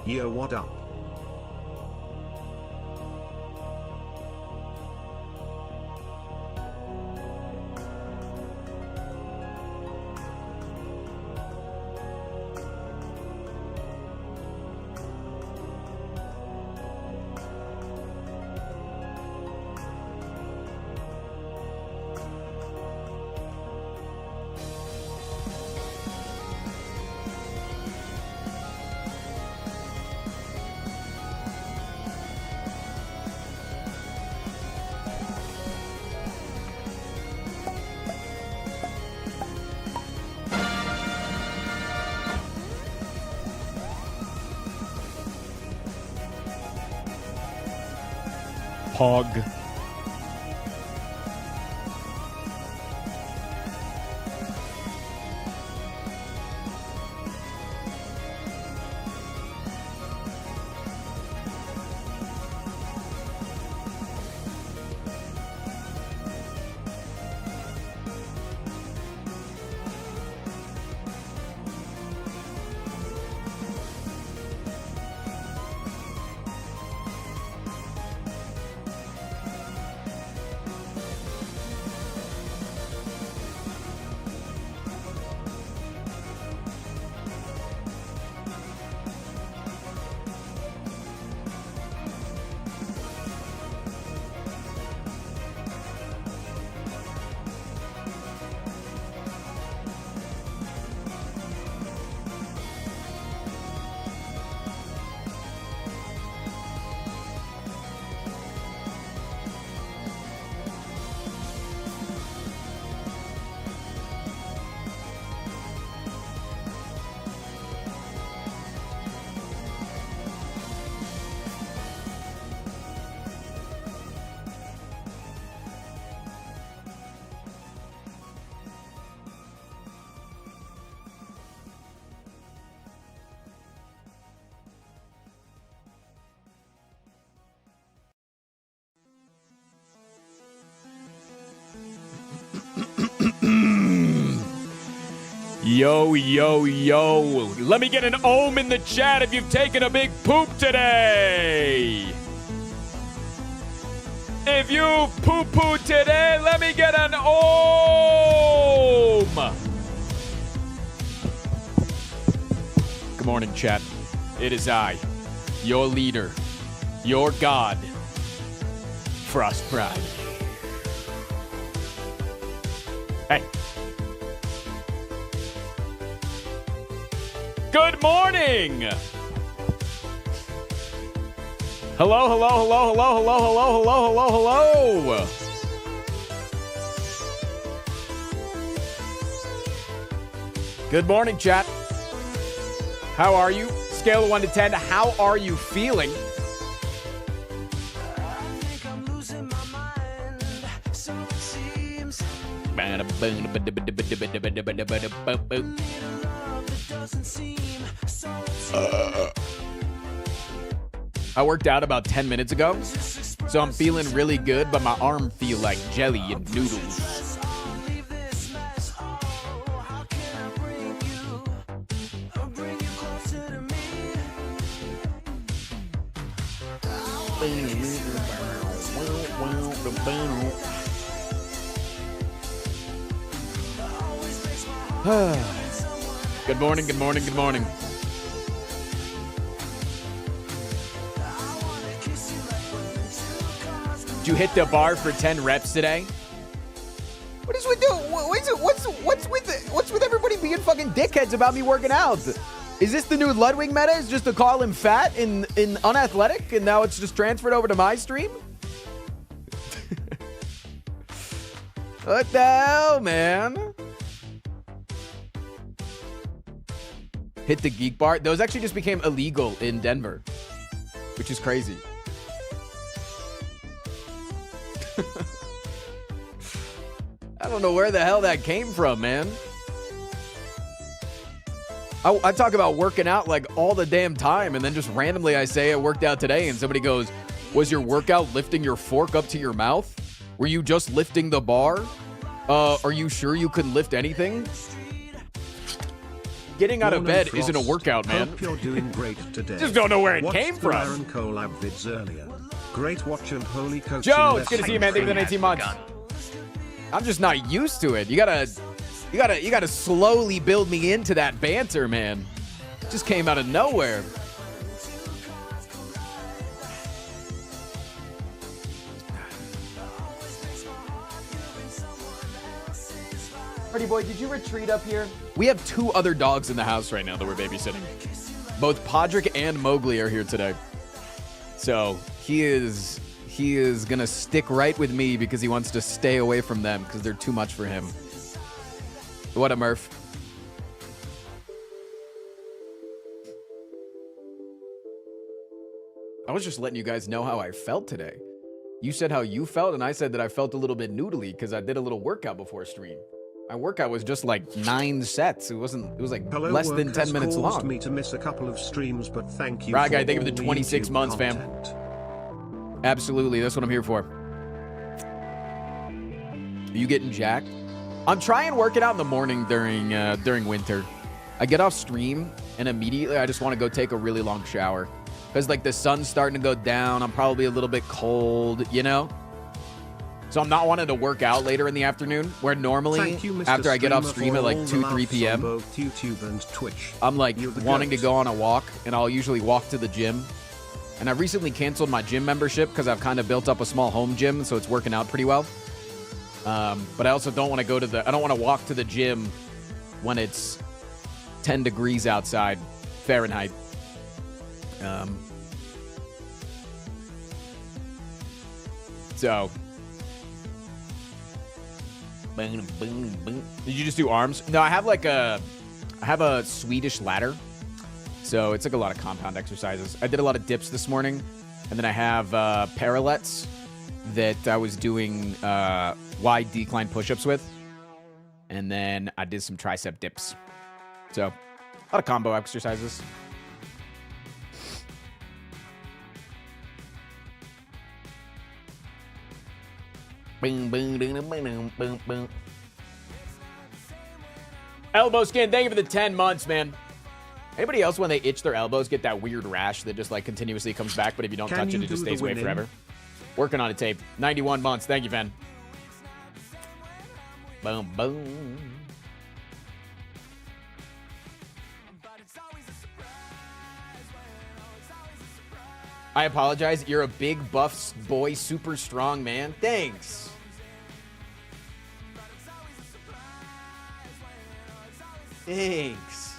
Yo, what up? Pog. Yo, yo, yo. Let me get an ohm in the chat if you've taken a big poop today. If you poo-poo today, let me get an ohm. Good morning, chat. It is I, your leader, your god, Frost Pride. Hey. Good morning! Hello, hello, hello, hello, hello, hello, hello, hello, hello. Good morning, chat. How are you? Scale of 1 to 10, how are you feeling? I worked out about 10 minutes ago, so I'm feeling really good, but my arm feel like jelly and noodles. Good morning, good morning, good morning. Did you hit the bar for 10 reps today? What is with what's with everybody being fucking dickheads about me working out? Is this the new Ludwig meta? Is just to call him fat and unathletic, and now it's just transferred over to my stream? What the hell, man? Hit the geek bar. Those actually just became illegal in Denver, which is crazy. I don't know where the hell that came from, man. I talk about working out like all the damn time, and then just randomly I say I worked out today, and somebody goes, was your workout lifting your fork up to your mouth? Were you just lifting the bar? Are you sure you couldn't lift anything? getting out of bed isn't a workout, man. Hope you're doing great today. Just don't know where it Watched came the from. Aaron collab vids earlier. Great watch and holy coach. Joe, it's good to see you, man. Thank you for the 19 months. I'm just not used to it. You gotta slowly build me into that banter, man. It just came out of nowhere. Pretty boy, did you retreat up here? We have 2 other dogs in the house right now that we're babysitting. Both Podrick and Mowgli are here today. So he is gonna stick right with me because he wants to stay away from them because they're too much for him. What a Murph. I was just letting you guys know how I felt today. You said how you felt, and I said that I felt a little bit noodly because I did a little workout before stream. My workout was just like 9 sets. It was like less than 10 minutes long. Caused me to miss a couple of streams, but thank you. Right, guy, thank you for the 26 months, fam. Absolutely, that's what I'm here for. Are you getting jacked? I'm trying working out in the morning during winter. I get off stream and immediately I just want to go take a really long shower because like the sun's starting to go down. I'm probably a little bit cold, you know. So I'm not wanting to work out later in the afternoon, where normally after I get off stream at like 2, 3 p.m., both YouTube and Twitch. I'm like wanting to go on a walk, and I'll usually walk to the gym. And I recently canceled my gym membership because I've kind of built up a small home gym, so it's working out pretty well. But I also don't want to go to I don't want to walk to the gym when it's 10 degrees outside Fahrenheit. So... Boom, boom, boom. Did you just do arms? No, I have a Swedish ladder. So it's like a lot of compound exercises. I did a lot of dips this morning. And then I have parallettes that I was doing wide decline push-ups with. And then I did some tricep dips. So a lot of combo exercises. Boom, boom, boom, boom, boom, boom. Elbow skin, thank you for the 10 months, man. Anybody else, when they itch their elbows, get that weird rash that just like continuously comes back, but if you don't touch it, it just stays away forever? Working on a tape. 91 months. Thank you, Fen. Boom, boom. I apologize. You're a big buff boy, super strong man. Thanks. Thanks.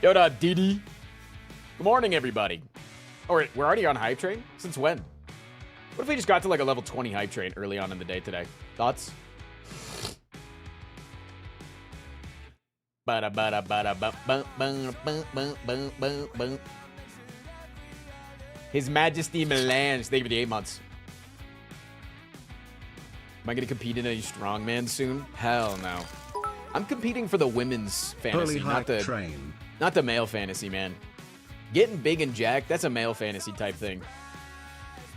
Yoda, Didi. Good morning, everybody. Or we're already on hype train? Since when? What if we just got to like a level 20 hype train early on in the day today? Thoughts? His Majesty Melange. Thank you for the 8 months. Am I going to compete in any strongman soon? Hell no. I'm competing for the women's fantasy, not the male fantasy, man. Getting big and jacked, that's a male fantasy type thing.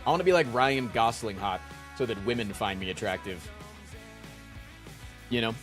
I want to be like Ryan Gosling hot so that women find me attractive. You know?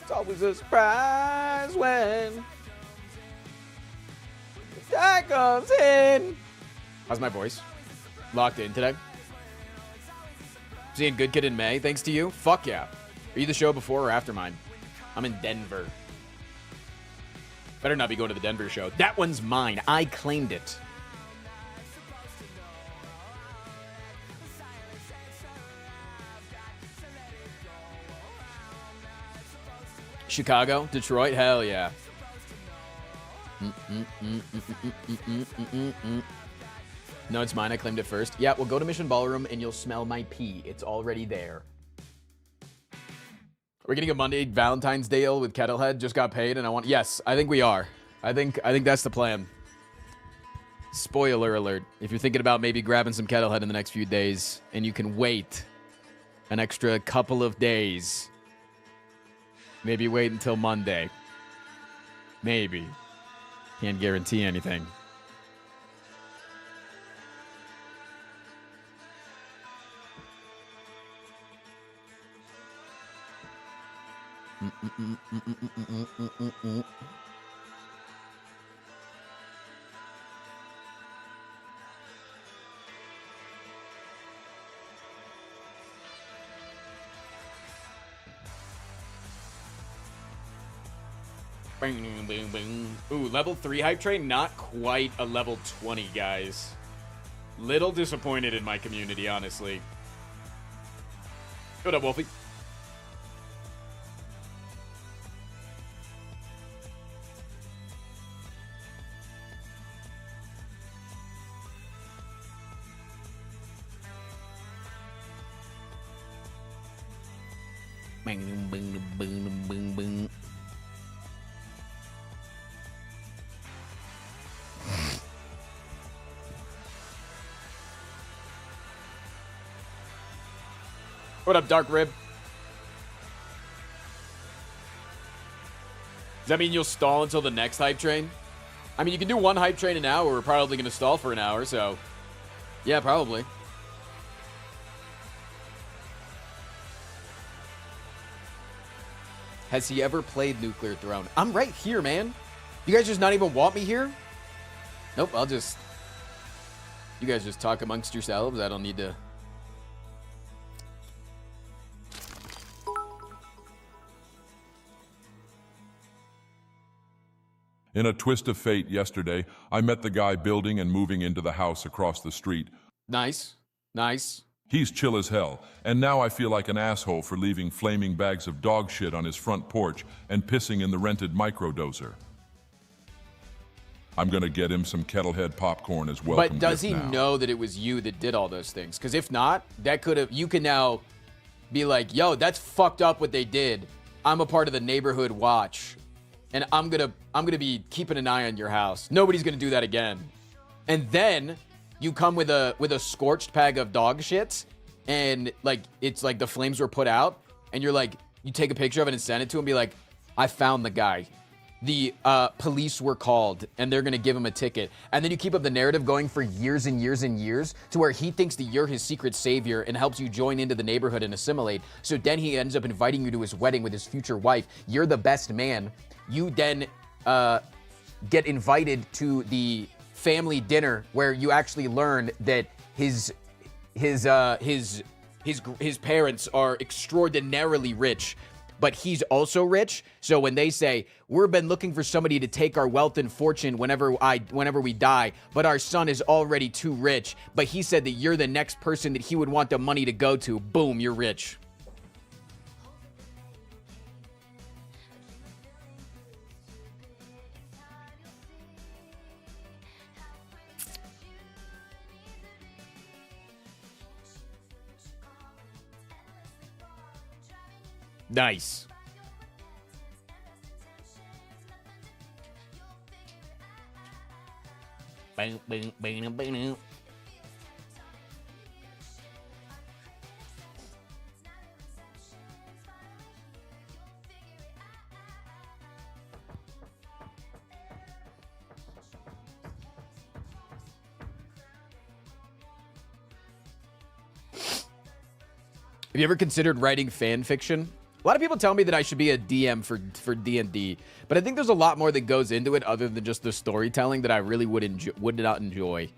It's always a surprise when that comes in. How's my voice? Locked in today? Seeing Good Kid in May, thanks to you? Fuck yeah. Are you the show before or after mine? I'm in Denver. Better not be going to the Denver show. That one's mine. I claimed it. Chicago? Detroit? Hell yeah. No, it's mine. I claimed it first. Yeah, well, go to Mission Ballroom and you'll smell my pee. It's already there. We're getting a Monday Valentine's Day deal with Kettlehead. Just got paid, and I want... Yes, I think we are. I think that's the plan. Spoiler alert. If you're thinking about maybe grabbing some Kettlehead in the next few days, and you can wait an extra couple of days, maybe wait until Monday. Maybe. Can't guarantee anything. Bing, bing, bing. Ooh, level 3 hype train, not quite a level 20, guys. Little disappointed in my community, honestly. What up, Wolfie? Bing, bing, bing, bing, bing. What up, Dark Rib? Does that mean you'll stall until the next hype train? I mean, you can do one hype train an hour. We're probably going to stall for an hour, so... Yeah, probably. Has he ever played Nuclear Throne? I'm right here, man. You guys just not even want me here? Nope, I'll just... You guys just talk amongst yourselves. I don't need to... In a twist of fate yesterday, I met the guy building and moving into the house across the street. Nice. Nice. He's chill as hell, and now I feel like an asshole for leaving flaming bags of dog shit on his front porch and pissing in the rented microdozer. I'm gonna get him some Kettlehead popcorn as well. But does he know that it was you that did all those things? Because if not, that could have... You can now be like, yo, that's fucked up what they did. I'm a part of the neighborhood watch. And I'm gonna be keeping an eye on your house. Nobody's gonna do that again. And then you come with a scorched bag of dog shit, and like it's like the flames were put out, and you're like, you take a picture of it and send it to him, be like, I found the guy. The police were called, and they're gonna give him a ticket. And then you keep up the narrative going for years and years and years to where he thinks that you're his secret savior and helps you join into the neighborhood and assimilate. So then he ends up inviting you to his wedding with his future wife. You're the best man. You then get invited to the family dinner where you actually learn that his parents are extraordinarily rich, but he's also rich. So when they say, we've been looking for somebody to take our wealth and fortune whenever we die, but our son is already too rich, but he said that you're the next person that he would want the money to go to. Boom, you're rich. Nice. Bang, bang, bang, bang. Have you ever considered writing fan fiction? A lot of people tell me that I should be a DM for D&D, but I think there's a lot more that goes into it other than just the storytelling that I really would not enjoy.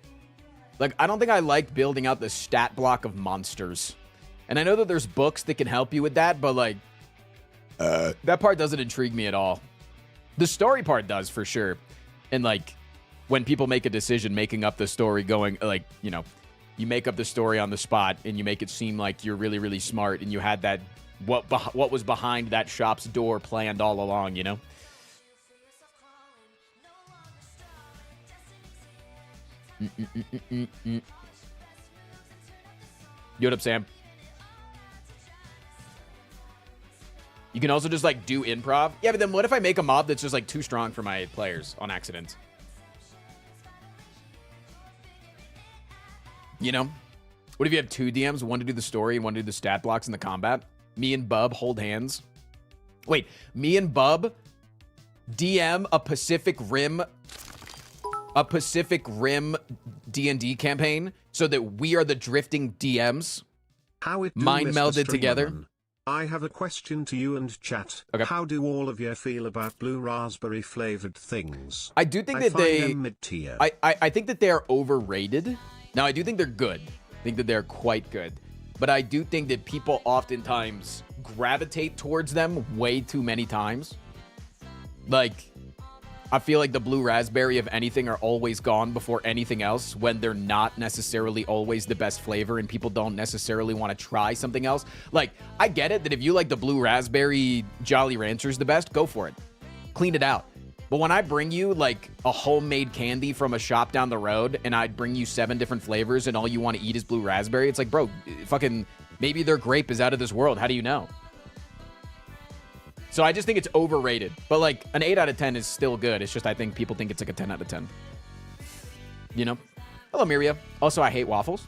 Like, I don't think I like building out the stat block of monsters. And I know that there's books that can help you with that, but like, that part doesn't intrigue me at all. The story part does, for sure. And like, when people make a decision, making up the story, going like, you know, you make up the story on the spot and you make it seem like you're really, really smart and you had that what was behind that shop's door planned all along, you know? What up, Sam? You can also just, like, do improv. Yeah, but then what if I make a mob that's just, like, too strong for my players on accident? You know? What if you have two DMs, one to do the story and one to do the stat blocks in the combat? Me and Bub hold hands. Wait, me and Bub DM a Pacific Rim D&D campaign so that we are the drifting DMs. How it do, mind Mr. melded together. Streamerman? I have a question to you and chat. Okay. How do all of you feel about blue raspberry flavored things? I do think I that find they them mid-tier. I think that they are overrated. Now, I do think they're good. I think that they're quite good. But I do think that people oftentimes gravitate towards them way too many times. Like, I feel like the blue raspberry, if anything, are always gone before anything else when they're not necessarily always the best flavor and people don't necessarily want to try something else. Like, I get it that if you like the blue raspberry Jolly Ranchers the best, go for it. Clean it out. But when I bring you, like, a homemade candy from a shop down the road and I bring you 7 different flavors and all you want to eat is blue raspberry, it's like, bro, fucking, maybe their grape is out of this world. How do you know? So I just think it's overrated. But, like, an 8 out of 10 is still good. It's just I think people think it's like a 10 out of 10. You know? Hello, Miria. Also, I hate waffles.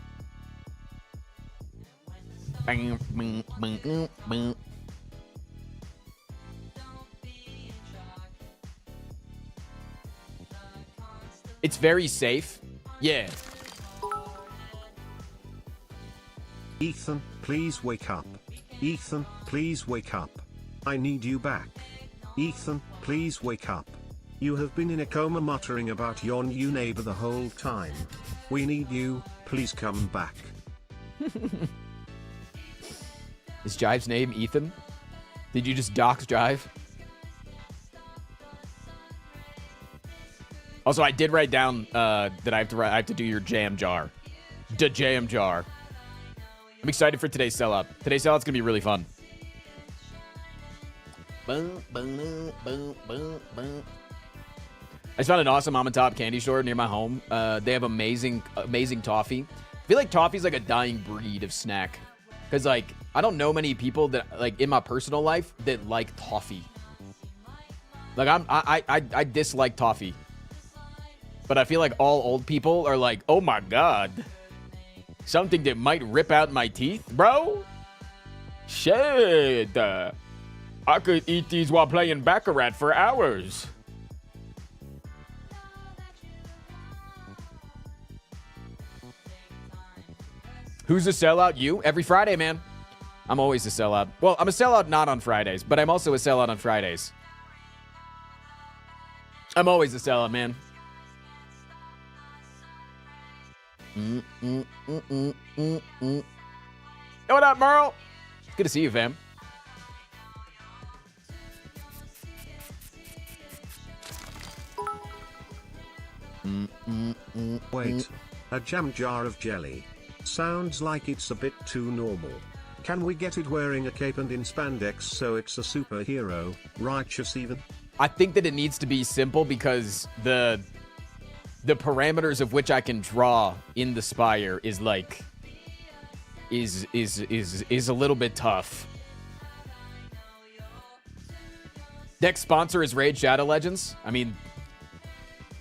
It's very safe. Yeah. Ethan, please wake up. Ethan, please wake up. I need you back. Ethan, please wake up. You have been in a coma muttering about your new neighbor the whole time. We need you, please come back. Is Jive's name Ethan? Did you just dox Jive? Also, I did write down that I have to do your jam jar. The jam jar. I'm excited for today's sellout. Today's sellout's gonna be really fun. Boom, boom, boom, boom, boom. I just found an awesome mom and pop candy store near my home. They have amazing toffee. I feel like toffee's like a dying breed of snack. Because, like, I don't know many people that, like, in my personal life that like toffee. Like, I dislike toffee. But I feel like all old people are like, oh my God. Something that might rip out my teeth, bro? Shit. I could eat these while playing Baccarat for hours. Who's a sellout? You? Every Friday, man. I'm always a sellout. Well, I'm a sellout not on Fridays, but I'm also a sellout on Fridays. I'm always a sellout, man. Hey, what up, Merle? Good to see you, fam. Wait, a jam jar of jelly. Sounds like it's a bit too normal. Can we get it wearing a cape and in spandex so it's a superhero, righteous even? I think that it needs to be simple because the parameters of which I can draw in the Spire is like is a little bit tough. Next sponsor is Raid Shadow Legends. I mean,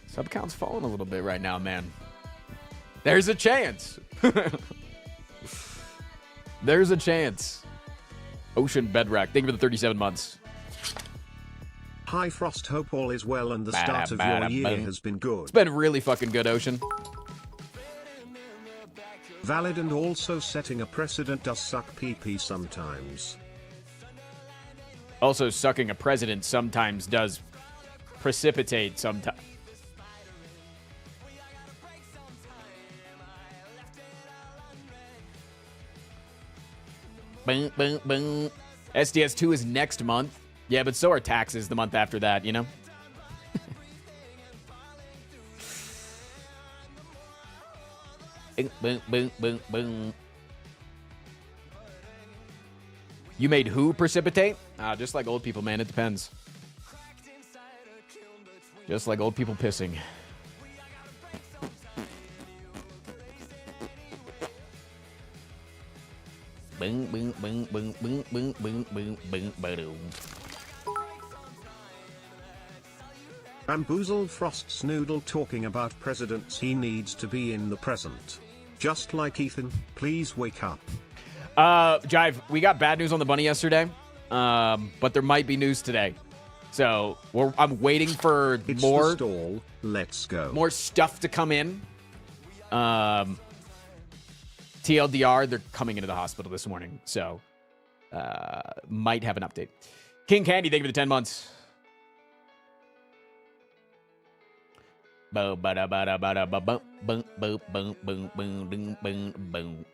sub count's falling a little bit right now, man. There's a chance. There's a chance. Ocean Bedrock. Thank you for the 37 months. Hi Frost, hope all is well and the start of your year has been good. It's been really fucking good, Ocean. Valid and also setting a precedent does suck PP sometimes. Also, sucking a president sometimes does precipitate sometimes. Boom, boom, boom. SDS2 is next month. Yeah, but so are taxes the month after that, you know? Boom, boom, boom, boom. You made who precipitate? Just like old people, man. It depends. Just like old people pissing. Boom, boom, boom, boom, boom, boom, boom, boom, boom, boom. Bamboozle Frost's Noodle talking about presidents. He needs to be in the present. Just like Ethan, please wake up. Jive, we got bad news on the bunny yesterday, but there might be news today. So I'm waiting for It's more the stall. Let's go. more stuff to come in. TLDR, they're coming into the hospital this morning, so might have an update. King Candy, thank you for the 10 months. Boom, bada, bada, bada, ba, boom, boom, boom, boom, boom, boom, boom, boom, boom.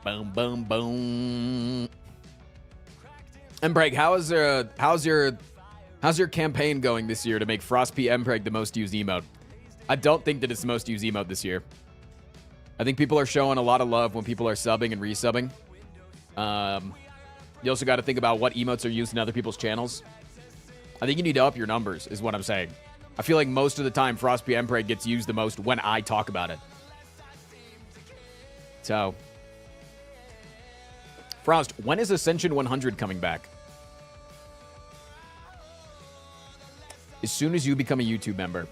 Boom, boom, boom. And Breg, how's your campaign going this year to make Frost P Mpreg the most used emote? I don't think that it's the most used emote this year. I think people are showing a lot of love when people are subbing and resubbing. You also got to think about what emotes are used in other people's channels. I think you need to up your numbers, is what I'm saying. I feel like most of the time, Frost P Mpreg gets used the most when I talk about it. So, Frost, when is Ascension 100 coming back? As soon as you become a YouTube member.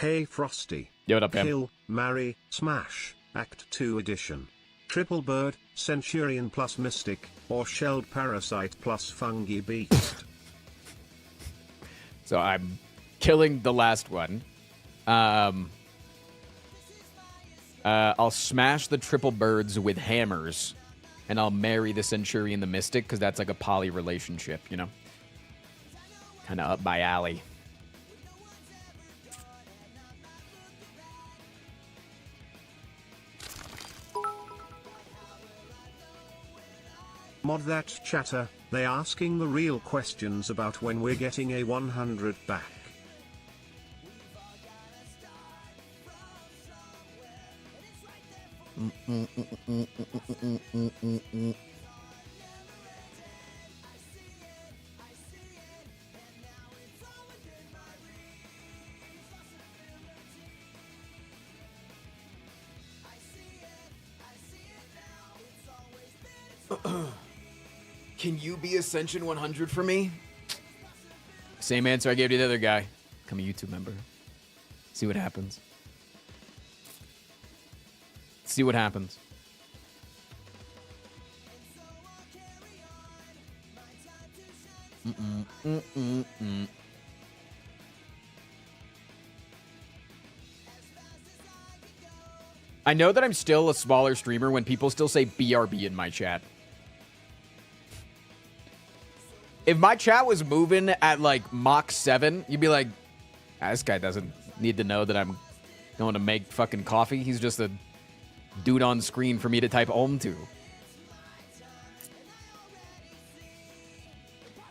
Hey Frosty. Yo, what up, fam? Kill, marry, smash, Act 2 edition. Triple bird, Centurion plus Mystic, or shelled parasite plus fungi beast. So I'm killing the last one. I'll smash the triple birds with hammers, and I'll marry the Centurion the Mystic, because that's like a poly relationship, you know? Kind of up my alley. Mod that chatter, they asking the real questions about when we're getting a 100 back. Can you be Ascension 100 for me? Same answer I gave to the other guy. Become a YouTube member. See what happens. See what happens. I know that I'm still a smaller streamer when people still say BRB in my chat. If my chat was moving at like Mach 7, you'd be like, this guy doesn't need to know that I'm going to make fucking coffee. He's just a dude on screen for me to type om to.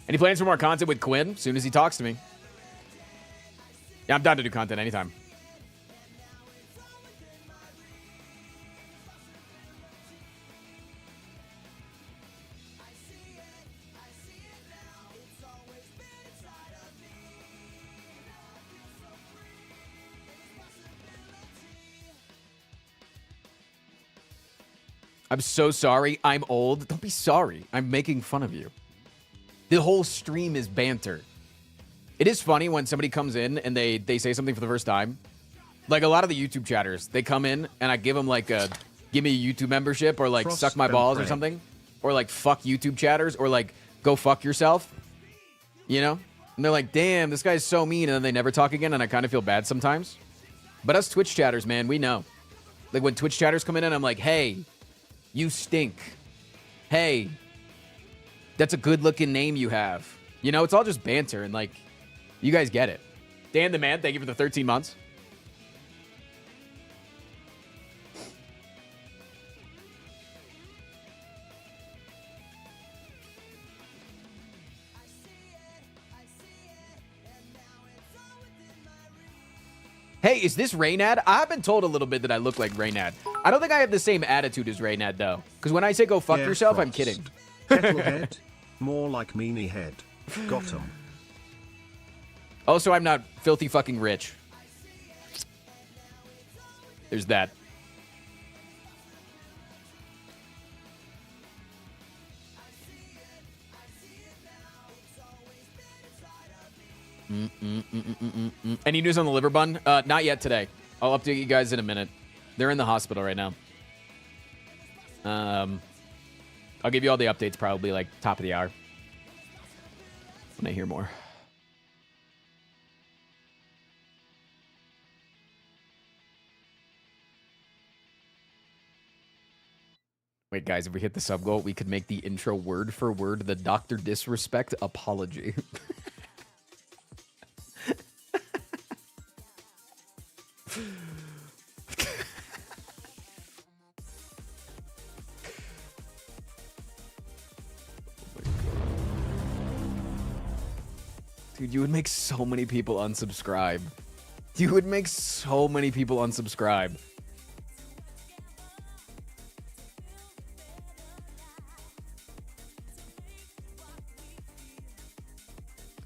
Any plans for more content with Quinn? As soon as he talks to me. Yeah, I'm down to do content anytime. I'm so sorry. I'm old. Don't be sorry. I'm making fun of you. The whole stream is banter. It is funny when somebody comes in and they say something for the first time. Like a lot of the YouTube chatters, they come in and I give them like a, give me a YouTube membership or like suck my balls or something. Or like fuck YouTube chatters or like go fuck yourself. You know? And they're like, damn, this guy's so mean. And then they never talk again and I kind of feel bad sometimes. But us Twitch chatters, man, we know. Like when Twitch chatters come in and I'm like, hey, you stink. Hey, that's a good-looking name you have. You know, it's all just banter, and, like, you guys get it. Dan the Man, thank you for the 13 months. Hey, is this Raynad? I've been told a little bit that I look like Raynad. I don't think I have the same attitude as Raynad, though. Because when I say go fuck Yeah, yourself, I'm Frost. kidding. Kettlehead? More like meanie head. Got 'em. Also, I'm not filthy fucking rich. There's that. Any news on the liver bun? Not yet today. I'll update you guys in a minute. They're in the hospital right now. I'll give you all the updates probably like top of the hour when I hear more. Wait, guys, if we hit the sub goal, we could make the intro word for word the Dr. Disrespect apology. Dude, you would make so many people unsubscribe. You would make so many people unsubscribe.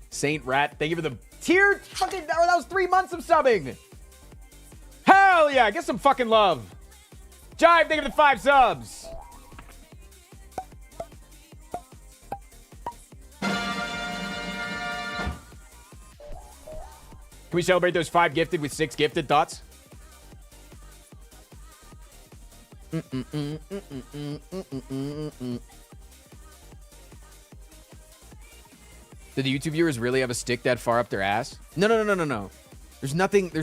Saint Rat, thank you for the tier. Fucking, that was 3 months of subbing. Hell yeah, get some fucking love. Jive, thank you for the 5 subs. Can we celebrate those 5 gifted with 6 gifted? Thoughts? Did the YouTube viewers really have a stick that far up their ass? No. There's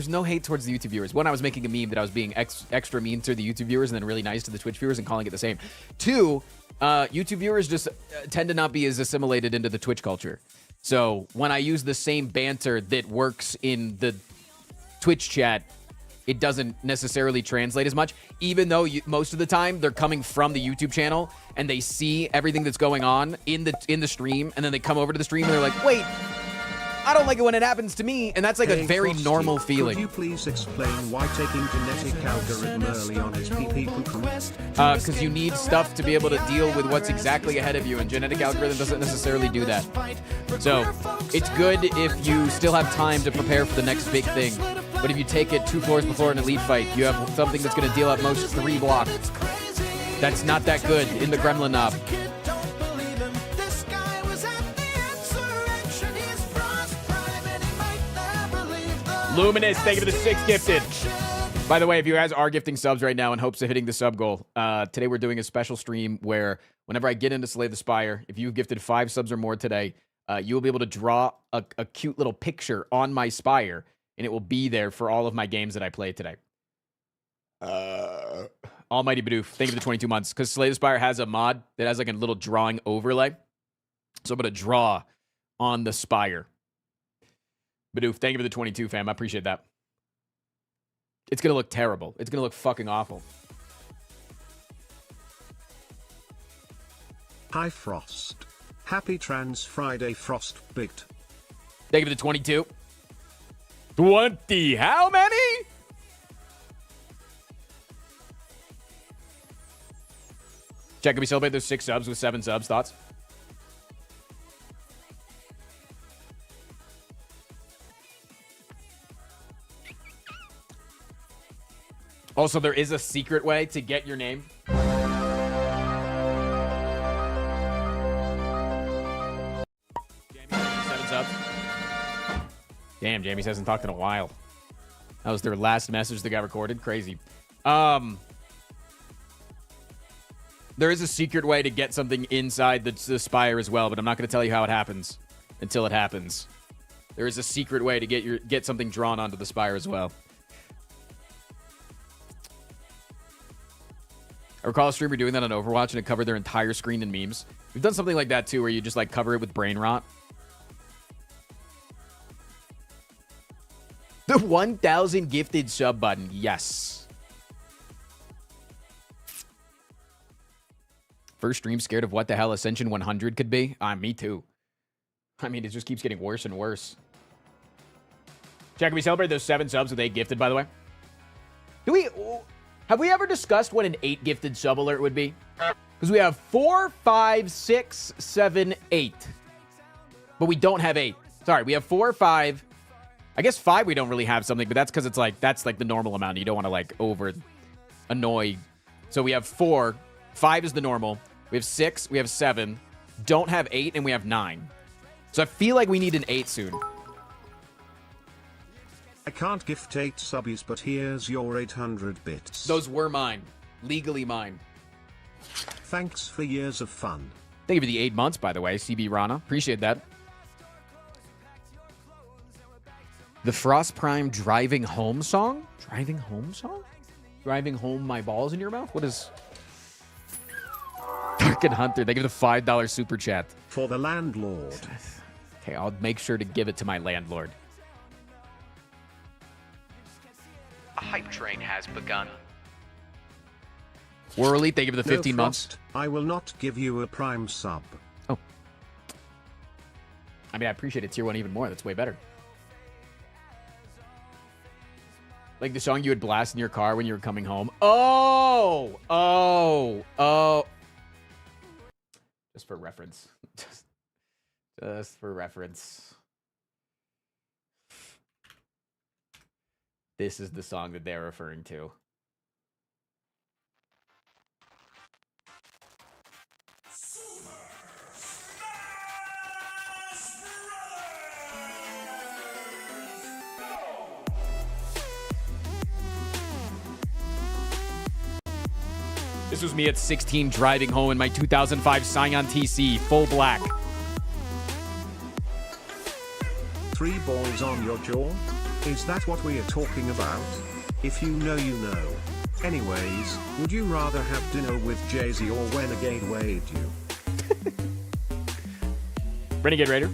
no hate towards the YouTube viewers. One, I was making a meme that I was being extra mean to the YouTube viewers and then really nice to the Twitch viewers and calling it the same. 2, YouTube viewers just tend to not be as assimilated into the Twitch culture. So when I use the same banter that works in the Twitch chat, it doesn't necessarily translate as much, even though most of the time they're coming from the YouTube channel and they see everything that's going on in the stream, and then they come over to the stream and they're like, wait, I don't like it when it happens to me, and that's like a very Frosty, normal feeling. Could you please explain why taking genetic algorithm early on is pee-pee poo-poo? Because you need stuff to be able to deal with what's exactly ahead of you, and genetic algorithm doesn't necessarily do that. So it's good if you still have time to prepare for the next big thing. But if you take it 2 floors before an elite fight, you have something that's going to deal at most 3 blocks. That's not that good in the Gremlin knob. Luminous, thank you for the 6 gifted. By the way, if you guys are gifting subs right now in hopes of hitting the sub goal, today we're doing a special stream where whenever I get into Slay the Spire, if you've gifted 5 subs or more today, you will be able to draw a cute little picture on my Spire, and it will be there for all of my games that I play today. Almighty Bidoof, thank you for the 22 months. Because Slay the Spire has a mod that has like a little drawing overlay. So I'm going to draw on the Spire. Bidoof, thank you for the 22, fam. I appreciate that. It's going to look terrible. It's going to look fucking awful. Hi, Frost. Happy Trans Friday, Frost Bigged. Thank you for the 22. 20. How many? Check, can we celebrate those 6 subs with 7 subs? Thoughts? Also, there is a secret way to get your name. Jamie, 7 subs. Damn, Jamie hasn't talked in a while. That was their last message that got recorded. Crazy. There is a secret way to get something inside the Spire as well, but I'm not going to tell you how it happens until it happens. There is a secret way to get something drawn onto the Spire as well. I recall a streamer doing that on Overwatch, and it covered their entire screen in memes. We've done something like that too, where you just like cover it with brain rot. The 1,000 gifted sub button, yes. First stream scared of what the hell Ascension 100 could be? Me too. I mean, it just keeps getting worse and worse. Can we celebrate those 7 subs with 8 gifted, by the way? Have we ever discussed what an 8 gifted sub alert would be? Because we have 4, 5, 6, 7, 8. But we don't have 8. Sorry, we have 4, 5. I guess 5 we don't really have something, but that's because it's like, that's like the normal amount. You don't want to like over annoy. So we have 4. 5 is the normal. We have 6. We have 7. Don't have 8, and we have 9. So I feel like we need an 8 soon. I can't gift 8 subbies, but here's your 800 bits. Those were mine. Legally mine. Thanks for years of fun. Thank you for the 8 months, by the way, CB Rana. Appreciate that. The Frost Prime Driving Home song? Driving home song? Driving home my balls in your mouth? What is... Dark and Hunter, they give the $5 super chat. For the landlord. Okay, I'll make sure to give it to my landlord. A hype train has begun. War Elite, they give the 15 no months. Frost, I will not give you a prime sub. Oh. I mean, I appreciate it. Tier 1 even more. That's way better. Like the song you would blast in your car when you were coming home. Oh! Oh! Oh! Just for reference. Just for reference. This is the song that they're referring to. This was me at 16 driving home in my 2005 Scion TC, full black. 3 balls on your jaw? Is that what we are talking about? If you know, you know. Anyways, would you rather have dinner with Jay-Z or Renegade Wade you? Renegade Raider.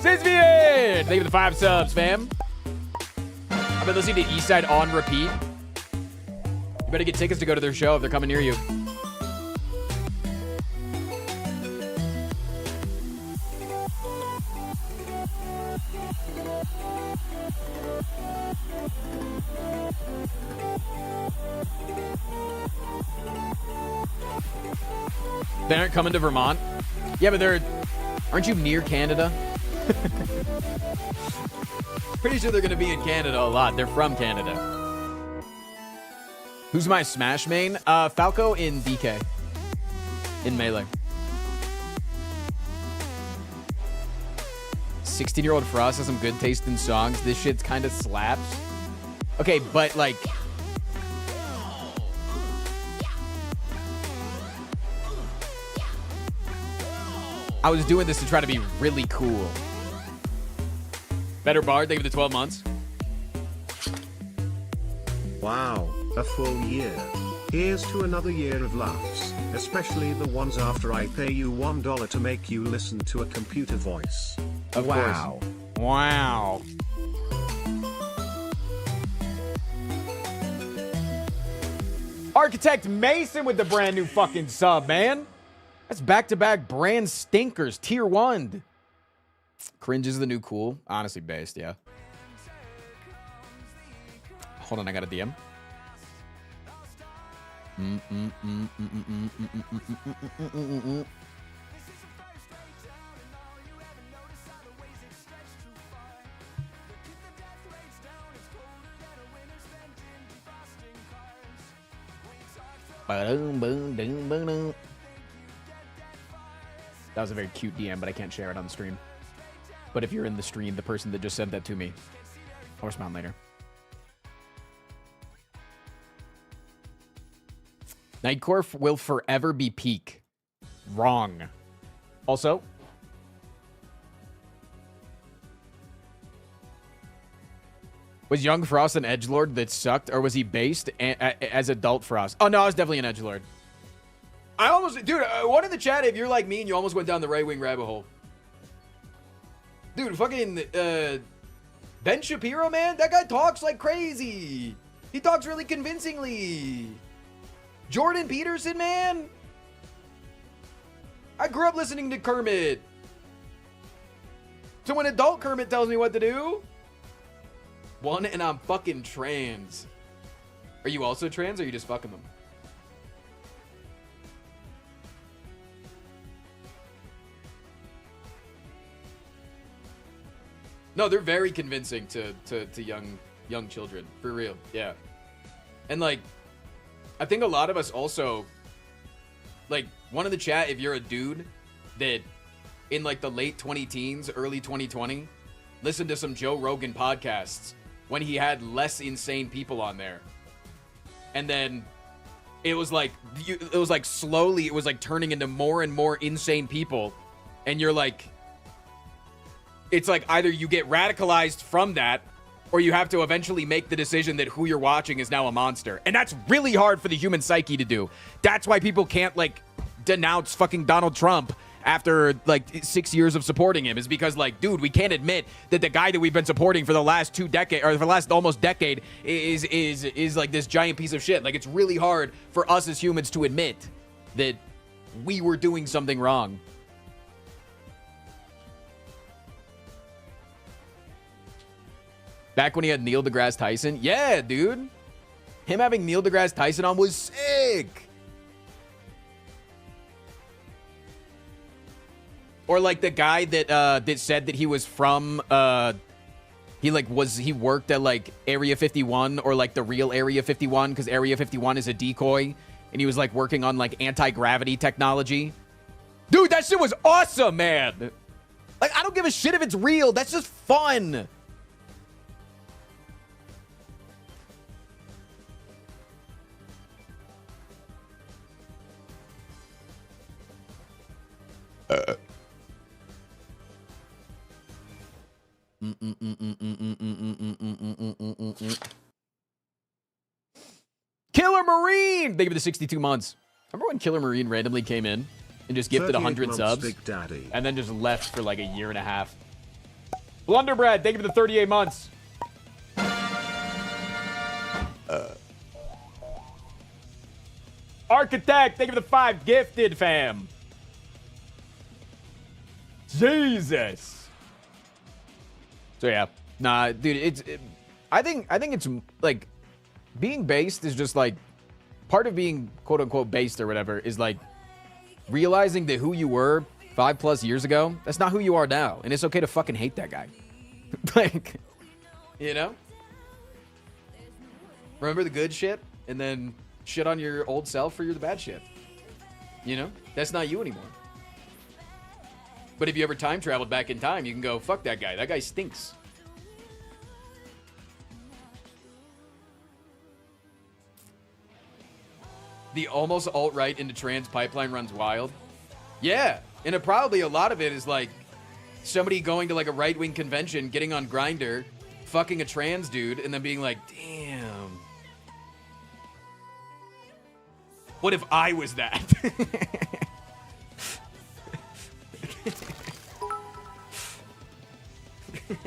Sisvian! Thank you for the 5 subs, fam. I've been listening to Eastside on repeat. You better get tickets to go to their show if they're coming near you. They aren't coming to Vermont? Yeah, but aren't you near Canada? Pretty sure they're going to be in Canada a lot. They're from Canada. Who's my Smash main? Falco in DK. In Melee. 16-year-old Frost has some good taste in songs. This shit's kind of slaps. Okay, but like... I was doing this to try to be really cool. Better Bard, thank you for the 12 months. Wow, a full year. Here's to another year of laughs, especially the ones after I pay you $1 to make you listen to a computer voice. Of wow. course. Wow. Architect Mason with the brand new fucking sub, man. That's back-to-back brand stinkers, tier 1. Cringe is the new cool. Honestly based, yeah. Hold on, I got a DM. That was a very cute DM, but I can't share it on the stream. But if you're in the stream, the person that just sent that to me, I'll respond later. Nightcore will forever be peak. Wrong. Also, was Young Frost an edgelord that sucked, or was he based as adult Frost? Oh, no, I was definitely an edgelord. I almost... Dude, one in the chat, if you're like me and you almost went down the right-wing rabbit hole. Dude, fucking Ben Shapiro, man, that guy talks like crazy. He talks really convincingly. Jordan Peterson, man. I grew up listening to Kermit. to when adult Kermit tells me what to do. One, and I'm fucking trans. Are you also trans, or are you just fucking them? No, they're very convincing to young children, for real. Yeah. And like, I think a lot of us also, like, one in the chat, if you're a dude that in like the late 20-teens, early 2020, listened to some Joe Rogan podcasts when he had less insane people on there. And then it was like slowly, it was like turning into more and more insane people. And you're like, it's like either you get radicalized from that, or you have to eventually make the decision that who you're watching is now a monster. And that's really hard for the human psyche to do. That's why people can't like denounce fucking Donald Trump after like 6 years of supporting him, is because like, dude, we can't admit that the guy that we've been supporting for the last 2 decades, or for the last almost decade, is like this giant piece of shit. Like, it's really hard for us as humans to admit that we were doing something wrong. Back when he had Neil deGrasse Tyson? Yeah, dude. Him having Neil deGrasse Tyson on was sick. Or like the guy that that said that he was from he worked at like Area 51, or like the real Area 51, because Area 51 is a decoy, and he was like working on like anti-gravity technology. Dude, that shit was awesome, man. Like, I don't give a shit if it's real. That's just fun. Killer Marine! Thank you for the 62 months. Remember when Killer Marine randomly came in and just gifted 100 subs? Big Daddy. And then just left for like a year and a half. Blunderbread, thank you for the 38 months. Architect, thank you for the 5 gifted, fam. Jesus. So yeah, nah, dude, I think it's like being based is just like part of being quote unquote based or whatever is like realizing that who you were 5+ years ago, that's not who you are now, and it's okay to fucking hate that guy. Like, you know, remember the good shit and then shit on your old self for the bad shit. You know, that's not you anymore. But if you ever time traveled back in time, you can go, fuck that guy. That guy stinks. The almost alt-right into trans pipeline runs wild. Yeah. And probably a lot of it is like somebody going to like a right-wing convention, getting on Grindr, fucking a trans dude, and then being like, damn. What if I was that?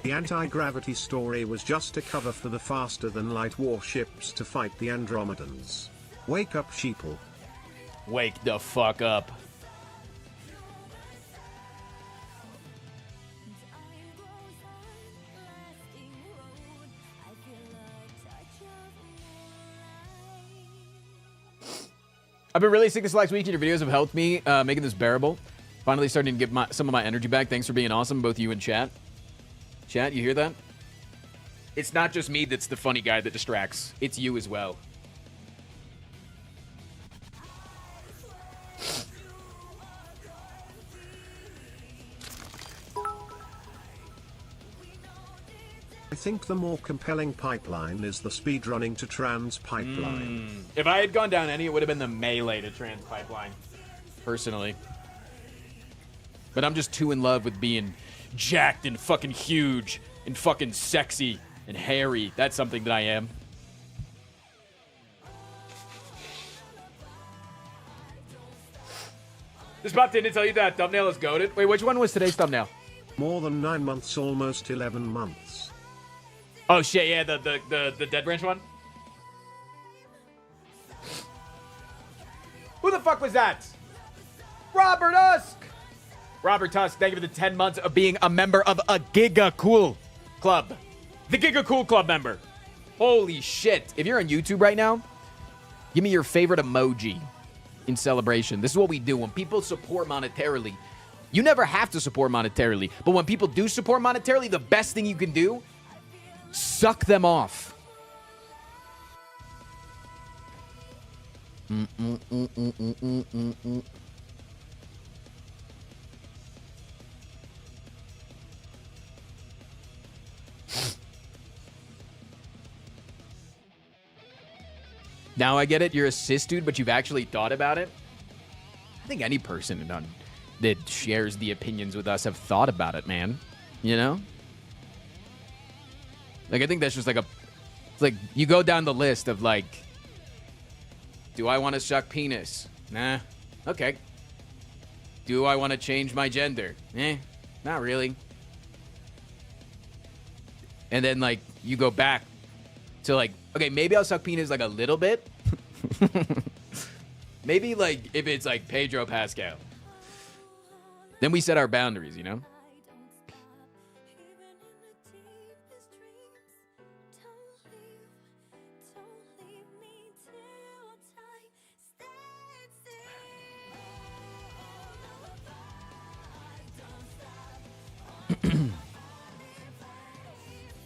The anti-gravity story was just a cover for the faster-than-light warships to fight the Andromedans. Wake up, sheeple. Wake the fuck up. I've been really sick this last week, and your videos have helped me making this bearable. Finally starting to get some of my energy back. Thanks for being awesome, both you and chat. Chat, you hear that? It's not just me that's the funny guy that distracts. It's you as well. I think the more compelling pipeline is the speedrunning to trans pipeline. If I had gone down any, it would have been the melee to trans pipeline. Personally. But I'm just too in love with being jacked and fucking huge and fucking sexy and hairy. That's something that I am. Just popped in to tell you that thumbnail is goated. Wait, which one was today's thumbnail? More than 9 months, almost 11 months. Oh shit, yeah, the Dead Branch one? Who the fuck was that? Robert Usk! Robert Tusk, thank you for the 10 months of being a member of a Giga Cool Club. The Giga Cool Club member. Holy shit. If you're on YouTube right now, give me your favorite emoji in celebration. This is what we do. When people support monetarily, you never have to support monetarily, but when people do support monetarily, the best thing you can do, suck them off. Now I get it. You're a cis dude, but you've actually thought about it. I think any person that shares the opinions with us have thought about it, man. You know? Like, I think that's just like it's like you go down the list of like, do I want to suck penis? Nah. Okay. Do I want to change my gender? Not really. And then like you go back to like, okay, maybe I'll suck penis like a little bit. Maybe like if it's like Pedro Pascal. Then we set our boundaries, you know?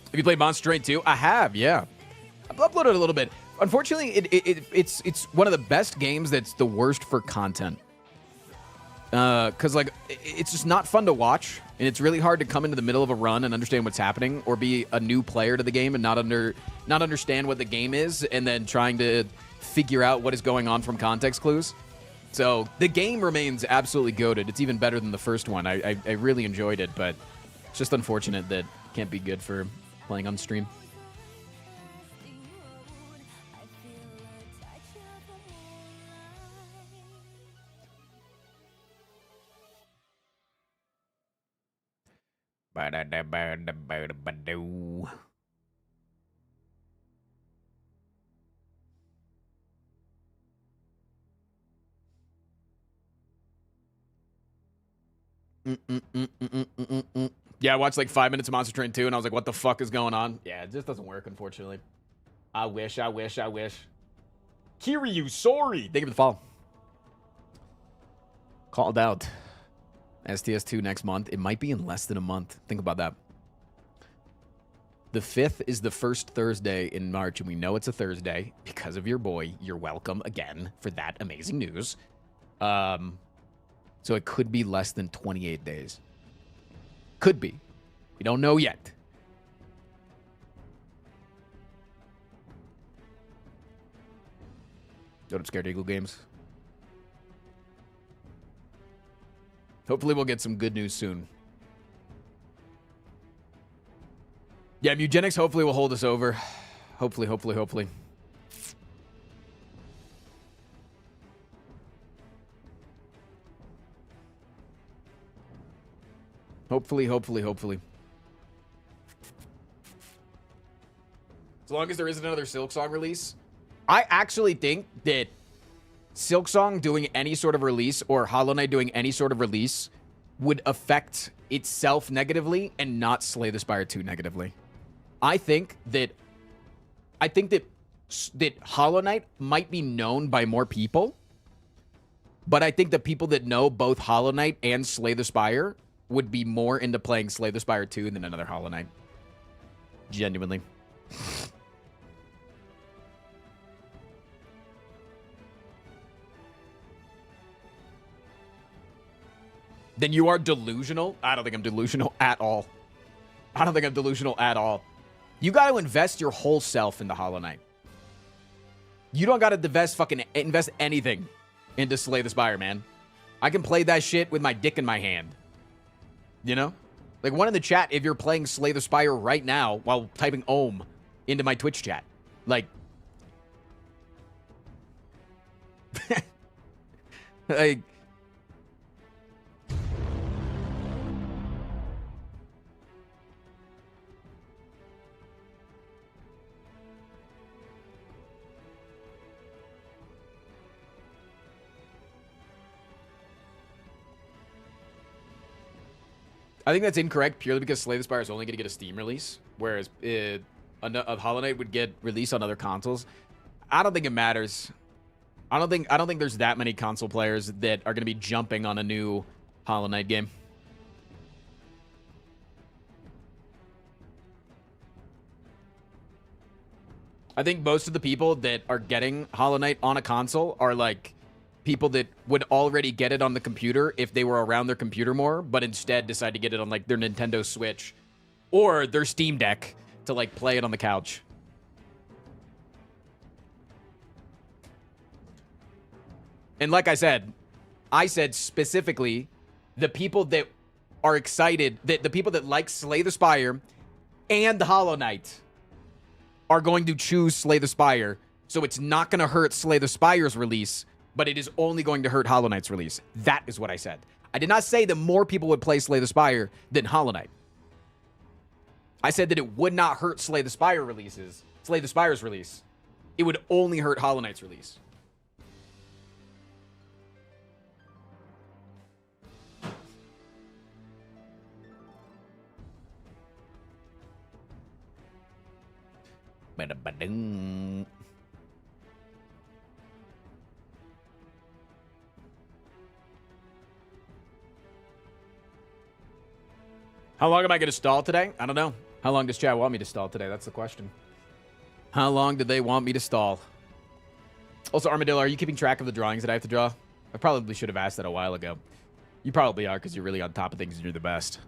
Have you played Monster Train 2? I have, yeah. I've uploaded a little bit. Unfortunately, it's one of the best games that's the worst for content. Because, like, it's just not fun to watch, and it's really hard to come into the middle of a run and understand what's happening, or be a new player to the game and not understand what the game is, and then trying to figure out what is going on from context clues. So, the game remains absolutely goated. It's even better than the first one. I really enjoyed it, but it's just unfortunate that it can't be good for playing on stream. Yeah, I watched like 5 minutes of Monster Train 2, and I was like, what the fuck is going on? Yeah, it just doesn't work, unfortunately. I wish. Kiryu, sorry. Thank you for the follow. Called out. STS2 next month. It might be in less than a month. Think about that. The 5th is the first Thursday in March, and we know it's a Thursday because of your boy. You're welcome again for that amazing news. So it could be less than 28 days. Could be. We don't know yet. What up, Scared Eagle Games? Hopefully we'll get some good news soon. Yeah, Mugenics hopefully will hold us over. Hopefully. Hopefully. As long as there isn't another Silksong release. I actually think that Silksong doing any sort of release or Hollow Knight doing any sort of release would affect itself negatively and not Slay the Spire 2 negatively. I think that Hollow Knight might be known by more people, but I think the people that know both Hollow Knight and Slay the Spire would be more into playing Slay the Spire 2 than another Hollow Knight. Genuinely. Then you are delusional? I don't think I'm delusional at all. You got to invest your whole self into Hollow Knight. You don't got to invest anything into Slay the Spire, man. I can play that shit with my dick in my hand. You know? Like, one in the chat if you're playing Slay the Spire right now while typing Ohm into my Twitch chat. Like... like... I think that's incorrect purely because Slay the Spire is only going to get a Steam release, whereas a Hollow Knight would get released on other consoles. I don't think it matters. I don't think there's that many console players that are going to be jumping on a new Hollow Knight game. I think most of the people that are getting Hollow Knight on a console are like people that would already get it on the computer if they were around their computer more, but instead decide to get it on like their Nintendo Switch or their Steam Deck to like play it on the couch. And like I said specifically the people that are excited, that the people that like Slay the Spire and Hollow Knight are going to choose Slay the Spire. So it's not going to hurt Slay the Spire's release, but it is only going to hurt Hollow Knight's release. That is what I said. I did not say that more people would play Slay the Spire than Hollow Knight. I said that it would not hurt Slay the Spire's release. It would only hurt Hollow Knight's release. Ba-da-ba-ding. How long am I going to stall today? I don't know. How long does chat want me to stall today? That's the question. How long do they want me to stall? Also, Armadillo, are you keeping track of the drawings that I have to draw? I probably should have asked that a while ago. You probably are because you're really on top of things and you're the best.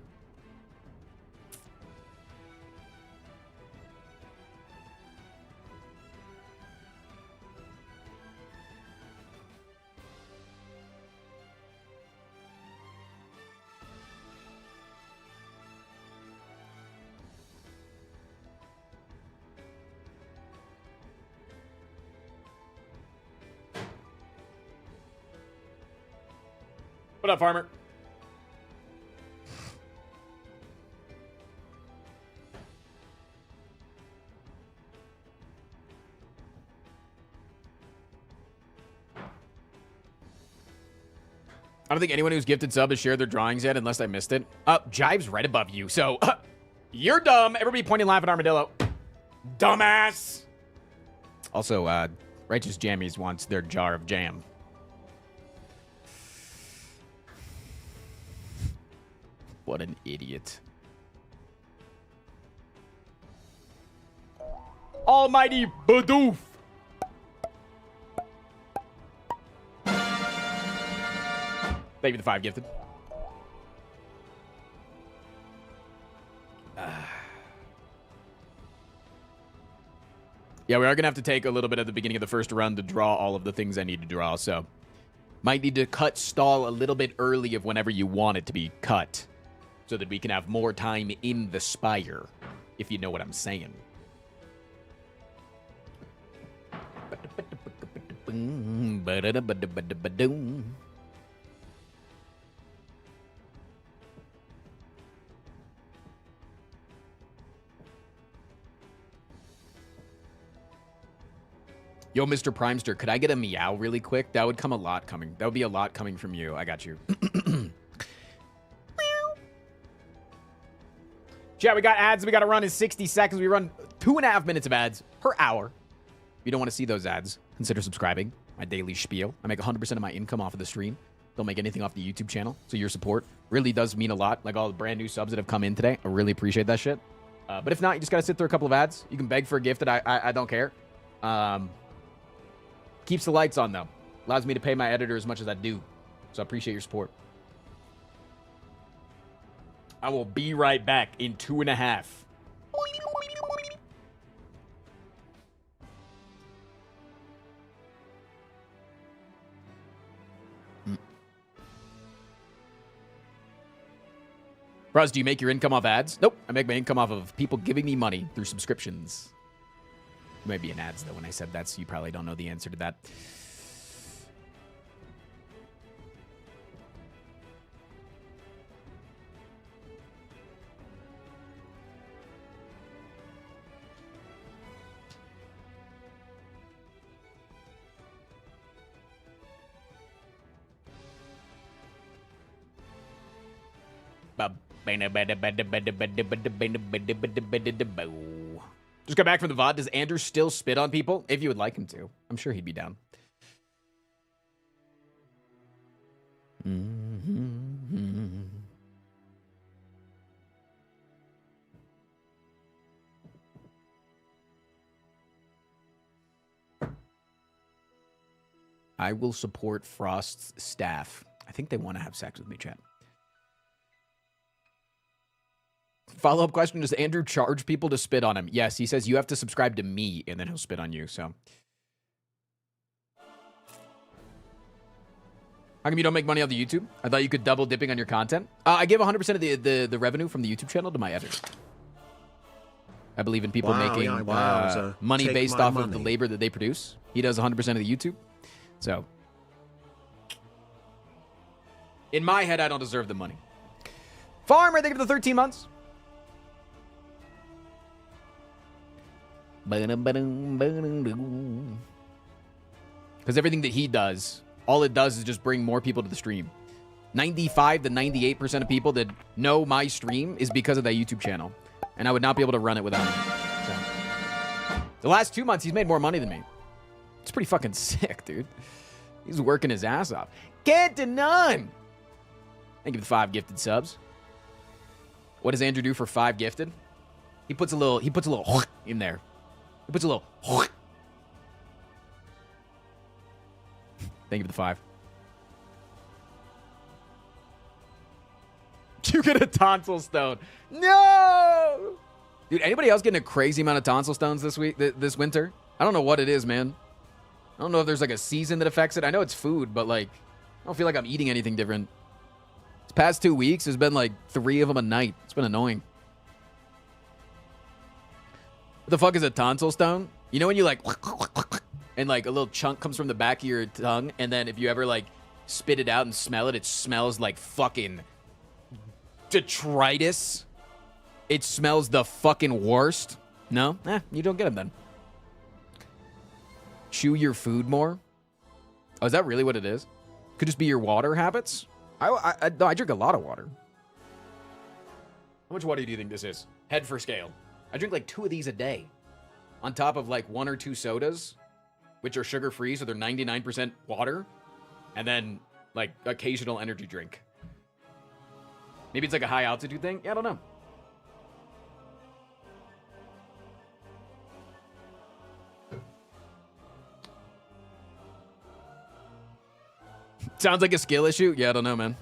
What up, farmer? I don't think anyone who's gifted sub has shared their drawings yet, unless I missed it. Jive's right above you, so you're dumb. Everybody point and laugh at Armadillo. Dumbass. Also, Righteous Jammies wants their jar of jam. What an idiot. Almighty Badoof. Thank you for the 5 gifted. Yeah, we are going to have to take a little bit at the beginning of the first run to draw all of the things I need to draw, so might need to cut stall a little bit early of whenever you want it to be cut, so that we can have more time in the Spire, if you know what I'm saying. Yo, Mr. Primester, could I get a meow really quick? That would come a lot coming. That would be a lot coming from you. I got you. Chat, we got ads we got to run in 60 seconds. We run 2.5 minutes of ads per hour. If you don't want to see those ads, consider subscribing. My daily spiel. I make 100% of my income off of the stream. Don't make anything off the YouTube channel. So your support really does mean a lot. Like all the brand new subs that have come in today. I really appreciate that shit. But if not, you just got to sit through a couple of ads. You can beg for a gift that I don't care. Keeps the lights on, though. Allows me to pay my editor as much as I do. So I appreciate your support. I will be right back in 2.5. Bros, do you make your income off ads? Nope. I make my income off of people giving me money through subscriptions. You might be in ads, though, when I said that, so you probably don't know the answer to that. Just got back from the VOD. Does Andrew still spit on people? If you would like him to. I'm sure he'd be down. I will support Frost's staff. I think they want to have sex with me, chat. Follow-up question, does Andrew charge people to spit on him? Yes, he says you have to subscribe to me, and then he'll spit on you, so. How come you don't make money off the YouTube? I thought you could double dipping on your content. I give 100% of the revenue from the YouTube channel to my editor. I believe in people making money based off of the labor that they produce. He does 100% of the YouTube. So, in my head, I don't deserve the money. Farmer, thank you for the 13 months. Because everything that he does, all it does is just bring more people to the stream. 95 to 98% of people that know my stream is because of that YouTube channel. And I would not be able to run it without him. So, the last 2 months, he's made more money than me. It's pretty fucking sick, dude. He's working his ass off. Can't deny. Thank you for the 5 gifted subs. What does Andrew do for 5 gifted? He puts a little in there. He puts a little Thank you for the 5. You get a tonsil stone. No! Dude, anybody else getting a crazy amount of tonsil stones this week, this winter? I don't know what it is, man. I don't know if there's like a season that affects it. I know it's food, but like, I don't feel like I'm eating anything different. This past 2 weeks, there's been like 3 of them a night. It's been annoying. What the fuck is a tonsil stone? You know when you like, and like a little chunk comes from the back of your tongue, and then if you ever like spit it out and smell it, it smells like fucking detritus. It smells the fucking worst. No? You don't get them then. Chew your food more? Oh, is that really what it is? Could just be your water habits? I drink a lot of water. How much water do you think this is? Head for scale. I drink like 2 of these a day. On top of like 1 or 2 sodas, which are sugar-free, so they're 99% water. And then like occasional energy drink. Maybe it's like a high altitude thing? Yeah, I don't know. Sounds like a skill issue? Yeah, I don't know, man.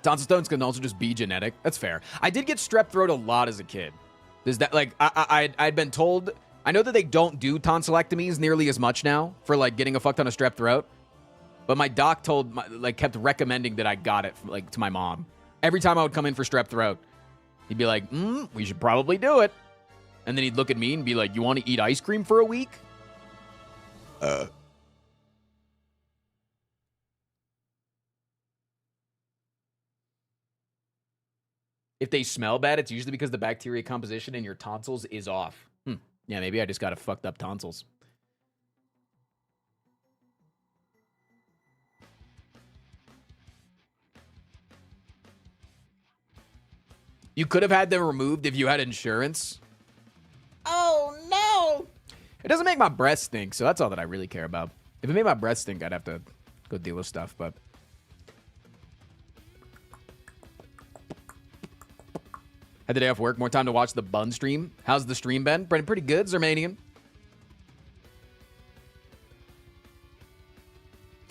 Tonsil stones can also just be genetic. That's fair. I did get strep throat a lot as a kid. Does that, like, I'd been told... I know that they don't do tonsillectomies nearly as much now for, like, getting a fuck ton of strep throat. But my doc kept recommending that I got it, like, to my mom. Every time I would come in for strep throat, he'd be like, we should probably do it. And then he'd look at me and be like, you want to eat ice cream for a week? If they smell bad, it's usually because the bacteria composition in your tonsils is off. Yeah, maybe I just got a fucked up tonsils. You could have had them removed if you had insurance. Oh, no! It doesn't make my breath stink, so that's all that I really care about. If it made my breath stink, I'd have to go deal with stuff, but... Had the day off work, more time to watch the Bun stream. How's the stream been? Pretty good, Zermanian.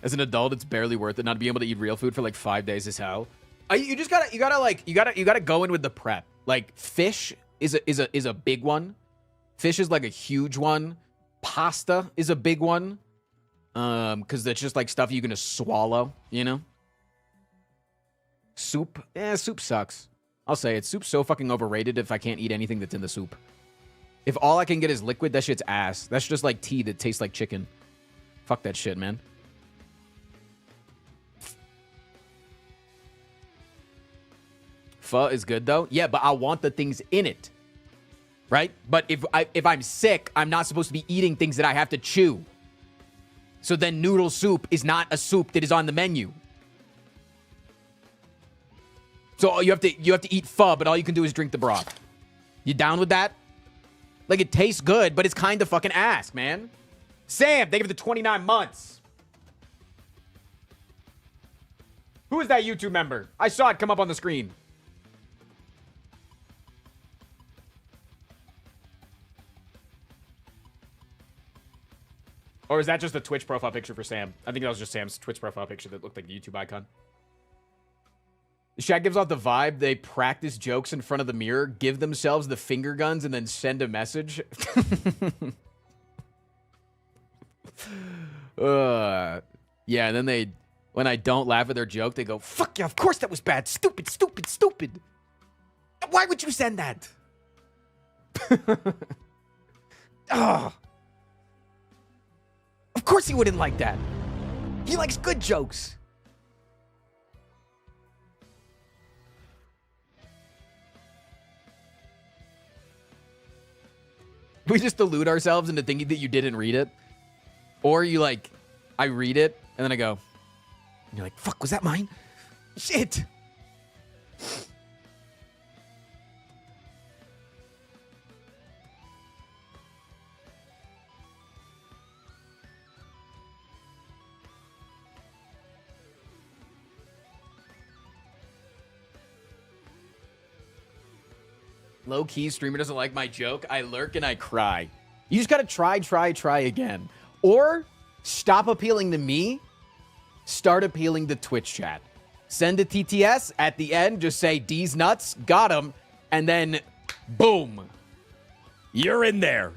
As an adult, it's barely worth it not to be able to eat real food for like 5 days is hell. You gotta go in with the prep. Like fish is a big one. Fish is like a huge one. Pasta is a big one. Because that's just like stuff you're gonna swallow, you know? Soup? Soup sucks. I'll say it. Soup's so fucking overrated if I can't eat anything that's in the soup. If all I can get is liquid, that shit's ass. That's just like tea that tastes like chicken. Fuck that shit, man. Pho is good, though. Yeah, but I want the things in it. Right? But if I'm sick, I'm not supposed to be eating things that I have to chew. So then noodle soup is not a soup that is on the menu. So you have to eat pho, but all you can do is drink the broth. You down with that? Like, it tastes good, but it's kind of fucking ass, man. Sam, thank you for the 29 months. Who is that YouTube member? I saw it come up on the screen. Or is that just a Twitch profile picture for Sam? I think that was just Sam's Twitch profile picture that looked like the YouTube icon. Shaq gives off the vibe they practice jokes in front of the mirror, give themselves the finger guns, and then send a message. Yeah, and then when I don't laugh at their joke, they go, fuck yeah, of course that was bad. Stupid, stupid, stupid. Why would you send that? Ugh. Of course he wouldn't like that. He likes good jokes. We just delude ourselves into thinking that you didn't read it. Or you like, I read it, and then I go, and you're like, fuck, was that mine? Shit. Low-key, streamer doesn't like my joke. I lurk and I cry. You just gotta try again. Or stop appealing to me. Start appealing to Twitch chat. Send a TTS. At the end, just say, D's nuts. Got him. And then, boom. You're in there.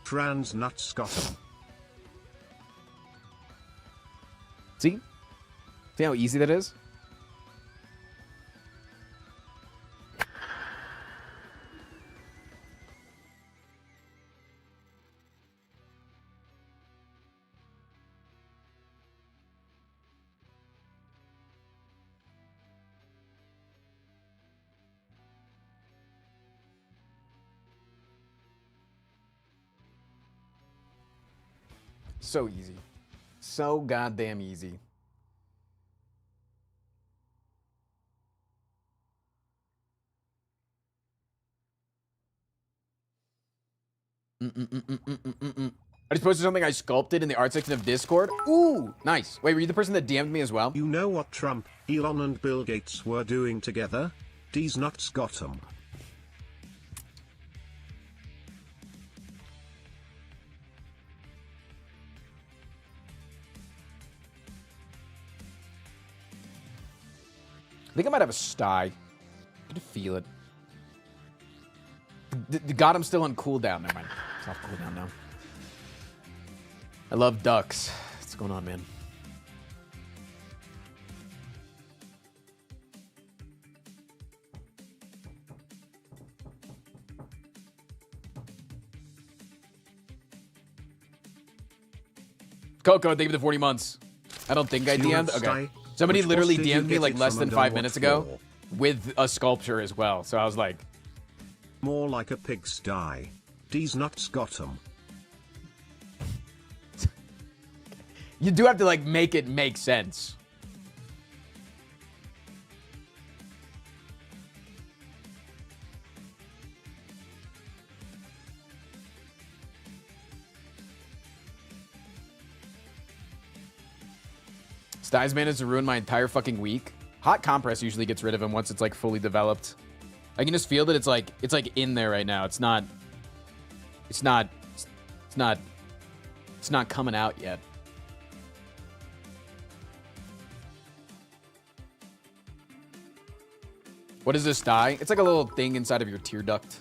Trans nuts got him. See? See how easy that is? So easy. So goddamn easy. I just posted something I sculpted in the art section of Discord. Ooh, nice. Wait, were you the person that DM'd me as well? You know what Trump, Elon and Bill Gates were doing together? D's nuts got him. I think I might have a sty. I can feel it. Got him still on cooldown. Never mind. It's off cooldown now. I love ducks. What's going on, man? Coco, thank you for the 40 months. I don't think I DM'd. Okay. Somebody literally DM'd me like less than 5 minutes ago with a sculpture as well. So I was like... More like a pigsty. D's nuts got him. You do have to like make it make sense. Styes managed to ruin my entire fucking week. Hot compress usually gets rid of him once it's like fully developed. I can just feel that it's like in there right now. It's not coming out yet. What is this dye? It's like a little thing inside of your tear duct.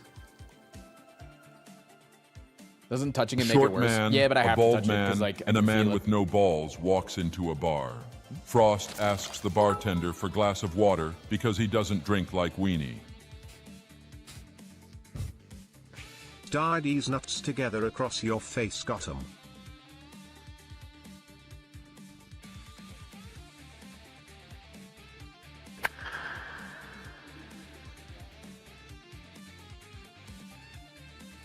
Doesn't touching it make it worse? Man, Yeah, but I have to touch man, it because like and a man feel with it. no balls walks into a bar. Frost asks the bartender for a glass of water because he doesn't drink like Weenie. Dye these nuts together across your face got him.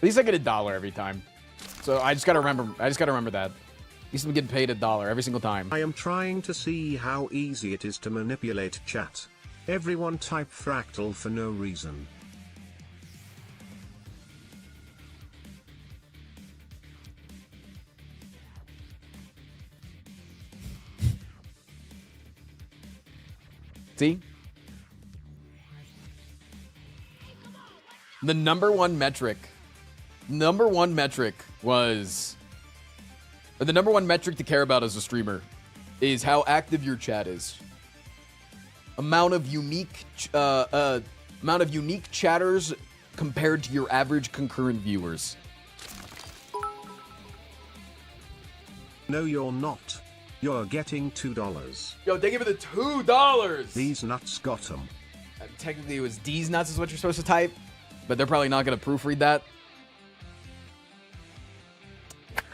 least I get $1 every time. So I just gotta remember that. At least I'm getting paid $1 every single time. I am trying to see how easy it is to manipulate chat. Everyone type fractal for no reason. See? The number one metric was, or the number one metric to care about as a streamer is how active your chat is. Amount of unique chatters compared to your average concurrent viewers. No, you're not. You're getting $2. Yo, thank you for the $2. These nuts got 'em. Technically, it was D's nuts is what you're supposed to type, but they're probably not going to proofread that.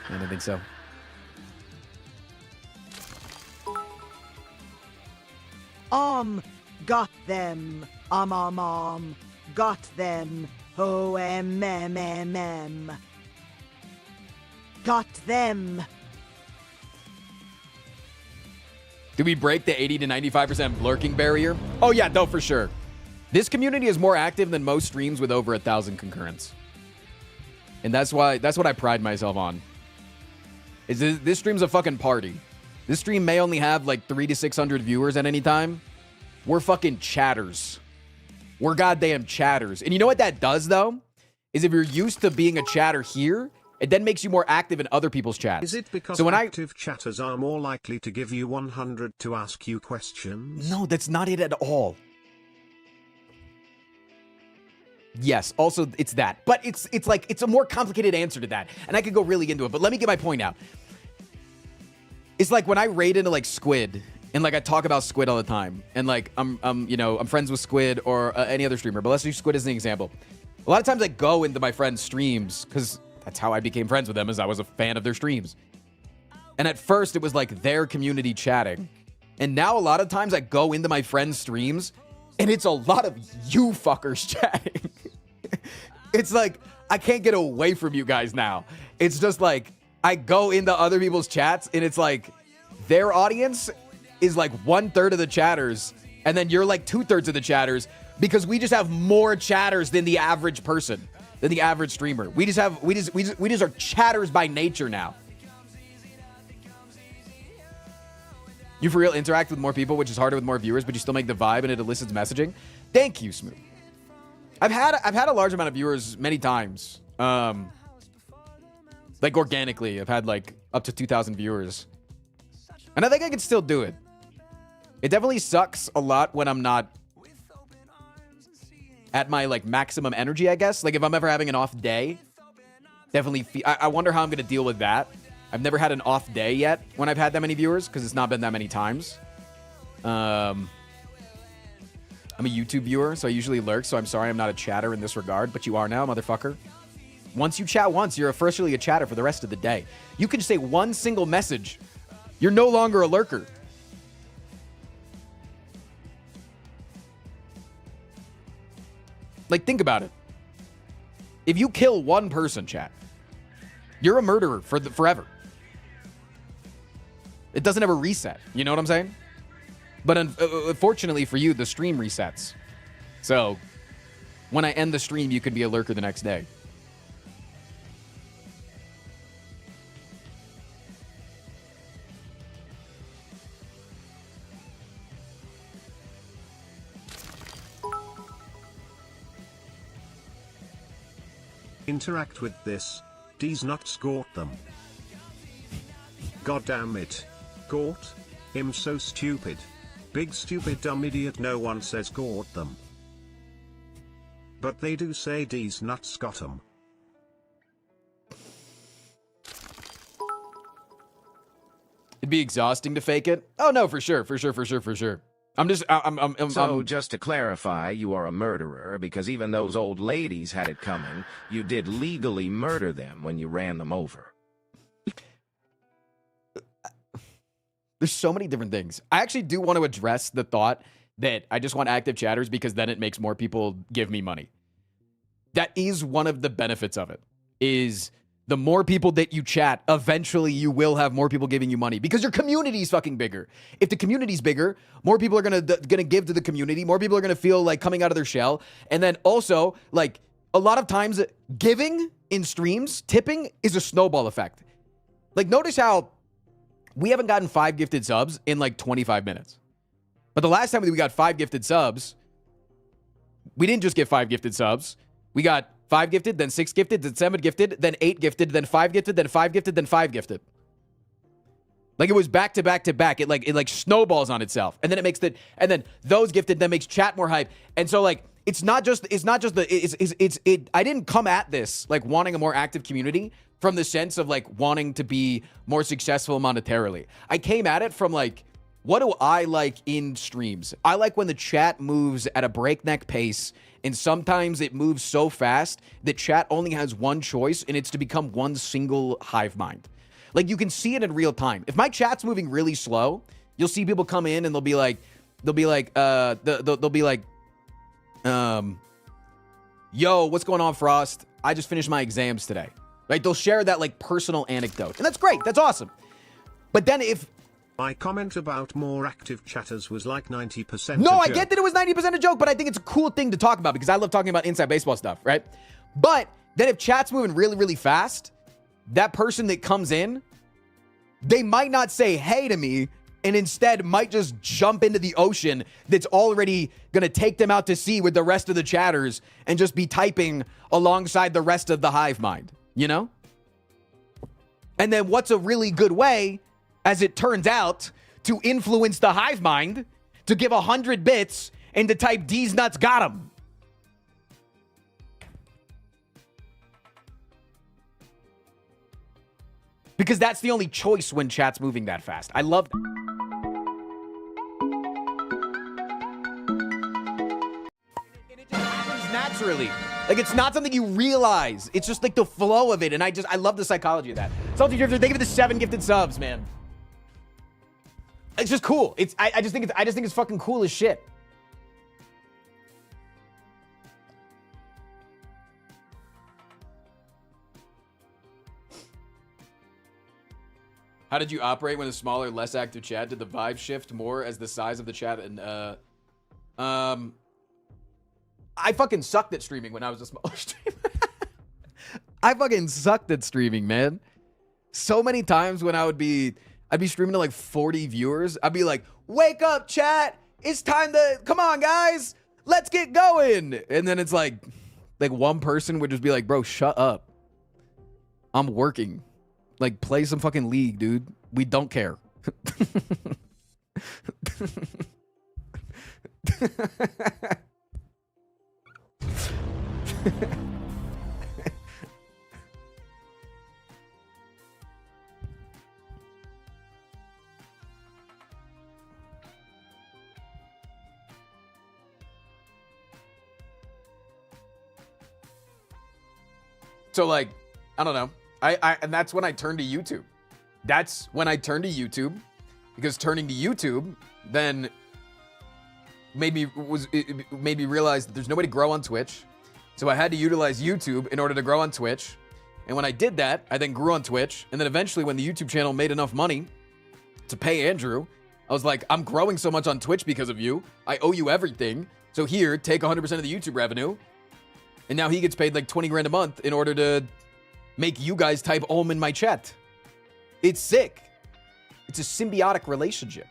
I don't think so. Got them. Got them. O-M-M-M-M. Got them. Did we break the 80 to 95% lurking barrier? Oh yeah, no, for sure. This community is more active than most streams with over 1,000 concurrents. And that's what I pride myself on. Is this stream's a fucking party. This stream may only have like 300 to 600 viewers at any time. We're fucking chatters. We're goddamn chatters. And you know what that does though? Is if you're used to being a chatter here, it then makes you more active in other people's chats. Is it because so when active chatters are more likely to give you 100 to ask you questions? No, that's not it at all. Yes, also it's that. But it's like, it's a more complicated answer to that. And I could go really into it, but let me get my point out. It's like when I raid into like Squid, and like I talk about Squid all the time, and like I'm friends with Squid or any other streamer, but let's use Squid as an example. A lot of times I go into my friends' streams, because that's how I became friends with them, is I was a fan of their streams. And at first it was like their community chatting. And now a lot of times I go into my friends' streams and it's a lot of you fuckers chatting. It's like, I can't get away from you guys now. It's just like, I go into other people's chats and it's like, their audience is like 1/3 of the chatters. And then you're like 2/3 of the chatters, because we just have more chatters than the average person, than the average streamer. We just are chatters by nature now. You for real interact with more people, which is harder with more viewers, but you still make the vibe and it elicits messaging. Thank you, Smooth. I've had a large amount of viewers many times. Like organically, I've had like up to 2,000 viewers. And I think I can still do it. It definitely sucks a lot when I'm not at my like maximum energy, I guess. Like if I'm ever having an off day, definitely I wonder how I'm going to deal with that. I've never had an off day yet when I've had that many viewers, because it's not been that many times. I'm a YouTube viewer, so I usually lurk, so I'm sorry I'm not a chatter in this regard, but you are now, motherfucker. Once you chat once, you're officially a chatter for the rest of the day. You can say one single message. You're no longer a lurker. Like, think about it. If you kill one person, chat, you're a murderer for forever. It doesn't ever reset. You know what I'm saying? But unfortunately for you, the stream resets. So when I end the stream, you could be a lurker the next day. Interact with this. These nuts got them. God damn it. Gort? Him so stupid. Big stupid dumb idiot, no one says got them. But they do say these nuts got them. It'd be exhausting to fake it. Oh no, for sure. So, just to clarify, you are a murderer because even those old ladies had it coming. You did legally murder them when you ran them over. There's so many different things. I actually do want to address the thought that I just want active chatters because then it makes more people give me money. That is one of the benefits of it. is the more people that you chat, eventually you will have more people giving you money because your community is fucking bigger. If the community's bigger, more people are gonna give to the community. More people are gonna feel like coming out of their shell. And then also, like, a lot of times giving in streams, tipping is a snowball effect. Like, notice how we haven't gotten 5 gifted subs in like 25 minutes. But the last time we got 5 gifted subs, we didn't just get 5 gifted subs. We got 5 gifted, then 6 gifted, then 7 gifted, then 8 gifted, then 5 gifted, then 5 gifted, then 5 gifted. Like, it was back to back to back. It like snowballs on itself. And then it makes and then those gifted then makes chat more hype. And so, like, I didn't come at this like wanting a more active community from the sense of like wanting to be more successful monetarily. I came at it from like, what do I like in streams? I like when the chat moves at a breakneck pace, and sometimes it moves so fast that chat only has one choice, and it's to become one single hive mind. Like, you can see it in real time. If my chat's moving really slow, you'll see people come in and they'll be like, yo, what's going on, Frost? I just finished my exams today. Right? They'll share that like personal anecdote, and that's great. That's awesome. But then if my comment about more active chatters was like 90%. No, I get that it was 90% a joke, but I think it's a cool thing to talk about because I love talking about inside baseball stuff, right? But then if chat's moving really, really fast, that person that comes in, they might not say hey to me and instead might just jump into the ocean that's already going to take them out to sea with the rest of the chatters and just be typing alongside the rest of the hive mind, you know? And then what's a really good way, as it turns out, to influence the hive mind to give 100 bits and to type D's nuts got 'em. Because that's the only choice when chat's moving that fast. I love that. And it just happens naturally. Like, it's not something you realize. It's just like the flow of it. And I love the psychology of that. Salty Drifter, thank you for the 7 gifted subs, man. It's just cool. I just think it's fucking cool as shit. How did you operate when a smaller, less active chat? Did the vibe shift more as the size of the chat? And I fucking sucked at streaming when I was a smaller streamer. I fucking sucked at streaming, man. So many times when I'd be streaming to like 40 viewers. I'd be like, wake up, chat. It's time to, come on, guys. Let's get going. And then it's like one person would just be like, bro, shut up. I'm working. Like, play some fucking League, dude. We don't care. So, like, I don't know. And that's when I turned to YouTube. That's when I turned to YouTube, because turning to YouTube then made me realize that there's no way to grow on Twitch. So I had to utilize YouTube in order to grow on Twitch. And when I did that, I then grew on Twitch. And then eventually, when the YouTube channel made enough money to pay Andrew, I was like, I'm growing so much on Twitch because of you. I owe you everything. So here, take 100% of the YouTube revenue. And now he gets paid like 20 grand a month in order to make you guys type Om in my chat. It's sick. It's a symbiotic relationship.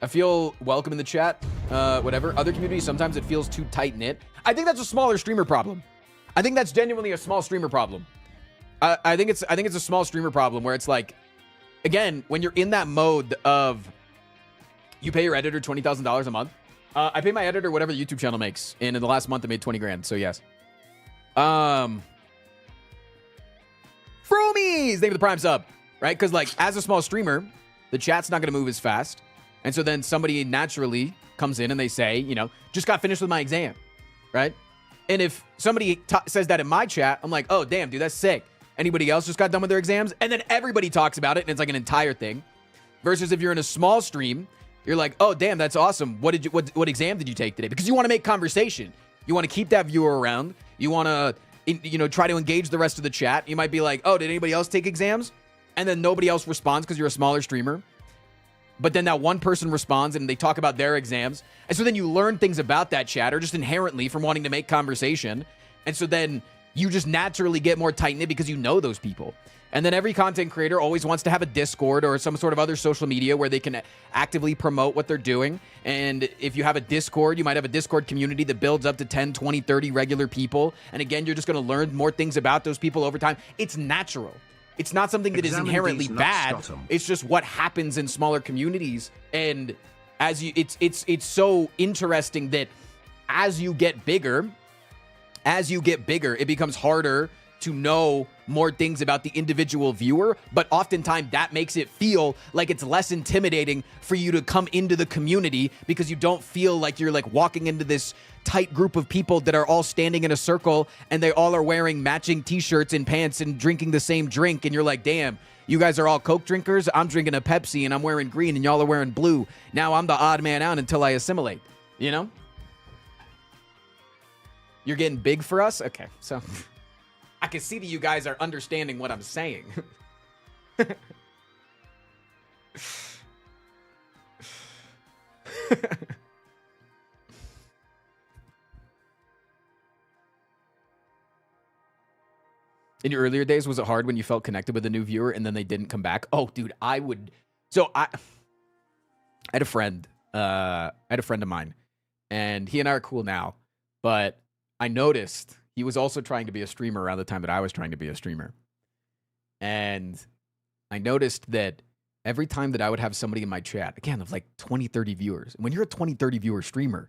I feel welcome in the chat. Whatever. Other communities, sometimes it feels too tight-knit. I think that's a smaller streamer problem. I think that's genuinely a small streamer problem. I think it's a small streamer problem where it's like, again, when you're in that mode of you pay your editor $20,000 a month. I pay my editor whatever the YouTube channel makes, and in the last month I made 20 grand, so yes. Froomies! Thank you for the prime sub, right? Because, like, as a small streamer, the chat's not going to move as fast, and so then somebody naturally comes in and they say, you know, just got finished with my exam, right? And if somebody says that in my chat, I'm like, oh, damn, dude, that's sick. Anybody else just got done with their exams? And then everybody talks about it, and it's like an entire thing. Versus if you're in a small stream, you're like, oh, damn, that's awesome. What exam did you take today? Because you want to make conversation. You want to keep that viewer around. You want to, try to engage the rest of the chat. You might be like, oh, did anybody else take exams? And then nobody else responds because you're a smaller streamer. But then that one person responds and they talk about their exams. And so then you learn things about that chat or just inherently from wanting to make conversation. And so then you just naturally get more tight-knit because you know those people. And then every content creator always wants to have a Discord or some sort of other social media where they can actively promote what they're doing. And if you have a Discord, you might have a Discord community that builds up to 10, 20, 30 regular people. And again, you're just going to learn more things about those people over time. It's natural. It's not something that is inherently bad. It's just what happens in smaller communities. And it's so interesting that as you get bigger, it becomes harder to know more things about the individual viewer, but oftentimes that makes it feel like it's less intimidating for you to come into the community because you don't feel like you're like walking into this tight group of people that are all standing in a circle and they all are wearing matching t-shirts and pants and drinking the same drink, and you're like, damn, you guys are all Coke drinkers, I'm drinking a Pepsi and I'm wearing green and y'all are wearing blue. Now I'm the odd man out until I assimilate, you know? You're getting big for us? Okay, so I can see that you guys are understanding what I'm saying. In your earlier days, was it hard when you felt connected with a new viewer and then they didn't come back? Oh, dude, I had a friend. I had a friend of mine, and he and I are cool now, but I noticed he was also trying to be a streamer around the time that I was trying to be a streamer. And I noticed that every time that I would have somebody in my chat, again, of like 20, 30 viewers, when you're a 20, 30 viewer streamer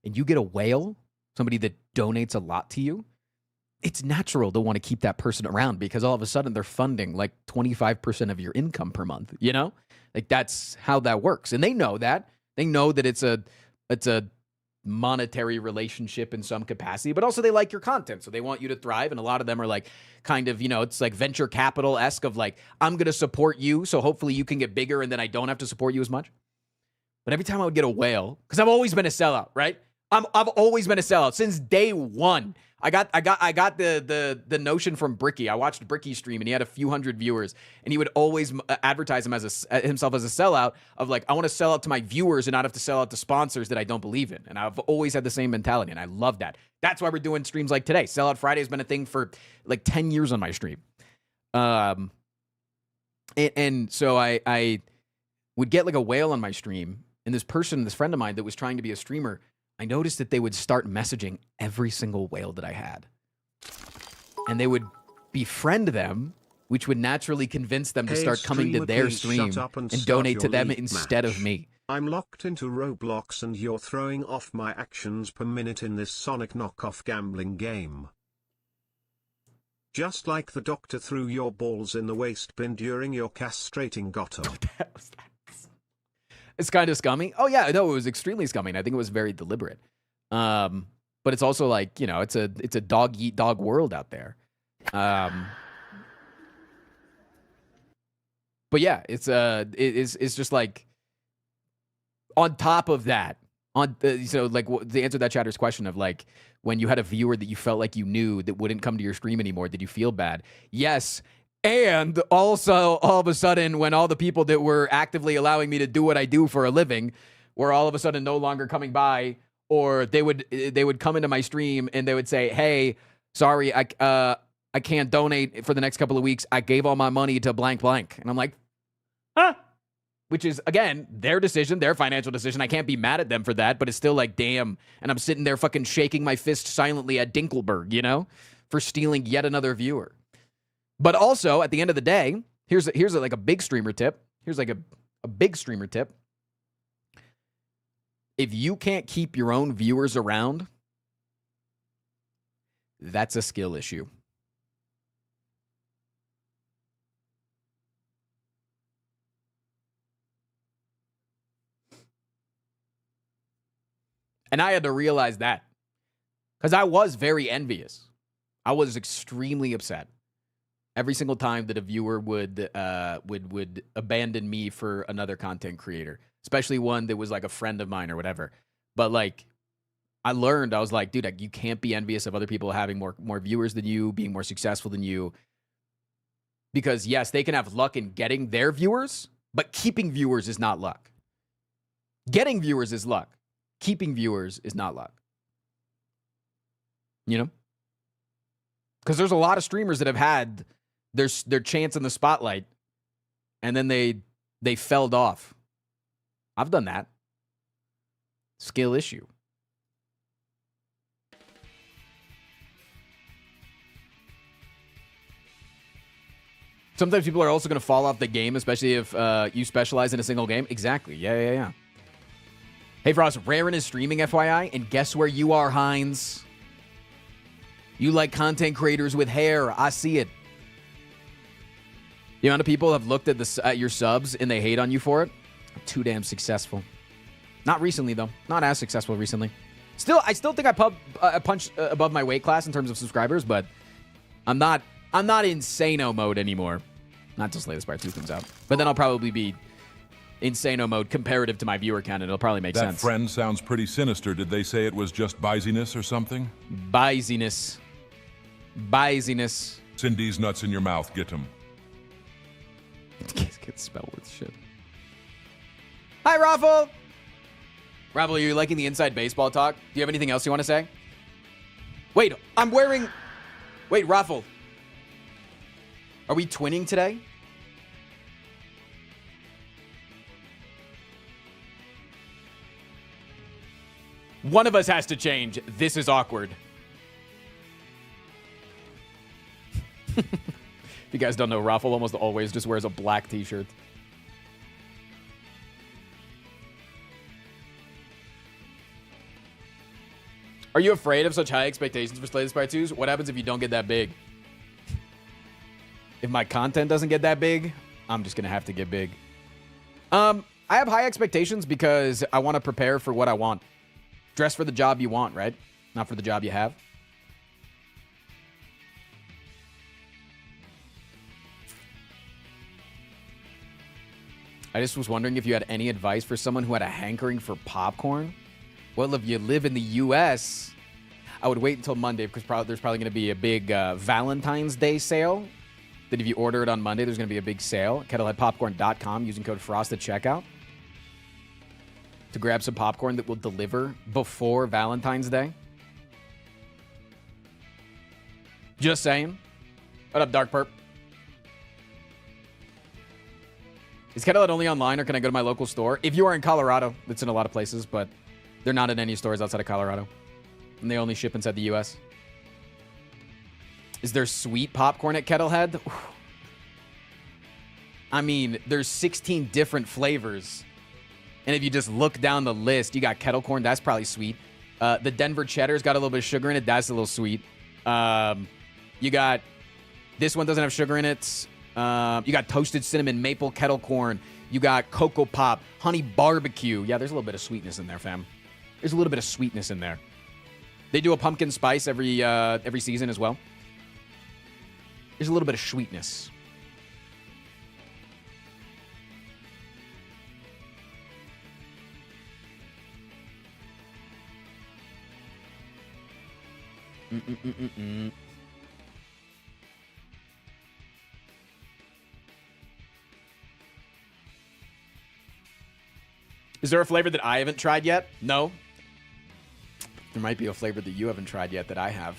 and you get a whale, somebody that donates a lot to you, it's natural to want to keep that person around because all of a sudden they're funding like 25% of your income per month, you know? Like that's how that works. And they know that. They know that it's a monetary relationship in some capacity, but also they like your content, so they want you to thrive. And a lot of them are like kind of, it's like venture capital-esque of like, I'm going to support you, so hopefully you can get bigger and then I don't have to support you as much. But every time I would get a whale, because I've always been a sellout, right? I've always been a sellout since day one. I got the notion from Bricky. I watched Bricky stream and he had a few hundred viewers, and he would always advertise himself as a sellout of like, I want to sell out to my viewers and not have to sell out to sponsors that I don't believe in. And I've always had the same mentality, and I love that. That's why we're doing streams like today. Sellout Friday has been a thing for like 10 years on my stream. And so I would get like a whale on my stream, and this friend of mine that was trying to be a streamer, I noticed that they would start messaging every single whale that I had. And they would befriend them, which would naturally convince them to start coming to their stream and donate to them instead of me. I'm locked into Roblox and you're throwing off my actions per minute in this Sonic knockoff gambling game. Just like the doctor threw your balls in the waste bin during your castrating Gotham. It's kind of scummy. Oh yeah, no, it was extremely scummy. I think it was very deliberate. But it's also like, it's a dog eat dog world out there. But yeah, it's just like on top of that, so like the answer to that chatter's question of like when you had a viewer that you felt like you knew that wouldn't come to your stream anymore, did you feel bad? Yes. And also, all of a sudden, when all the people that were actively allowing me to do what I do for a living were all of a sudden no longer coming by, or they would come into my stream and they would say, "Hey, sorry, I can't donate for the next couple of weeks. I gave all my money to blank blank," and I'm like, "Huh." Which is, again, their decision, their financial decision. I can't be mad at them for that, but it's still like, damn. And I'm sitting there fucking shaking my fist silently at Dinkelberg, for stealing yet another viewer. But also, at the end of the day, here's like a big streamer tip. Here's like a big streamer tip. If you can't keep your own viewers around, that's a skill issue. And I had to realize that because I was very envious. I was extremely upset every single time that a viewer would abandon me for another content creator, especially one that was like a friend of mine or whatever. But like, I learned, I was like, dude, like, you can't be envious of other people having more viewers than you, being more successful than you. Because yes, they can have luck in getting their viewers, but keeping viewers is not luck. Getting viewers is luck. Keeping viewers is not luck. You know? Because there's a lot of streamers that have had their chance in the spotlight, and then they felled off. I've done that. Skill issue. Sometimes people are also going to fall off the game, especially if you specialize in a single game. Exactly. Yeah. Hey, Frost, Raren is streaming, FYI, and guess where you are, Hines? You like content creators with hair. I see it. The amount of people have looked at your subs and they hate on you for it. I'm too damn successful. Not recently, though. Not as successful recently. I still think I punched above my weight class in terms of subscribers, but I'm not insano mode anymore. Not till Slay the Spire 2 comes out. But then I'll probably be insano mode comparative to my viewer count, and it'll probably make sense. That friend sounds pretty sinister. Did they say it was just biziness or something? Biziness. Cindy's nuts in your mouth. Get them. Get spelled with shit. Hi, Raffle. Raffle, are you liking the inside baseball talk? Do you have anything else you want to say? Wait, Raffle. Are we twinning today? One of us has to change. This is awkward. If you guys don't know, Raffle almost always just wears a black t-shirt. Are you afraid of such high expectations for Slay the Spire 2s? What happens if you don't get that big? If my content doesn't get that big, I'm just going to have to get big. I have high expectations because I want to prepare for what I want. Dress for the job you want, right? Not for the job you have. I just was wondering if you had any advice for someone who had a hankering for popcorn. Well, if you live in the U.S., I would wait until Monday because there's probably going to be a big Valentine's Day sale. That if you order it on Monday, there's going to be a big sale at kettleheadpopcorn.com using code FROST at checkout to grab some popcorn that will deliver before Valentine's Day. Just saying. What up, Dark Perp? Is Kettlehead only online, or can I go to my local store? If you are in Colorado, it's in a lot of places, but they're not in any stores outside of Colorado. And they only ship inside the U.S. Is there sweet popcorn at Kettlehead? I mean, there's 16 different flavors. And if you just look down the list, you got kettle corn. That's probably sweet. The Denver Cheddar's got a little bit of sugar in it. That's a little sweet. You got... This one doesn't have sugar in it. You got toasted cinnamon, maple kettle corn. You got Cocoa Pop, honey barbecue. Yeah, there's a little bit of sweetness in there, fam. There's a little bit of sweetness in there. They do a pumpkin spice every season as well. There's a little bit of sweetness. Is there a flavor that I haven't tried yet? No. There might be a flavor that you haven't tried yet that I have.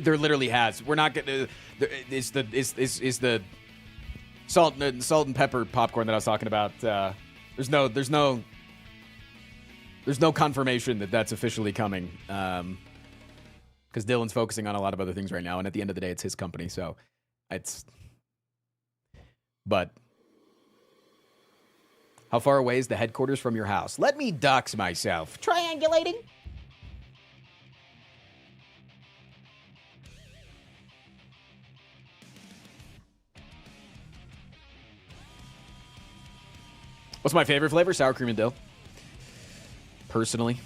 There literally has. We're not gonna. It's the salt and pepper popcorn that I was talking about. There's no confirmation that that's officially coming. Because Dylan's focusing on a lot of other things right now, and at the end of the day, it's his company, so it's. But how far away is the headquarters from your house? Let me dox myself. Triangulating. What's my favorite flavor? Sour cream and dill. Personally.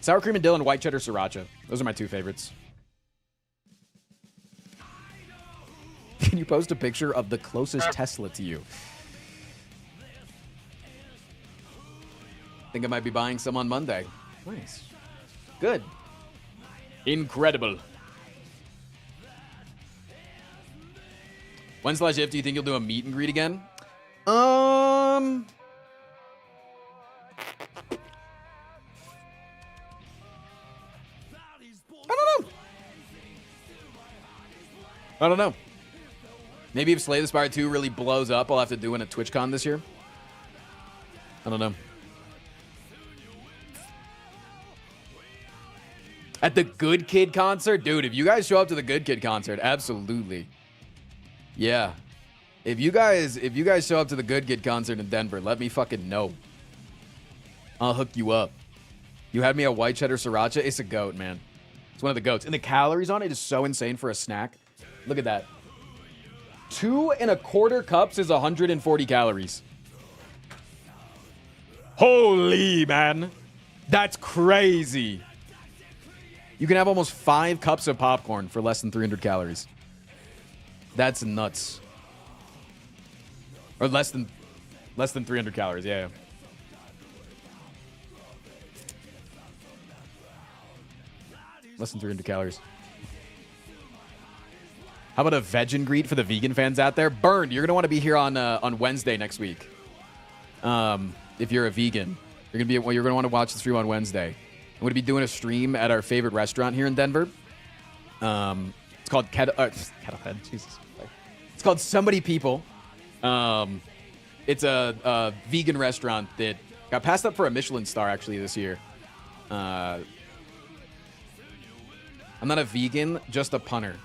Sour cream and dill and white cheddar sriracha. Those are my two favorites. Can you post a picture of the closest Tesla to you? Think I might be buying some on Monday. Nice. Good. Incredible. When/if do you think you'll do a meet and greet again? I don't know. Maybe if Slay the Spire 2 really blows up, I'll have to do one at TwitchCon this year. I don't know. At the Good Kid concert? Dude, if you guys show up to the Good Kid concert, absolutely. Yeah. If you guys show up to the Good Kid concert in Denver, let me fucking know. I'll hook you up. You had me a white cheddar sriracha. It's a goat, man. It's one of the goats. And the calories on it is so insane for a snack. Look at that. 2¼ cups is 140 calories. Holy, man. That's crazy. You can have almost 5 cups of popcorn for less than 300 calories. That's nuts. Or less than 300 calories, yeah. Less than 300 calories. How about a veg and greet for the vegan fans out there? Burned, you're going to want to be here on Wednesday next week. If you're a vegan, you're going to want to watch the stream on Wednesday. I'm going to be doing a stream at our favorite restaurant here in Denver. It's called Kettlehead. Jesus. It's called Somebody People. It's a vegan restaurant that got passed up for a Michelin star actually this year. I'm not a vegan, just a punter.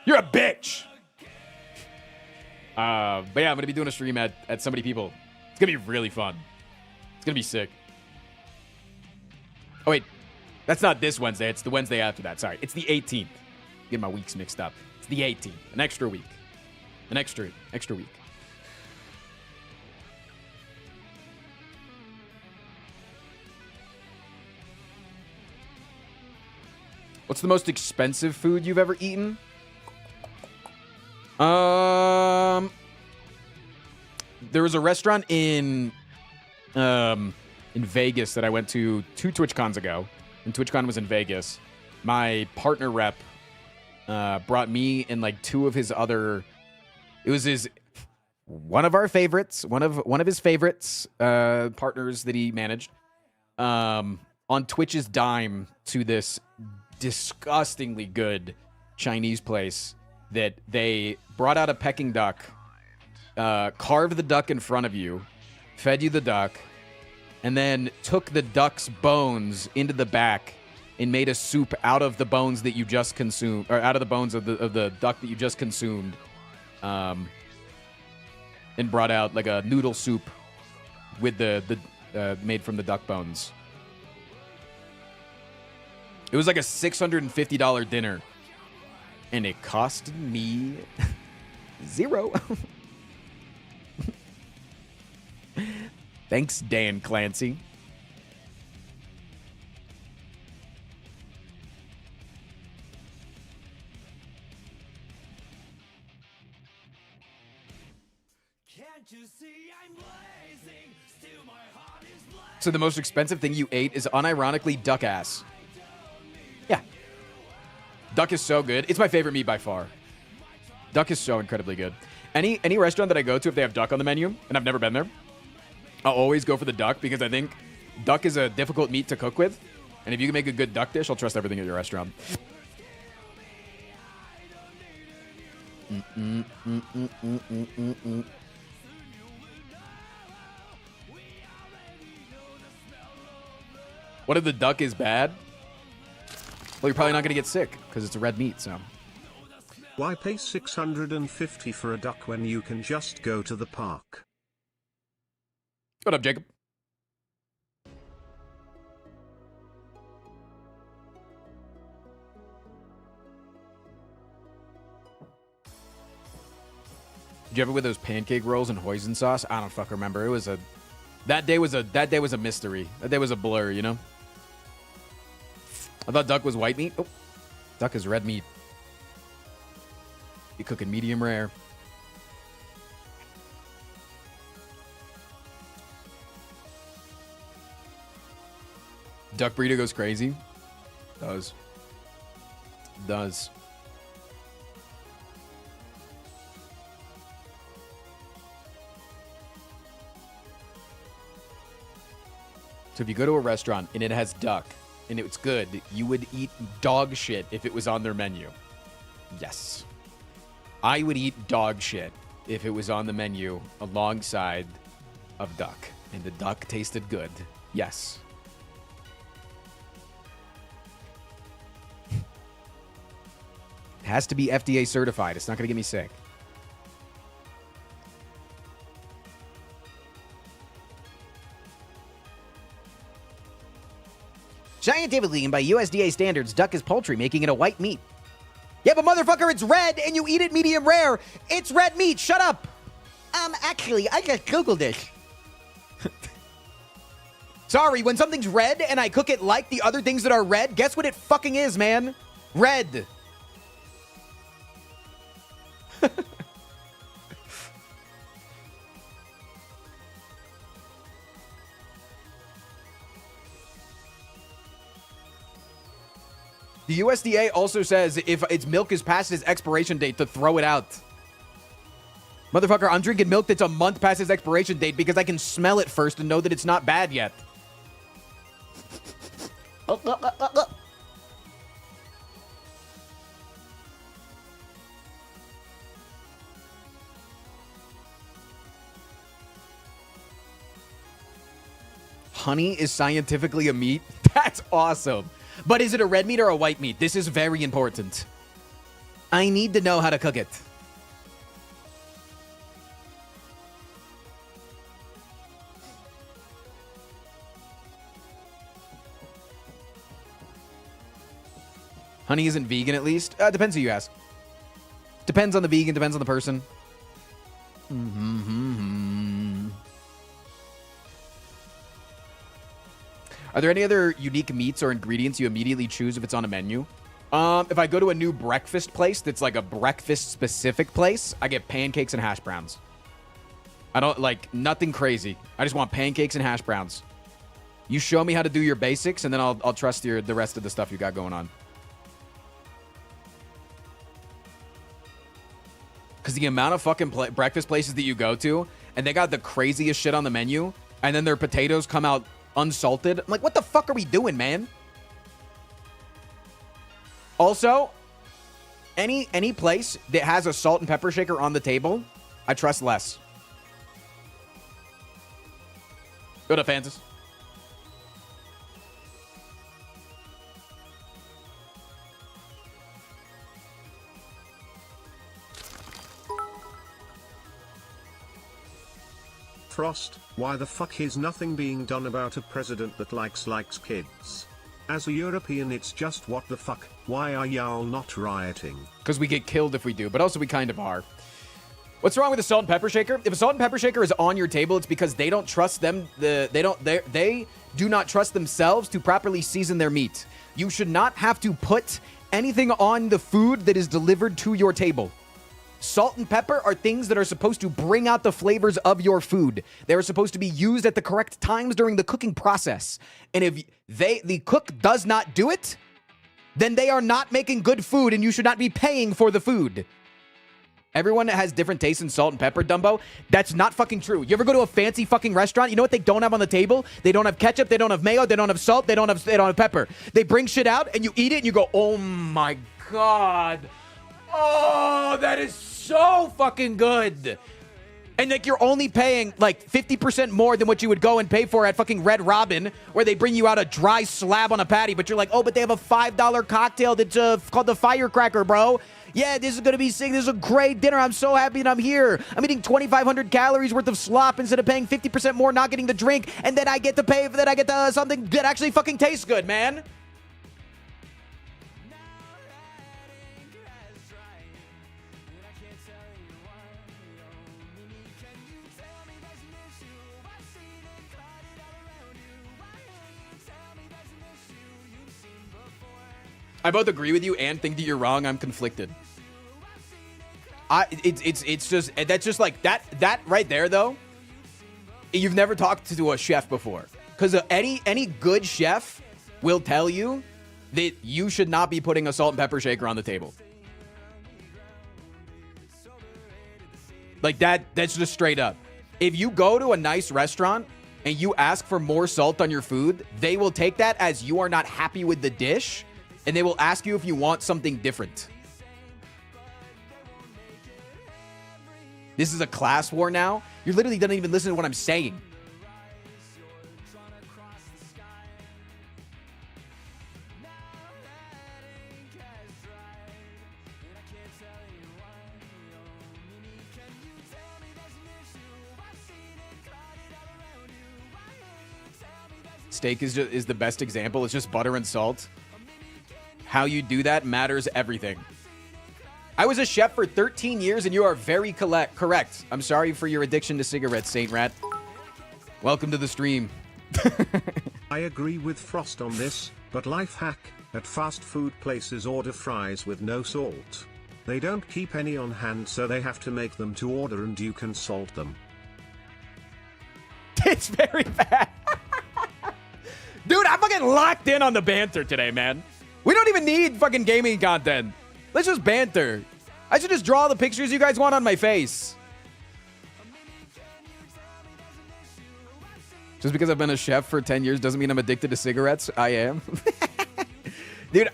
You're a bitch. But yeah, I'm going to be doing a stream at Somebody People. It's going to be really fun. It's going to be sick. Oh, wait. That's not this Wednesday. It's the Wednesday after that. Sorry. It's the 18th. Get my weeks mixed up. It's the 18th. An extra week. An extra week. What's the most expensive food you've ever eaten? There was a restaurant in Vegas that I went to 2 TwitchCons ago. And TwitchCon was in Vegas. My partner rep brought me and like 2 of his other. It was one of our favorites, one of his favorites partners that he managed on Twitch's dime to this disgustingly good Chinese place that they brought out a Peking duck, carved the duck in front of you, fed you the duck, and then took the duck's bones into the back and made a soup out of the bones that you just consumed, or out of the bones of the duck that you just consumed, and brought out like a noodle soup with the made from the duck bones. It was like a $650 dinner, and it cost me $0. Thanks, Dan Clancy. So the most expensive thing you ate is unironically duck ass. Yeah. Duck is so good. It's my favorite meat by far. Duck is so incredibly good. Any restaurant that I go to, if they have duck on the menu, and I've never been there, I'll always go for the duck because I think duck is a difficult meat to cook with. And if you can make a good duck dish, I'll trust everything at your restaurant. What if the duck is bad? Well, you're probably not going to get sick because it's a red meat, so. Why pay $650 for a duck when you can just go to the park? What up, Jacob? Did you ever with those pancake rolls and hoisin sauce? I don't fucking remember. It was that day was a mystery. That day was a blur, you know? I thought duck was white meat. Oh, duck is red meat. You cooking medium rare. Duck burrito goes crazy. Does. Does. So if you go to a restaurant and it has duck and it's good, you would eat dog shit if it was on their menu. Yes. I would eat dog shit if it was on the menu alongside of duck and the duck tasted good. Yes. It has to be FDA certified. It's not going to get me sick. Scientifically and by USDA standards, duck is poultry, making it a white meat. Yeah, but motherfucker, it's red and you eat it medium rare. It's red meat. Shut up. Actually, I just Googled this. Sorry, when something's red and I cook it like the other things that are red, guess what it fucking is, man? Red. The USDA also says if its milk is past its expiration date to throw it out. Motherfucker, I'm drinking milk that's a month past its expiration date because I can smell it first and know that it's not bad yet. Honey is scientifically a meat? That's awesome. But is it a red meat or a white meat? This is very important. I need to know how to cook it. Honey isn't vegan, at least? Depends who you ask. Depends on the vegan, depends on the person. Are there any other unique meats or ingredients you immediately choose if it's on a menu? If I go to a new breakfast place that's like a breakfast-specific place, I get pancakes and hash browns. I don't, like, nothing crazy. I just want pancakes and hash browns. You show me how to do your basics, and then I'll trust the rest of the stuff you got going on. Because the amount of fucking breakfast places that you go to, and they got the craziest shit on the menu, and then their potatoes come out unsalted. I'm like, what the fuck are we doing, man? Also, any place that has a salt and pepper shaker on the table, I trust less. Go to Fantas. Frost, why the fuck is nothing being done about a president that likes kids? As a European, it's just what the fuck, why are y'all not rioting? Because we get killed if we do, but also we kind of are. What's wrong with a salt and pepper shaker? If a salt and pepper shaker is on your table, it's because they don't trust them. They do not trust themselves to properly season their meat. You should not have to put anything on the food that is delivered to your table. Salt and pepper are things that are supposed to bring out the flavors of your food. They are supposed to be used at the correct times during the cooking process. And if the cook does not do it, then they are not making good food and you should not be paying for the food. Everyone has different tastes in salt and pepper, Dumbo. That's not fucking true. You ever go to a fancy fucking restaurant? You know what they don't have on the table? They don't have ketchup, they don't have mayo, they don't have salt, they don't have pepper. They bring shit out and you eat it and you go, oh my God. Oh, that is so fucking good. And like you're only paying like 50% more than what you would go and pay for at fucking Red Robin, where they bring you out a dry slab on a patty, but you're like, oh, but they have a $5 cocktail that's called the Firecracker, bro. Yeah, this is going to be sick. This is a great dinner. I'm so happy that I'm here. I'm eating 2,500 calories worth of slop instead of paying 50% more, not getting the drink, and then I get to pay for that. I get something that actually fucking tastes good, man. I both agree with you and think that you're wrong. I'm conflicted. It's just that's just like that right there though. You've never talked to a chef before, because any good chef will tell you that you should not be putting a salt and pepper shaker on the table. Like that's just straight up. If you go to a nice restaurant and you ask for more salt on your food, they will take that as you are not happy with the dish, and they will ask you if you want something different. This is a class war now. You literally don't even listen to what I'm saying. Steak is the best example. It's just butter and salt. How you do that matters everything. I was a chef for 13 years, and you are very correct. I'm sorry for your addiction to cigarettes, Saint Rat. Welcome to the stream. I agree with Frost on this, but life hack, at fast food places order fries with no salt. They don't keep any on hand, so they have to make them to order and you can salt them. It's very bad. Dude, I'm fucking locked in on the banter today, man. We don't even need fucking gaming content. Let's just banter. I should just draw the pictures you guys want on my face. Just because I've been a chef for 10 years doesn't mean I'm addicted to cigarettes. I am. Dude,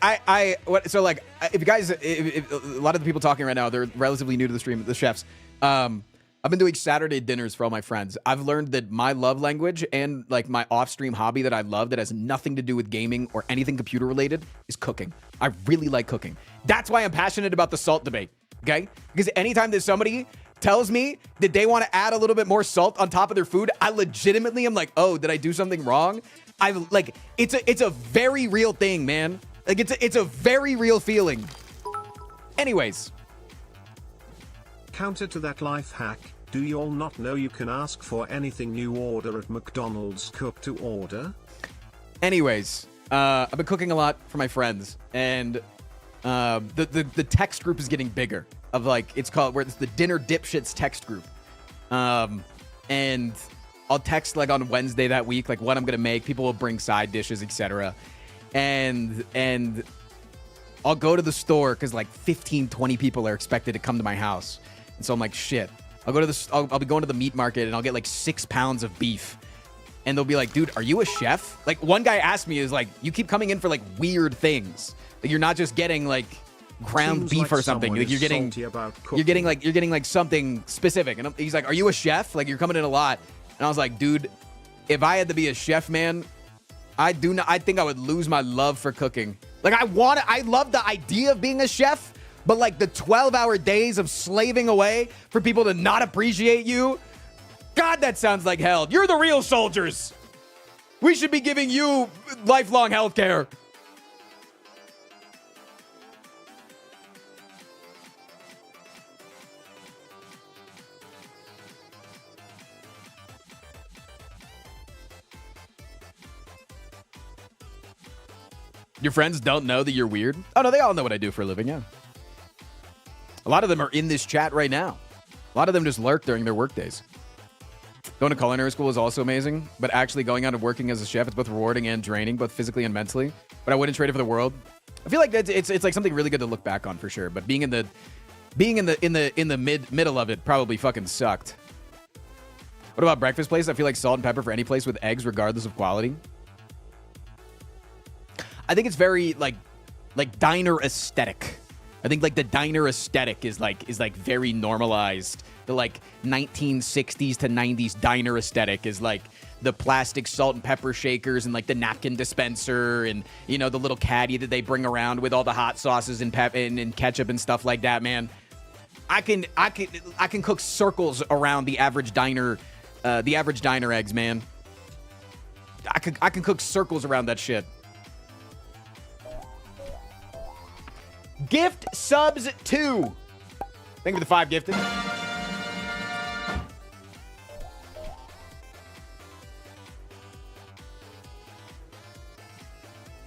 so like, if you guys, if a lot of the people talking right now, they're relatively new to the stream, the chefs. I've been doing Saturday dinners for all my friends. I've learned that my love language and like my off-stream hobby that I love that has nothing to do with gaming or anything computer related is cooking. I really like cooking. That's why I'm passionate about the salt debate, okay? Because anytime that somebody tells me that they want to add a little bit more salt on top of their food, I legitimately am like, oh, did I do something wrong? It's a very real thing, man. Like it's a very real feeling. Anyways. Counter to that life hack, do you all not know you can ask for anything you order at McDonald's cook to order? Anyways, I've been cooking a lot for my friends, and the text group is getting bigger. Of like, it's called, where it's the Dinner Dipshits text group. And I'll text like on Wednesday that week, like what I'm gonna make. People will bring side dishes, etc. And I'll go to the store because like 15, 20 people are expected to come to my house. And so I'm like, shit. I'll be going to the meat market and I'll get like 6 pounds of beef. And they'll be like, dude, are you a chef? Like one guy asked me, is like, you keep coming in for like weird things. Like you're not just getting like ground beef or something. Like you're getting like something specific. And he's like, are you a chef? Like you're coming in a lot. And I was like, dude, if I had to be a chef, man, I think I would lose my love for cooking. Like I love the idea of being a chef, but like the 12-hour days of slaving away for people to not appreciate you, God, that sounds like hell. You're the real soldiers. We should be giving you lifelong health care. Your friends don't know that you're weird? Oh, no, they all know what I do for a living, yeah. A lot of them are in this chat right now. A lot of them just lurk during their work days. Going to culinary school is also amazing, but actually going out and working as a chef, it's both rewarding and draining, both physically and mentally. But I wouldn't trade it for the world. I feel like it's like something really good to look back on for sure. But being in the middle of it probably fucking sucked. What about breakfast place? I feel like salt and pepper for any place with eggs, regardless of quality. I think it's very like diner aesthetic. I think like the diner aesthetic is like very normalized. The like 1960s to 90s diner aesthetic is like the plastic salt and pepper shakers and like the napkin dispenser and, you know, the little caddy that they bring around with all the hot sauces and and ketchup and stuff like that, man. I can cook circles around the average diner eggs, man. I can cook circles around that shit. Gift subs 2. Thank you for the 5 gifted.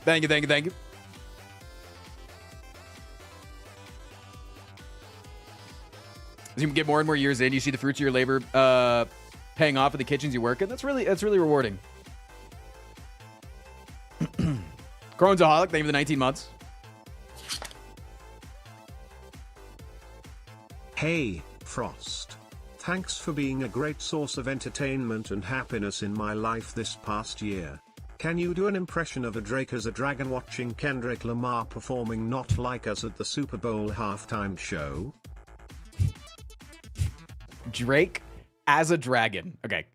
Thank you. As you get more and more years in, you see the fruits of your labor paying off in the kitchens you work in. That's really rewarding. Cronesaholic, thank you for the 19 months. Hey, Frost. Thanks for being a great source of entertainment and happiness in my life this past year. Can you do an impression of a Drake as a dragon watching Kendrick Lamar performing Not Like Us at the Super Bowl halftime show? Drake as a dragon. Okay.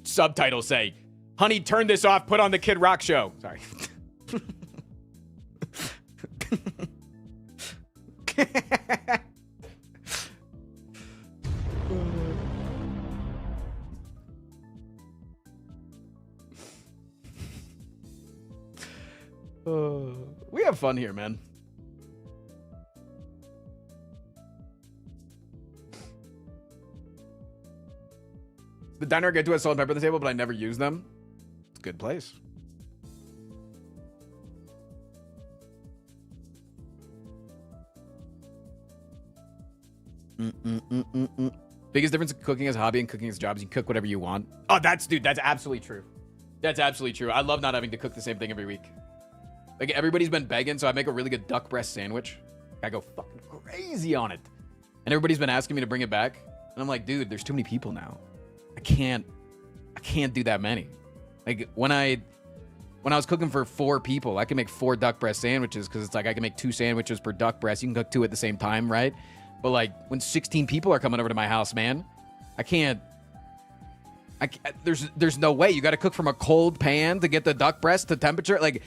Subtitles say, honey, turn this off, put on the Kid Rock show. Sorry. We have fun here, man. The diner get to a salt and pepper at the table, but I never use them. It's a good place. Biggest difference in cooking as a hobby and cooking as a job is you can cook whatever you want. Oh, that's absolutely true. That's absolutely true. I love not having to cook the same thing every week. Like, everybody's been begging, so I make a really good duck breast sandwich. I go fucking crazy on it. And everybody's been asking me to bring it back. And I'm like, dude, there's too many people now. I can't do that many. Like, when I was cooking for 4 people, I can make 4 duck breast sandwiches because it's like I can make 2 sandwiches per duck breast. You can cook 2 at the same time, right? But like, when 16 people are coming over to my house, man, there's no way. You got to cook from a cold pan to get the duck breast to temperature. Like,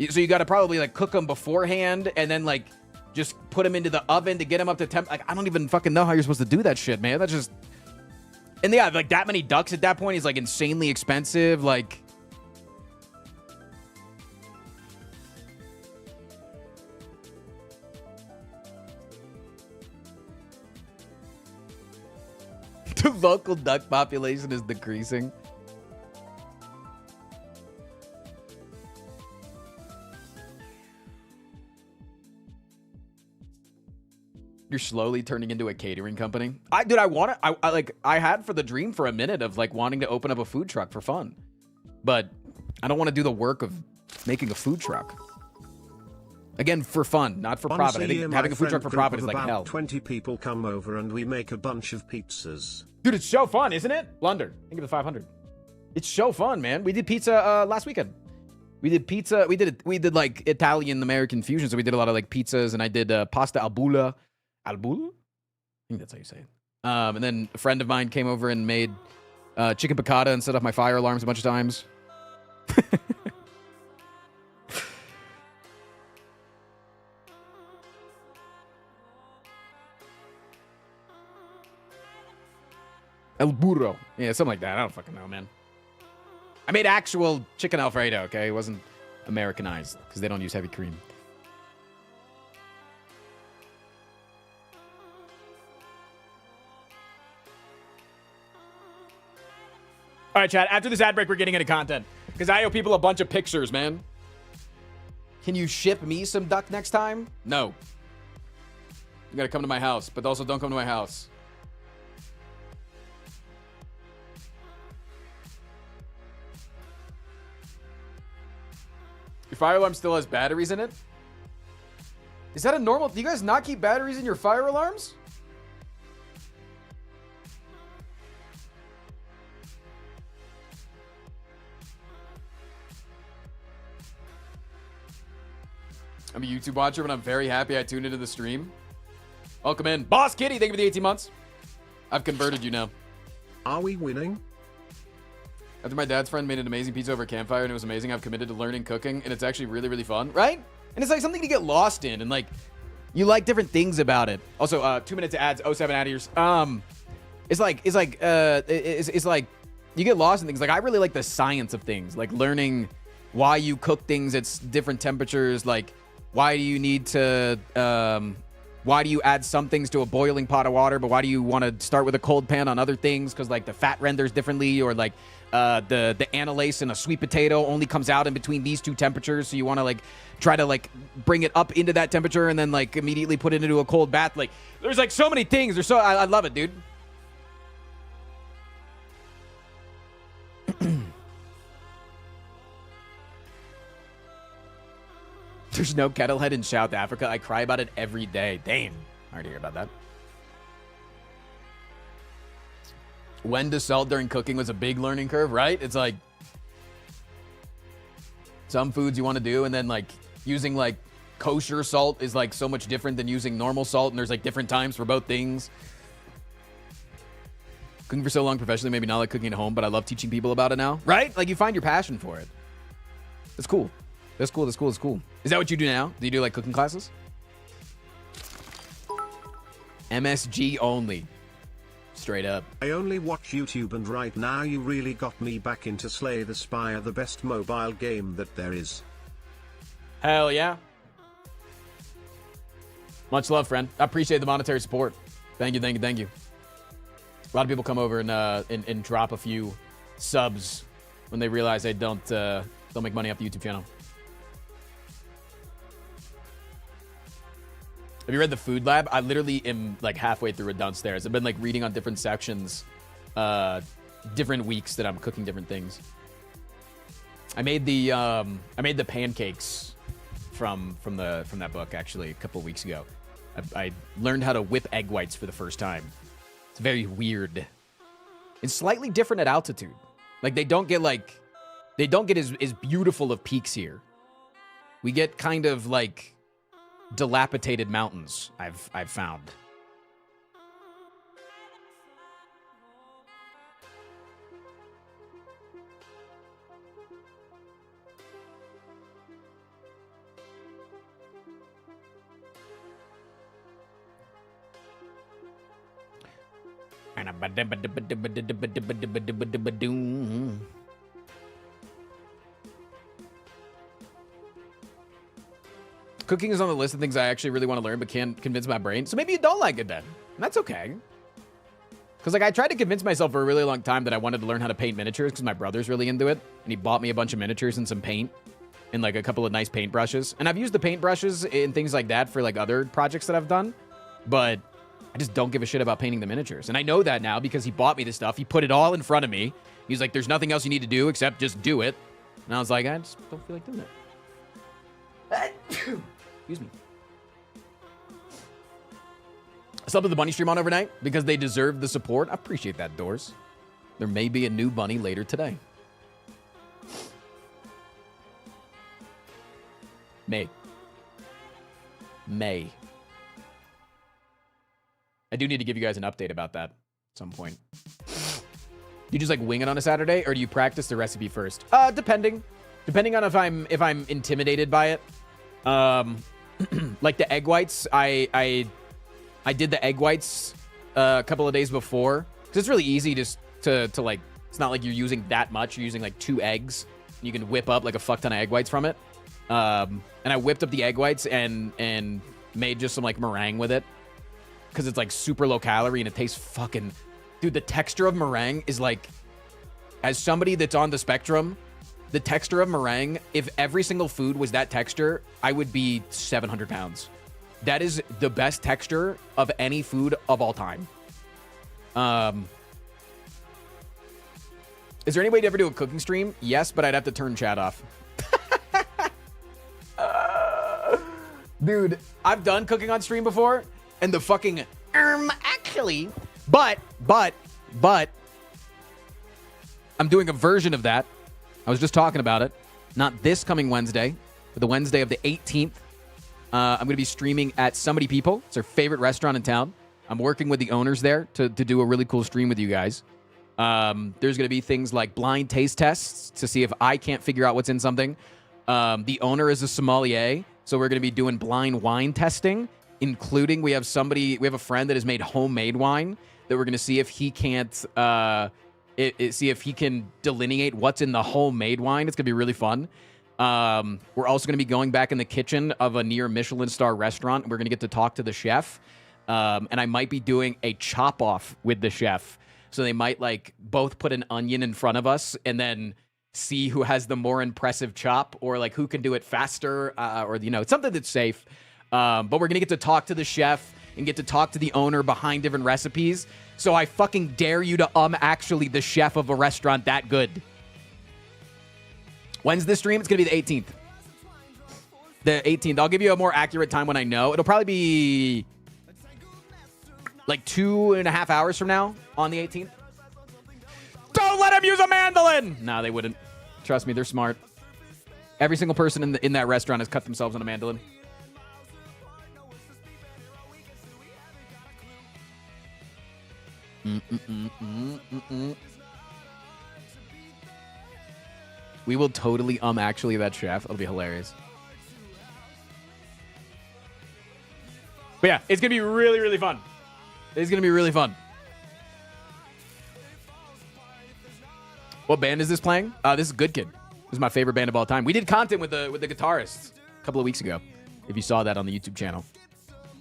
so you got to probably like cook them beforehand and then like just put them into the oven to get them up to temp. Like, I don't even fucking know how you're supposed to do that shit, man. That's just... And yeah, like that many ducks at that point is like insanely expensive. Like, the local duck population is decreasing. You're slowly turning into a catering company. I had for the dream for a minute of like wanting to open up a food truck for fun, but I don't want to do the work of making a food truck. Again, for fun, not for profit. I think having a food truck for profit is like hell. 20 people come over and we make a bunch of pizzas. Dude, it's so fun, isn't it? Blunder, think of the 500. It's so fun, man. We did pizza last weekend. We did pizza. We did like Italian American fusion. So we did a lot of like pizzas, and I did pasta al bulla. Al bulla? I think that's how you say it. And then a friend of mine came over and made chicken piccata and set off my fire alarms a bunch of times. El burro. Yeah, something like that. I don't fucking know, man. I made actual chicken Alfredo, okay? It wasn't Americanized because they don't use heavy cream. All right, chat. After this ad break, we're getting into content because I owe people a bunch of pictures, man. Can you ship me some duck next time? No. You gotta come to my house, but also don't come to my house. Your fire alarm still has batteries in it? Is that a normal... Do you guys not keep batteries in your fire alarms? I'm a YouTube watcher, but I'm very happy I tuned into the stream. Welcome in. Boss Kitty, thank you for the 18 months. I've converted you now. Are we winning? After my dad's friend made an amazing pizza over a campfire and it was amazing, I've committed to learning cooking, and it's actually really, really fun, right? And it's like something to get lost in, and like, you like different things about it. Also, 2 minutes to ads, 07 ad ears. It's like, you get lost in things. Like, I really like the science of things, like learning why you cook things at different temperatures, like, why do you need to why do you add some things to a boiling pot of water, but why do you want to start with a cold pan on other things? Because, like, the fat renders differently, or, like, the analase in a sweet potato only comes out in between these two temperatures, so you want to, like, try to, like, bring it up into that temperature and then, like, immediately put it into a cold bath. Like, there's, like, so many things. There's I love it, dude. There's no kettlehead in South Africa. I cry about it every day. Damn. Hard to hear about that. When to salt during cooking was a big learning curve, right? It's like some foods you want to do, and then, like, using, like, kosher salt is, like, so much different than using normal salt, and there's, like, different times for both things. Cooking for so long professionally, maybe not like cooking at home, but I love teaching people about it now, right? Like, you find your passion for it. That's cool. That's cool. That's cool. That's cool. Is that what you do now? Do you do, like, cooking classes? MSG only. Straight up. I only watch YouTube, and right now you really got me back into Slay the Spire, the best mobile game that there is. Hell yeah. Much love, friend. I appreciate the monetary support. Thank you, thank you, thank you. A lot of people come over and drop a few subs when they realize they don't make money off the YouTube channel. Have you read the Food Lab? I literally am, like, halfway through it downstairs. I've been, like, reading on different sections, different weeks that I'm cooking different things. I made the pancakes from that book, actually, a couple weeks ago. I learned how to whip egg whites for the first time. It's very weird. It's slightly different at altitude. Like, they don't get as beautiful of peaks here. We get kind of, like, dilapidated mountains, I've found. Cooking is on the list of things I actually really want to learn but can't convince my brain. So maybe you don't like it then. And that's okay. Because, like, I tried to convince myself for a really long time that I wanted to learn how to paint miniatures because my brother's really into it. And he bought me a bunch of miniatures and some paint and, like, a couple of nice paint brushes. And I've used the paint brushes and things like that for, like, other projects that I've done. But I just don't give a shit about painting the miniatures. And I know that now because he bought me this stuff. He put it all in front of me. He's like, there's nothing else you need to do except just do it. And I was like, I just don't feel like doing it. Excuse me. I subbed to the bunny stream on overnight because they deserve the support. I appreciate that, Doors. There may be a new bunny later today. May. I do need to give you guys an update about that at some point. You just, like, wing it on a Saturday, or do you practice the recipe first? Depending on if I'm intimidated by it. Like the egg whites, I did the egg whites a couple of days before because it's really easy just to like, it's not like you're using that much. You're using like 2 eggs. You can whip up like a fuck ton of egg whites from it. And I whipped up the egg whites and made just some like meringue with it because it's like super low calorie and it tastes fucking, dude, the texture of meringue is like, as somebody that's on the spectrum, the texture of meringue, if every single food was that texture, I would be 700 pounds. That is the best texture of any food of all time. Is there any way to ever do a cooking stream? Yes, but I'd have to turn chat off. Dude, I've done cooking on stream before, and the fucking, actually, but, I'm doing a version of that. I was just talking about it. Not this coming Wednesday, but the Wednesday of the 18th. I'm going to be streaming at Somebody People. It's our favorite restaurant in town. I'm working with the owners there to do a really cool stream with you guys. There's going to be things like blind taste tests to see if I can't figure out what's in something. The owner is a sommelier, so we're going to be doing blind wine testing, including we have a friend that has made homemade wine that we're going to see if he can't... see if he can delineate what's in the homemade wine. It's going to be really fun. We're also going to be going back in the kitchen of a near Michelin star restaurant. We're going to get to talk to the chef. And I might be doing a chop off with the chef. So they might like both put an onion in front of us and then see who has the more impressive chop, or like who can do it faster, or, you know, it's something that's safe. But we're going to get to talk to the chef and get to talk to the owner behind different recipes. So I fucking dare you to actually the chef of a restaurant that good. When's the stream? It's going to be the 18th. The 18th. I'll give you a more accurate time when I know. It'll probably be like 2.5 hours from now on the 18th. Don't let him use a mandolin! No, they wouldn't. Trust me, they're smart. Every single person in that restaurant has cut themselves on a mandolin. We will totally actually that chef. It'll be hilarious. But yeah, it's gonna be really, really fun. It's gonna be really fun. What band is this playing? This is Good Kid. This is my favorite band of all time. We did content with the guitarists a couple of weeks ago, if you saw that on the YouTube channel.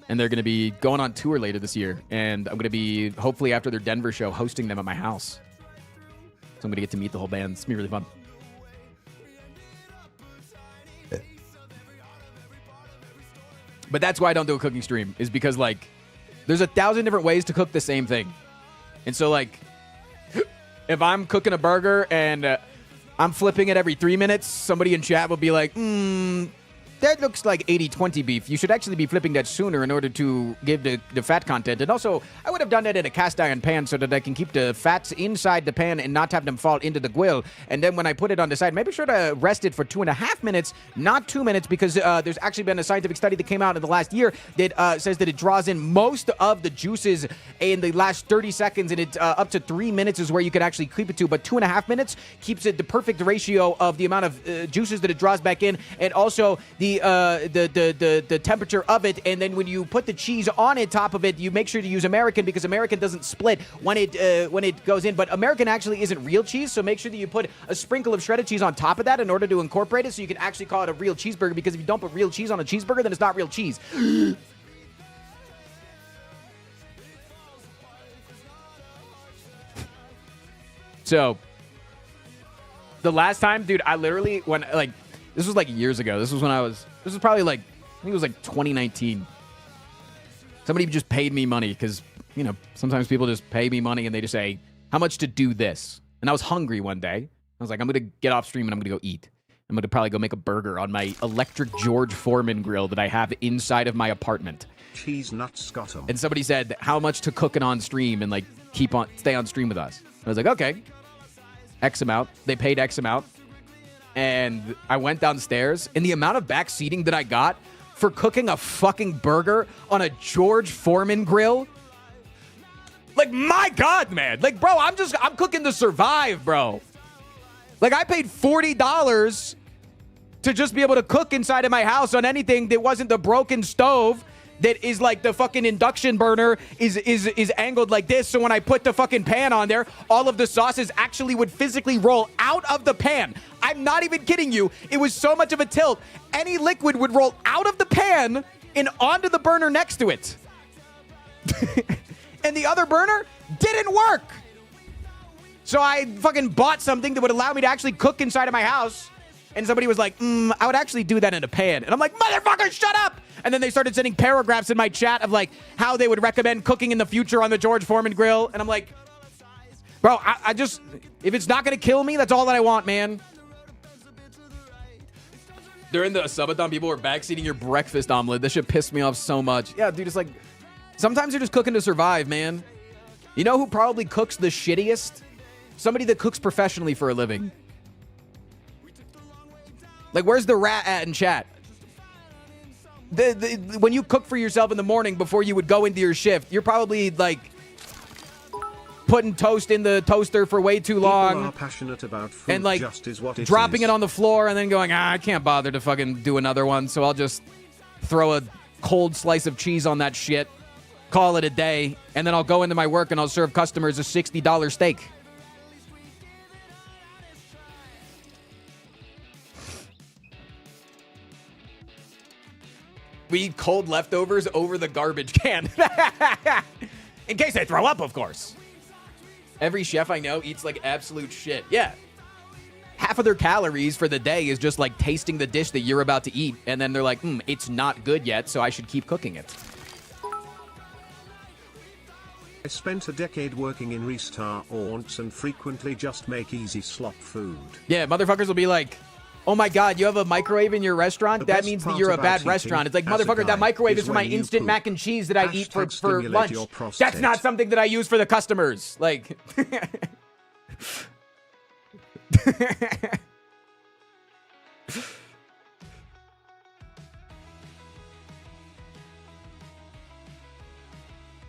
And they're going to be going on tour later this year. And I'm going to be, hopefully after their Denver show, hosting them at my house. So I'm going to get to meet the whole band. It's going to be really fun. But that's why I don't do a cooking stream, is because, like, there's 1,000 different ways to cook the same thing. And so, like, if I'm cooking a burger and I'm flipping it every 3 minutes, somebody in chat will be like, that looks like 80-20 beef. You should actually be flipping that sooner in order to give the fat content. And also, I would have done that in a cast iron pan so that I can keep the fats inside the pan and not have them fall into the grill. And then when I put it on the side, maybe sure to rest it for 2.5 minutes, not 2 minutes, because there's actually been a scientific study that came out in the last year that says that it draws in most of the juices in the last 30 seconds, and it up to 3 minutes is where you can actually keep it to. But 2.5 minutes keeps it the perfect ratio of the amount of juices that it draws back in, and also the temperature of it. And then when you put the cheese on it, top of it, you make sure to use American, because American doesn't split when it goes in. But American actually isn't real cheese, so make sure that you put a sprinkle of shredded cheese on top of that in order to incorporate it, so you can actually call it a real cheeseburger. Because if you don't put real cheese on a cheeseburger, then it's not real cheese. So the last time, dude, I literally, when, like, this was like years ago. This was probably like, I think it was like 2019. Somebody just paid me money because, you know, sometimes people just pay me money and they just say, how much to do this? And I was hungry one day. I was like, I'm going to get off stream and I'm going to go eat. I'm going to probably go make a burger on my electric George Foreman grill that I have inside of my apartment. Cheese nuts got 'em. And somebody said, how much to cook it on stream and like stay on stream with us? I was like, okay, X amount. They paid X amount. And I went downstairs, and the amount of back seating that I got for cooking a fucking burger on a George Foreman grill, like, my God, man. Like, bro, I'm cooking to survive, bro. Like, I paid $40 to just be able to cook inside of my house on anything that wasn't the broken stove that is like the fucking induction burner is angled like this. So when I put the fucking pan on there, all of the sauces actually would physically roll out of the pan. I'm not even kidding you. It was so much of a tilt. Any liquid would roll out of the pan and onto the burner next to it. And the other burner didn't work. So I fucking bought something that would allow me to actually cook inside of my house. And somebody was like, I would actually do that in a pan. And I'm like, motherfucker, shut up! And then they started sending paragraphs in my chat of like how they would recommend cooking in the future on the George Foreman grill. And I'm like, bro, I just, if it's not going to kill me, that's all that I want, man. During the subathon, people were backseating your breakfast omelet. This shit pissed me off so much. Yeah, dude, it's like, sometimes you're just cooking to survive, man. You know who probably cooks the shittiest? Somebody that cooks professionally for a living. Like, where's the rat at in chat? When you cook for yourself in the morning before you would go into your shift, you're probably, like, putting toast in the toaster for way too long. People are passionate about food, and, like, just is what it dropping is. it on the floor and then going, I can't bother to fucking do another one, so I'll just throw a cold slice of cheese on that shit, call it a day, and then I'll go into my work and I'll serve customers a $60 steak. We eat cold leftovers over the garbage can. In case I throw up, of course. Every chef I know eats like absolute shit. Yeah. Half of their calories for the day is just like tasting the dish that you're about to eat. And then they're like, it's not good yet, so I should keep cooking it. I spent a decade working in restaurants and frequently just make easy slop food. Yeah, motherfuckers will be like, oh my God, you have a microwave in your restaurant? The That best means that part you're a about bad restaurant. It's like, eating as a motherfucker, that guy microwave is is for my when you instant poop. mac and cheese that I eat for Stimulate lunch. your That's prostate. not something that I use for the customers. Like...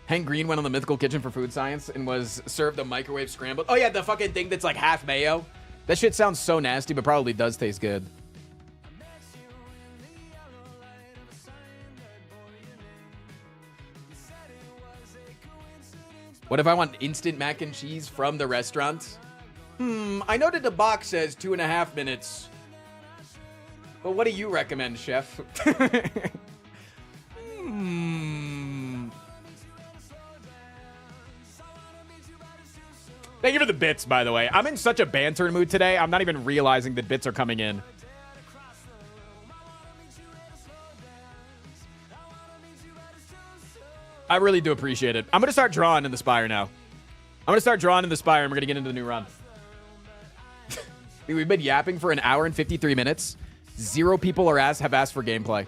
Hank Green went on the Mythical Kitchen for food science and was served a microwave scrambled. Oh yeah, the fucking thing that's like half mayo. That shit sounds so nasty, but probably does taste good. What if I want instant mac and cheese from the restaurant? I know that the box says 2.5 minutes. But what do you recommend, chef? Thank you for the bits, by the way. I'm in such a banter mood today, I'm not even realizing that bits are coming in. I really do appreciate it. I'm going to start drawing in the Spire now. I'm going to start drawing in the Spire, and we're going to get into the new run. We've been yapping for 1 hour and 53 minutes. 0 people have asked for gameplay.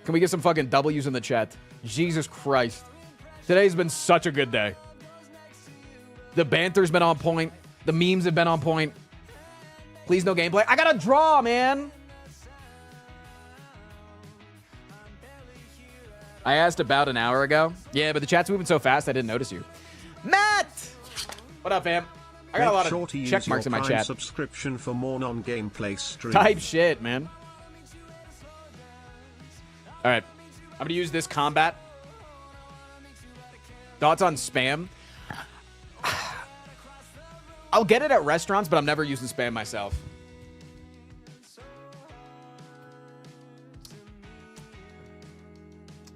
Can we get some fucking W's in the chat? Jesus Christ. Today's been such a good day. The banter's been on point. The memes have been on point. Please no gameplay. I gotta draw, man. I asked about an hour ago. Yeah, but the chat's moving so fast I didn't notice you. Matt! What up, fam? I got a lot of check marks in my chat. Subscription for more non-gameplay streams. Type shit, man. All right. I'm going to use this combat. Thoughts on spam? I'll get it at restaurants, but I'm never using spam myself.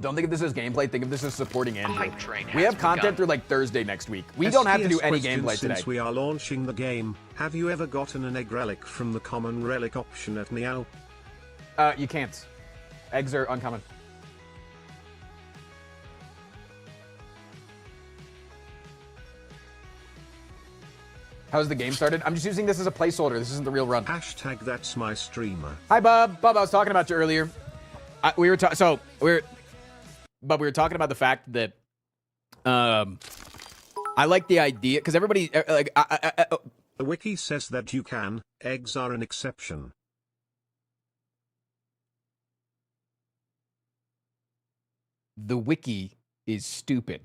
Don't think of this as gameplay. Think of this as supporting Andrew. Hype train We has have content begun. through like Thursday next week. We don't have to do any question, gameplay today. Since we are launching the game, have you ever gotten an egg relic from the common relic option at Meow? You can't. Eggs are uncommon. How's the game started? I'm just using this as a placeholder. This isn't the real run. Hashtag that's my streamer. Hi, Bub. Bub, I was talking about you earlier. We were talking about the fact that I like the idea because everybody like The wiki says that you can. Eggs are an exception. the wiki is stupid.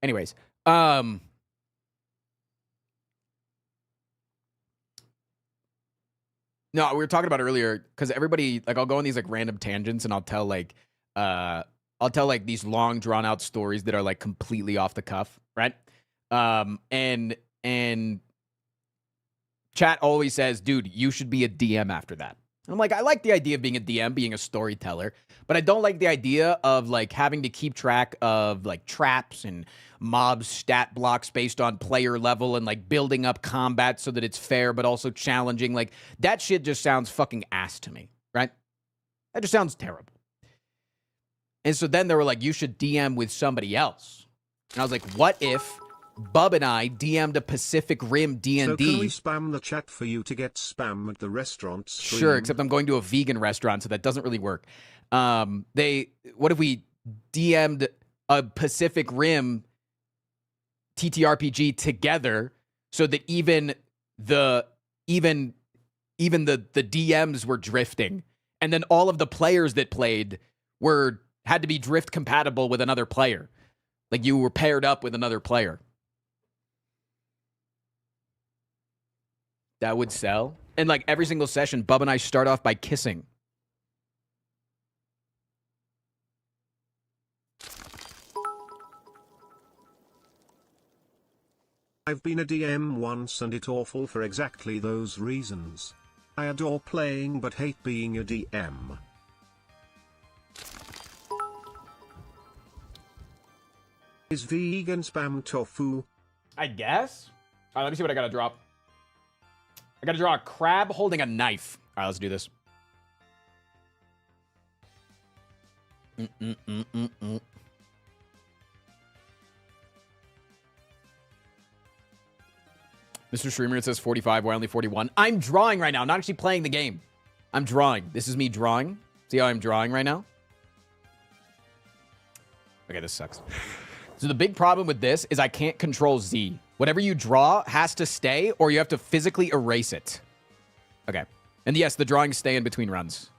Anyways, no, we were talking about earlier because everybody like I'll go on these like random tangents and I'll tell like these long drawn out stories that are like completely off the cuff, right? And chat always says, dude, you should be a DM after that. And I'm like, I like the idea of being a DM, being a storyteller, but I don't like the idea of like having to keep track of like traps and mob stat blocks based on player level and like building up combat so that it's fair but also challenging. Like that shit just sounds fucking ass to me, right? That just sounds terrible. And so then they were like, you should DM with somebody else. And I was like, what if Bub and I DM'd a Pacific Rim D&D? So can we spam the chat for you to get spam at the restaurant stream? Sure, except I'm going to a vegan restaurant, so that doesn't really work. What if we DM'd a Pacific Rim TTRPG together so that even the DMs were drifting, and then all of the players that played had to be drift compatible with another player. Like you were paired up with another player. That would sell. And like every single session, Bub and I start off by kissing. I've been a DM once and it's awful for exactly those reasons. I adore playing but hate being a DM. Is vegan spam tofu? I guess. All right, let me see what I gotta drop. I gotta draw a crab holding a knife. All right, let's do this. Mr. Streamer, it says 45, why only 41? I'm drawing right now. I'm not actually playing the game. I'm drawing. This is me drawing. See how I'm drawing right now? Okay, this sucks. So the big problem with this is I can't control Z. Whatever you draw has to stay, or you have to physically erase it. Okay. And yes, the drawings stay in between runs.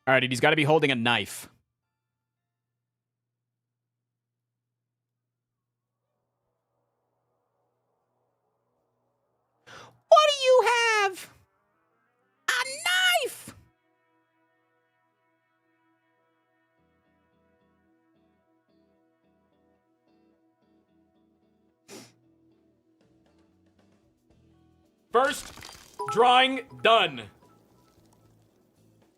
All right, he's got to be holding a knife. What do you have? A knife! First drawing done.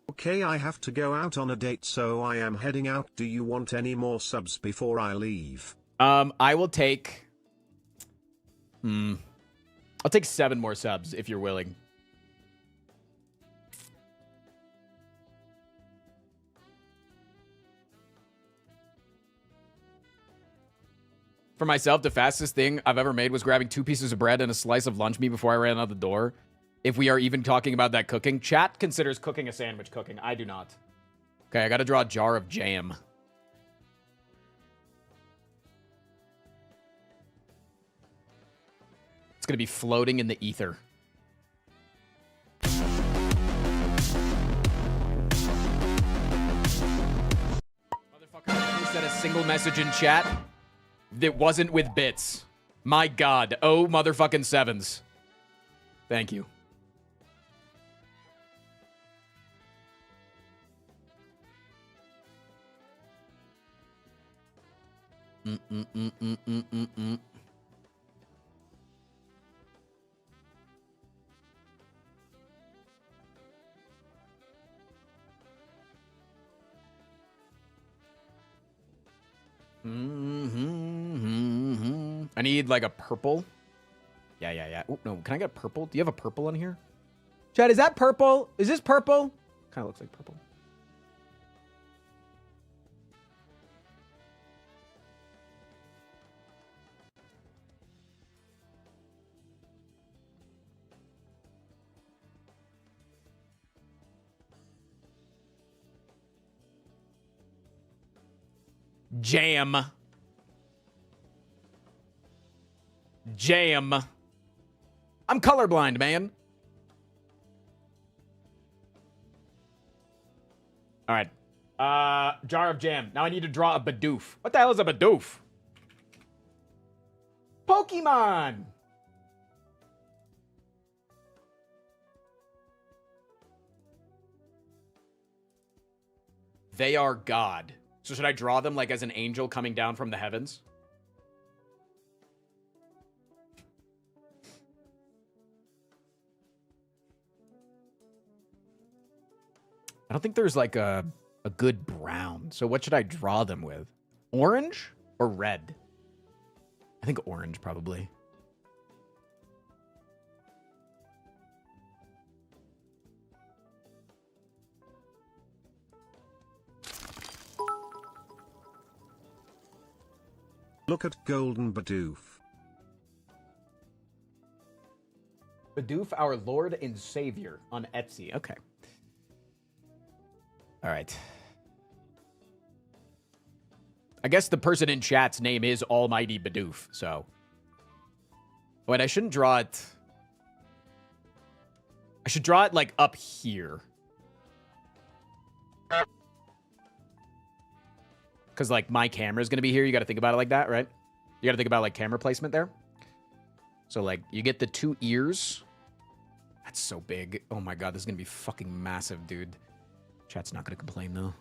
Okay, I have to go out on a date, so I am heading out. Do you want any more subs before I leave? I will take... I'll take 7 more subs if you're willing. For myself, the fastest thing I've ever made was grabbing 2 pieces of bread and a slice of lunch meat before I ran out the door. If we are even talking about that cooking. Chat considers cooking a sandwich cooking. I do not. Okay, I gotta draw a jar of jam. It's gonna be floating in the ether. Motherfucker, who said a single message in chat that wasn't with bits? My God. Oh, motherfucking sevens. Thank you. I need like a purple. Yeah. Oh, no. Can I get purple? Do you have a purple on here? Chad, is that purple? Is this purple? Kind of looks like purple. Jam. I'm colorblind, man. All right. Jar of jam. Now I need to draw a Bidoof. What the hell is a Bidoof? Pokemon. They are God. So should I draw them like as an angel coming down from the heavens? I don't think there's like a good brown. So what should I draw them with? Orange or red? I think orange probably. Look at Golden Bidoof. Bidoof, our Lord and Savior on Etsy. Okay. All right. I guess the person in chat's name is Almighty Bidoof, so. Wait, I shouldn't draw it. I should draw it, like, up here. Because, like, my camera's going to be here. You got to think about it like that, right? You got to think about, like, camera placement there. So, like, you get the 2 ears. That's so big. Oh, my God. This is going to be fucking massive, dude. Chat's not going to complain, though.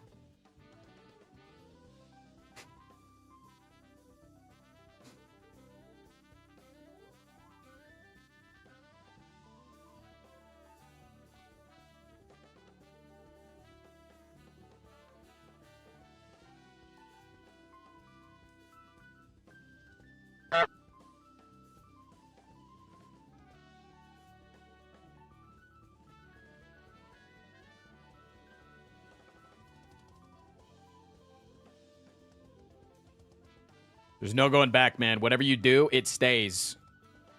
There's no going back, man. Whatever you do, it stays.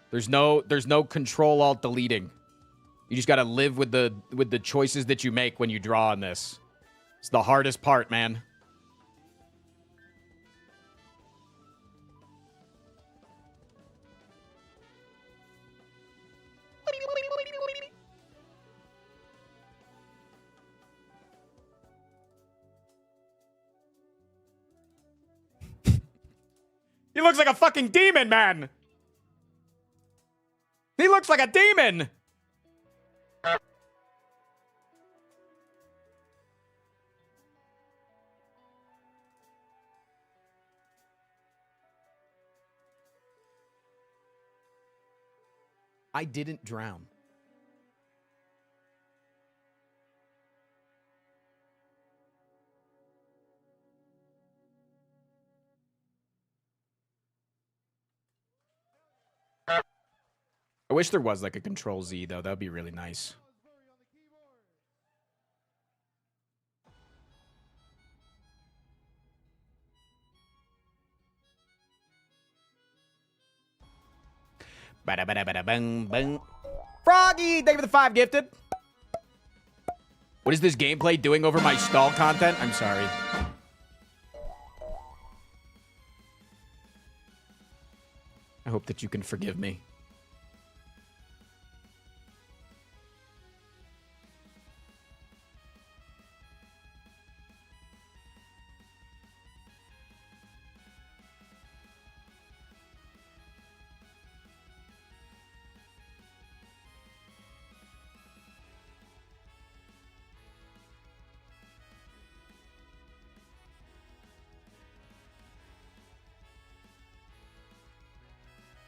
There's no control alt deleting. You just gotta live with the choices that you make when you draw on this. It's the hardest part, man. He looks like a fucking demon, man! He looks like a demon! I didn't drown. I wish there was like a Control Z though. That would be really nice. Bada-bada-bada-bang-bang. Froggy, thank you for the 5 gifted. What is this gameplay doing over my stall content? I'm sorry. I hope that you can forgive me.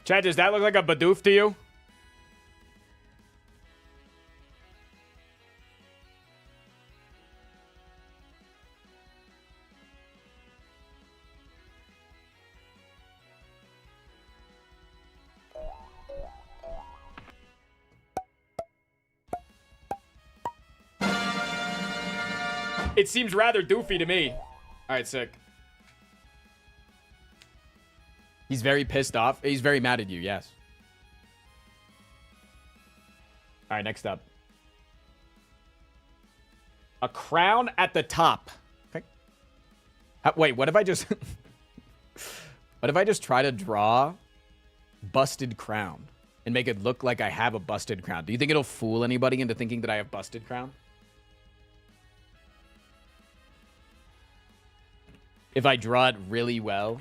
Chad, does that look like a Bidoof to you? It seems rather doofy to me. All right, sick. He's very pissed off. He's very mad at you, yes. All right, next up. A crown at the top. Okay. Wait, what if I just... what if I just try to draw busted crown and make it look like I have a busted crown? Do you think it'll fool anybody into thinking that I have busted crown? If I draw it really well...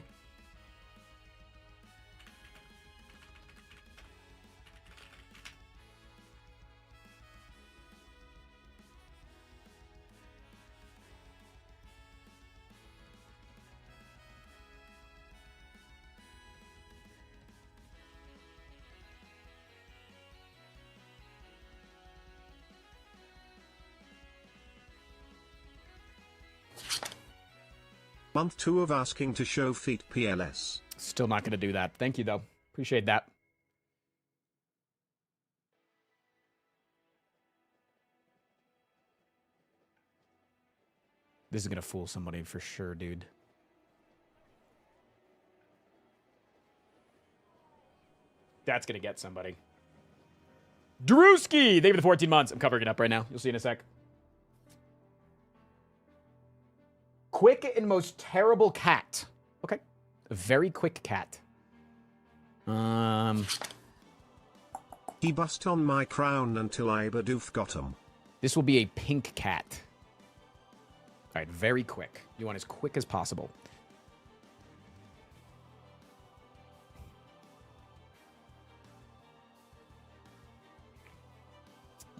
Month 2 of asking to show feet PLS. Still not going to do that. Thank you, though. Appreciate that. This is going to fool somebody for sure, dude. That's going to get somebody. Drewski, thank you for the 14 months. I'm covering it up right now. You'll see in a sec. Quick and most terrible cat. Okay. A very quick cat. He bust on my crown until I badoof got him. This will be a pink cat. All right, very quick. You want as quick as possible.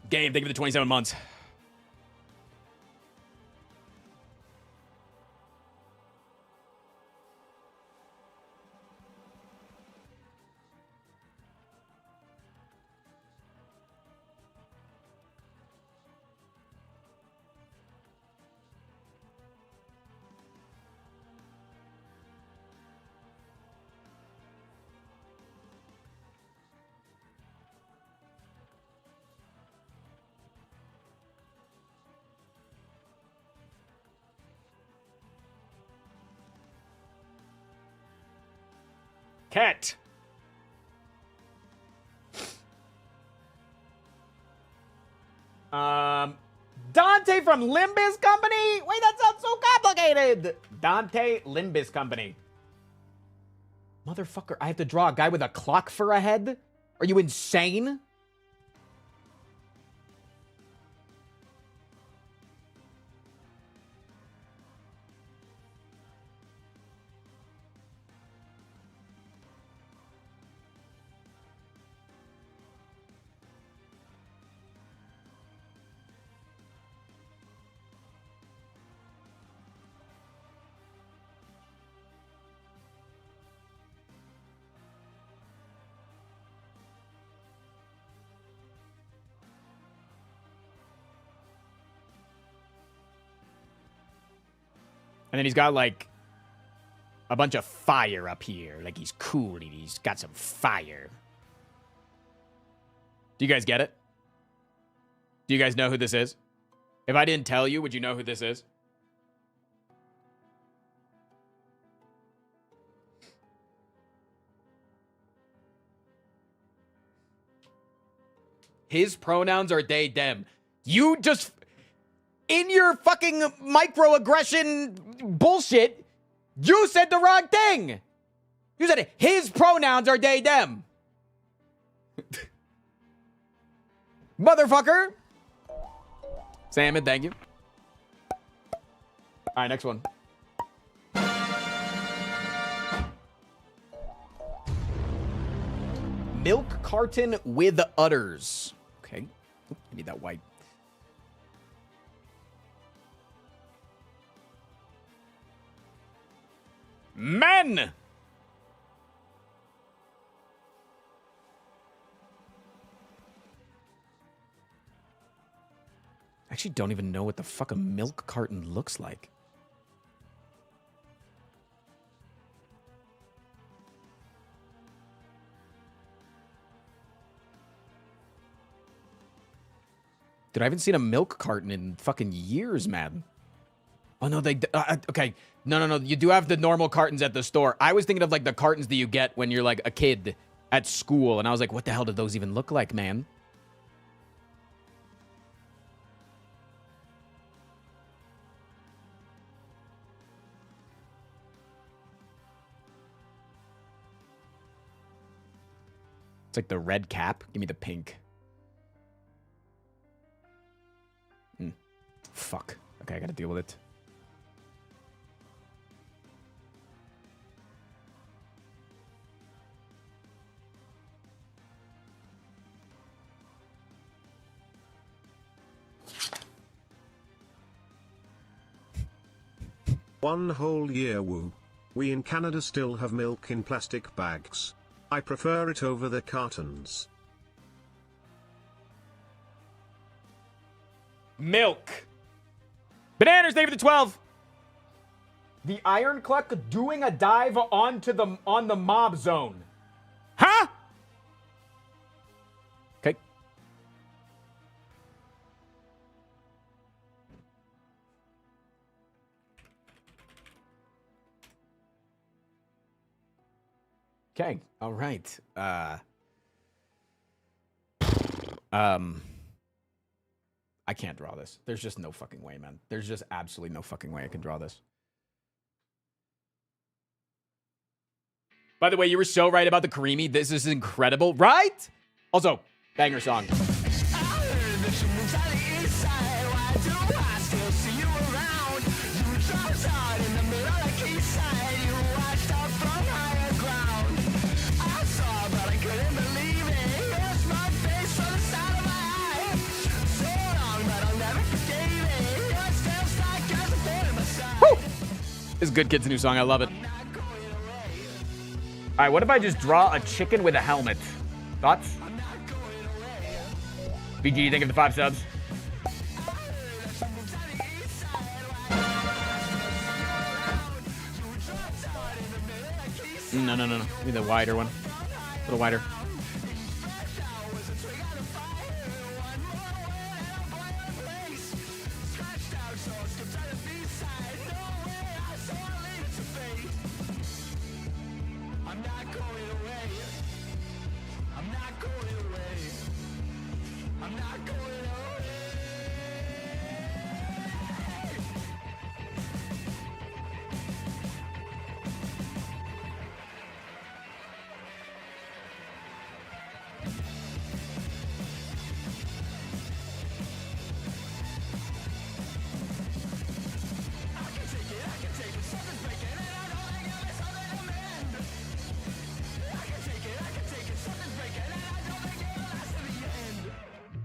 Game, thank you for the 27 months. Cat. Dante from Limbus Company? Wait, that sounds so complicated. Dante Limbus Company. Motherfucker, I have to draw a guy with a clock for a head? Are you insane? And then he's got, like, a bunch of fire up here. Like, he's cool and he's got some fire. Do you guys get it? Do you guys know who this is? If I didn't tell you, would you know who this is? His pronouns are they, them. You just... In your fucking microaggression bullshit, you said the wrong thing. You said his pronouns are they, them. Motherfucker. Salmon, thank you. All right, next one. Milk carton with udders. Okay. I need that white. Men! I actually don't even know what the fuck a milk carton looks like. Dude, I haven't seen a milk carton in fucking years, man. Oh, no, they... okay. No. You do have the normal cartons at the store. I was thinking of, like, the cartons that you get when you're, like, a kid at school. And I was like, what the hell did those even look like, man? It's like the red cap. Give me the pink. Fuck. Okay, I gotta deal with it. One whole year, woo. We in Canada still have milk in plastic bags. I prefer it over the cartons. Milk. Bananas, thank you for the 12. The Iron Cluck doing a dive on the mob zone. Huh? Okay. Okay. All right. I can't draw this. There's just no fucking way, man. There's just absolutely no fucking way I can draw this. By the way, you were so right about the Karimi. This is incredible, right? Also, banger song. This is Good Kid's new song. I love it. All right, what if I just draw a chicken with a helmet? Thoughts? BG, think of the 5 subs. No. Give me the wider one. A little wider.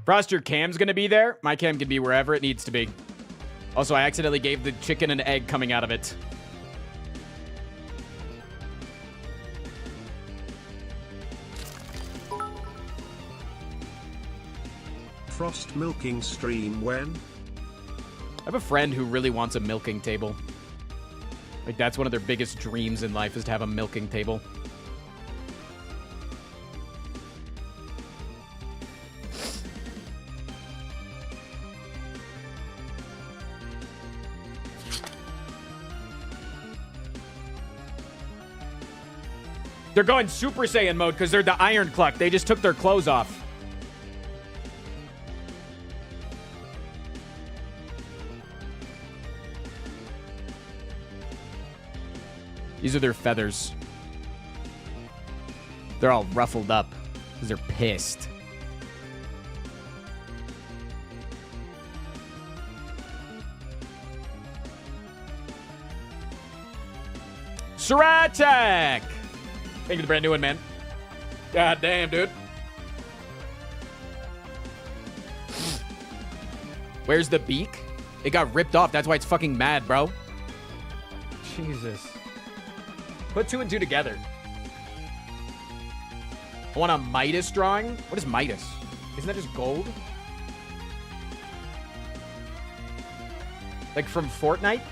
Frost, your cam's gonna be there. My cam can be wherever it needs to be. Also, I accidentally gave the chicken an egg coming out of it. Frost milking stream when? I have a friend who really wants a milking table. Like, that's one of their biggest dreams in life, is to have a milking table. They're going Super Saiyan mode because they're the Iron Cluck. They just took their clothes off. These are their feathers. They're all ruffled up because they're pissed. Seratek! Thank you for the brand new one, man. God damn, dude. Where's the beak? It got ripped off. That's why it's fucking mad, bro. Jesus. Put 2 and 2 together. I want a Midas drawing. What is Midas? Isn't that just gold? Like from Fortnite?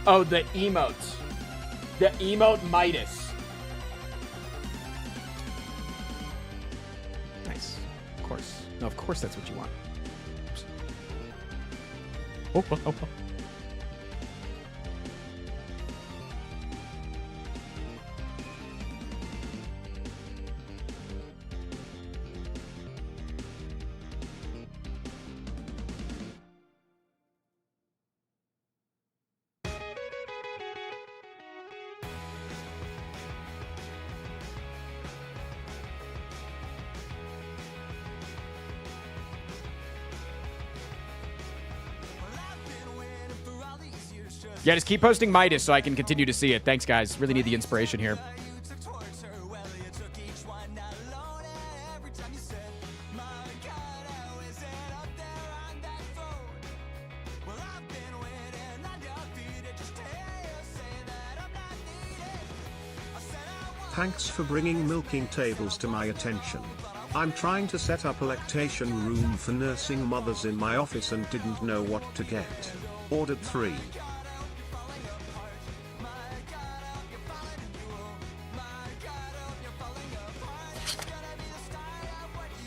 Oh, the emotes. The emote Midas. Nice. Of course. No, of course that's what you want. Oh. Yeah, just keep posting Midas so I can continue to see it. Thanks, guys. Really need the inspiration here. Thanks for bringing milking tables to my attention. I'm trying to set up a lactation room for nursing mothers in my office and didn't know what to get. Ordered 3.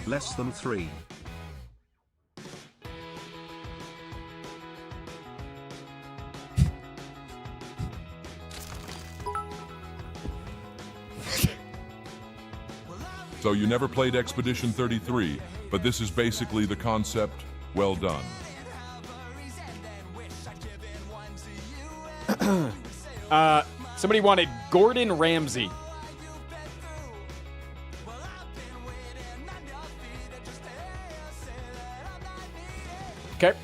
Less than 3. though you never played Expedition 33, but this is basically the concept. Well done. Somebody wanted Gordon Ramsay. Okay.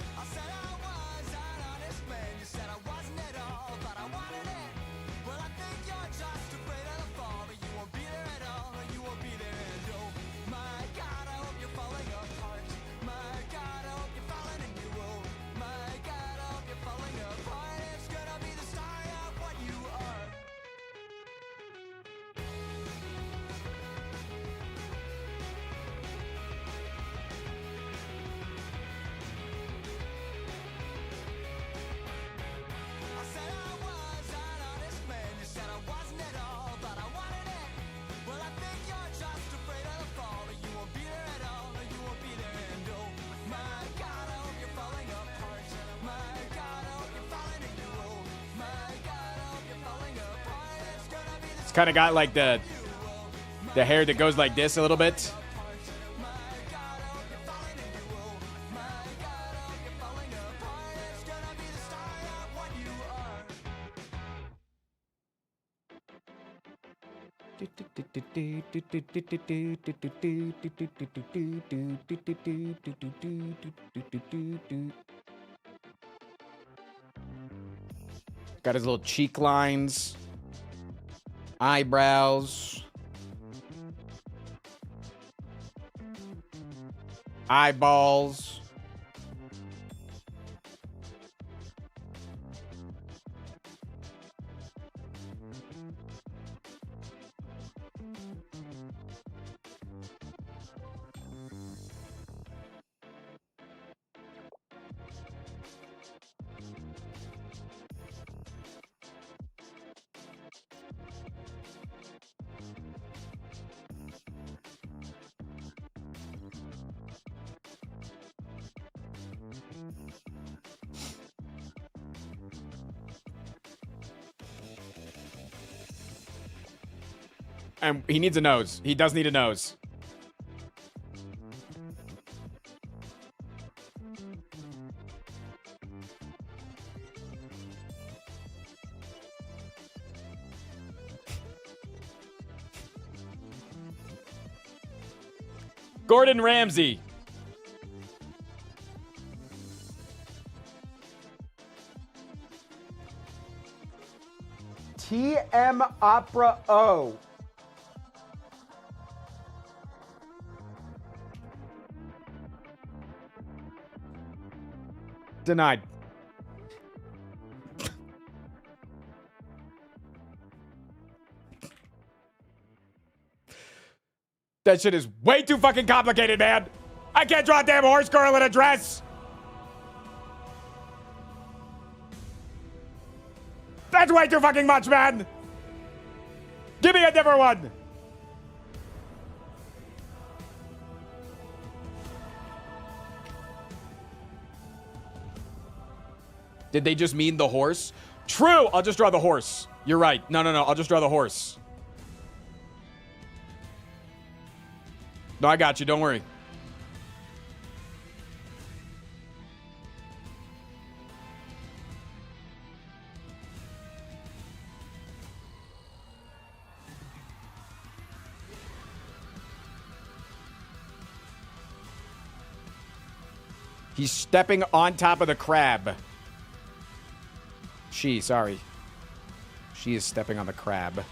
Kind of got like the hair that goes like this a little bit. Got his little cheek lines. Eyebrows. Eyeballs. And he needs a nose. He does need a nose. Gordon Ramsay. TM Opera O. Denied. That shit is way too fucking complicated, man. I can't draw a damn horse girl in a dress. That's way too fucking much, man. Give me a different one. Did they just mean the horse? True, I'll just draw the horse. You're right. No, I'll just draw the horse. No, I got you. Don't worry. He's stepping on top of the crab. Sorry. She is stepping on the crab.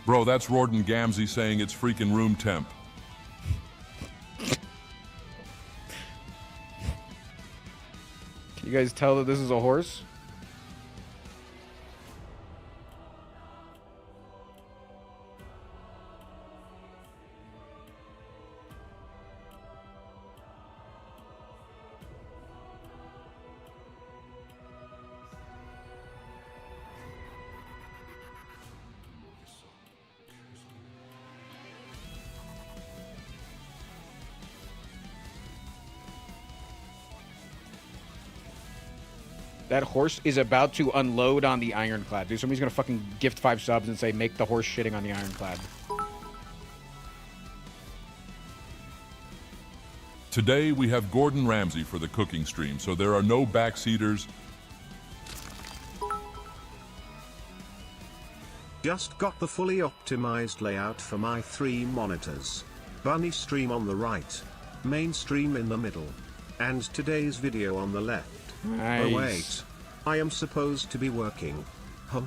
Bro, that's Gordon Gamsey saying it's freaking room temp. Can you guys tell that this is a horse? That horse is about to unload on the ironclad. Dude, somebody's gonna fucking gift 5 subs and say, make the horse shitting on the ironclad. Today we have Gordon Ramsay for the cooking stream, so there are no backseaters. Just got the fully optimized layout for my 3 monitors. Bunny stream on the right, mainstream in the middle, and today's video on the left. Nice. Oh wait, I am supposed to be working. All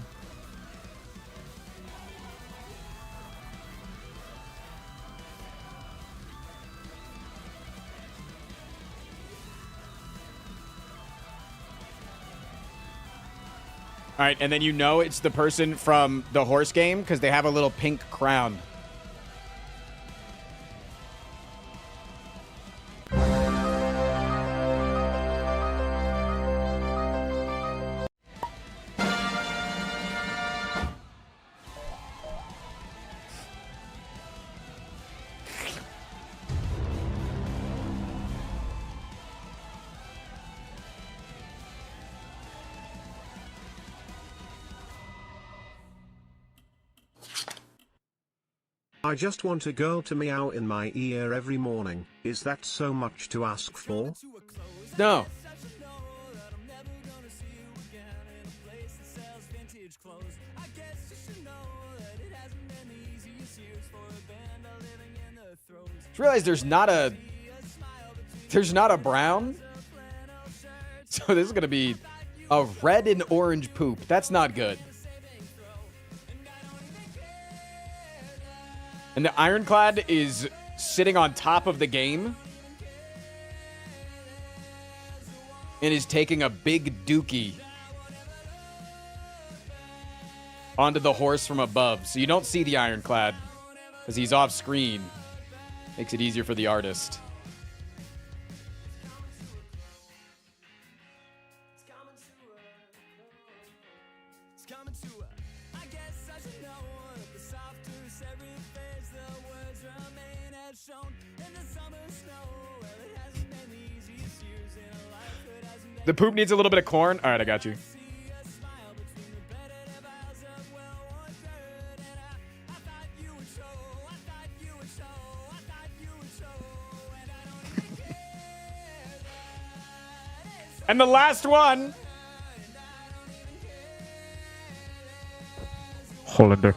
right, and then you know it's the person from the horse game because they have a little pink crown. I just want a girl to meow in my ear every morning. Is that so much to ask for? No. Just realized there's not a brown. So this is gonna be a red and orange poop. That's not good. And the ironclad is sitting on top of the game and is taking a big dookie onto the horse from above. So you don't see the ironclad because he's off screen. Makes it easier for the artist. The poop needs a little bit of corn. All right, I got you. And the last one. Hollander.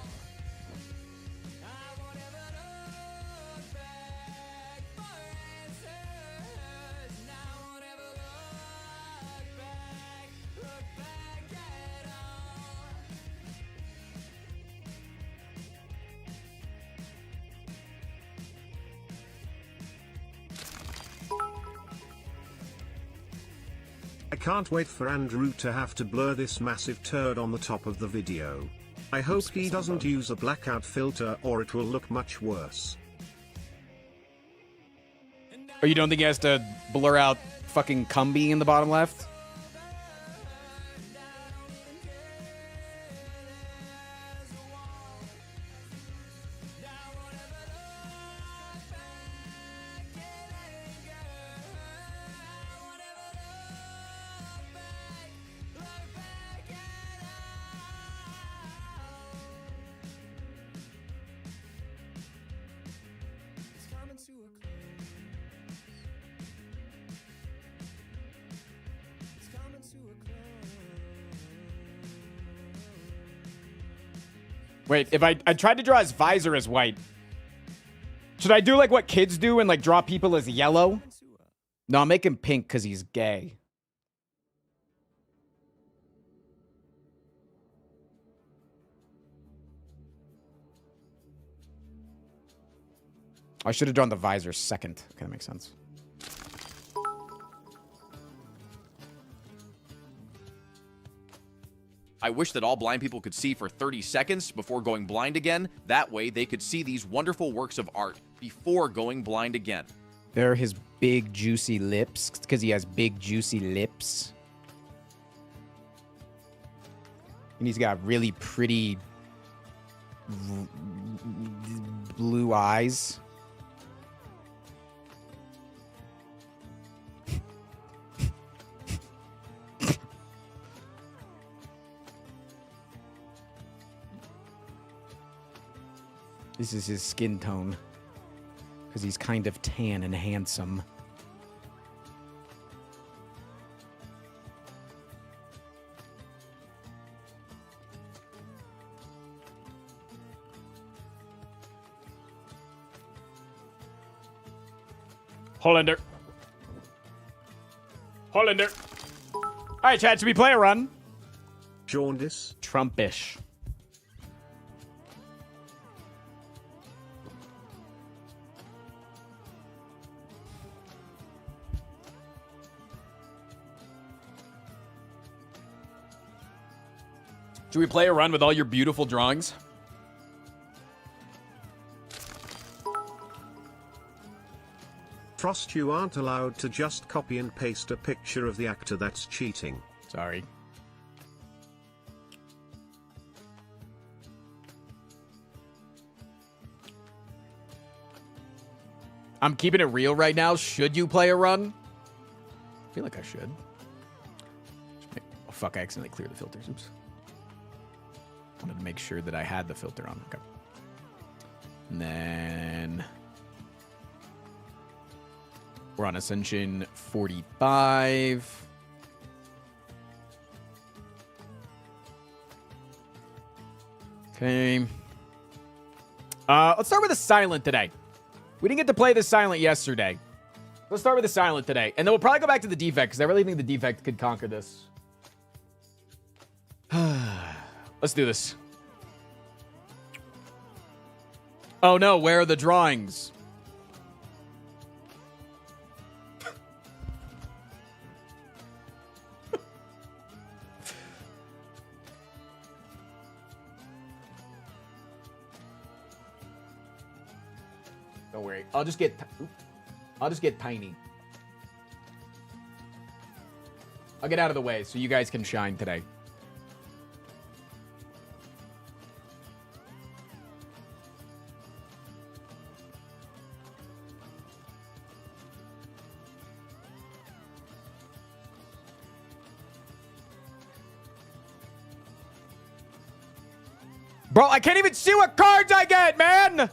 I can't wait for Andrew to have to blur this massive turd on the top of the video. I hope he doesn't use a blackout filter or it will look much worse. Or you don't think he has to blur out fucking Cumby in the bottom left? Wait, if I tried to draw his visor as white, should I do like what kids do and like draw people as yellow? No, I'll make him pink because he's gay. I should have drawn the visor second. Okay, that makes sense. I wish that all blind people could see for 30 seconds before going blind again. That way they could see these wonderful works of art before going blind again. There are his big juicy lips, because he has big juicy lips. And he's got really pretty blue eyes. This is his skin tone. Because he's kind of tan and handsome. Hollander. Hollander. All right, Chad, should we play a run? Jaundice. Trumpish. Should we play a run with all your beautiful drawings? Frost, you aren't allowed to just copy and paste a picture of the actor. That's cheating. Sorry. I'm keeping it real right now. Should you play a run? I feel like I should. Oh, fuck, I accidentally cleared the filters. Oops. Wanted to make sure that I had the filter on. Okay. And then we're on Ascension 45. Okay. Let's start with the silent today. We didn't get to play the silent yesterday. Let's start with the silent today. And then we'll probably go back to the defect, because I really think the defect could conquer this. Let's do this. Oh no, where are the drawings? Don't worry. I'll just get tiny. I'll get out of the way so you guys can shine today. Bro, I can't even see what cards I get, man!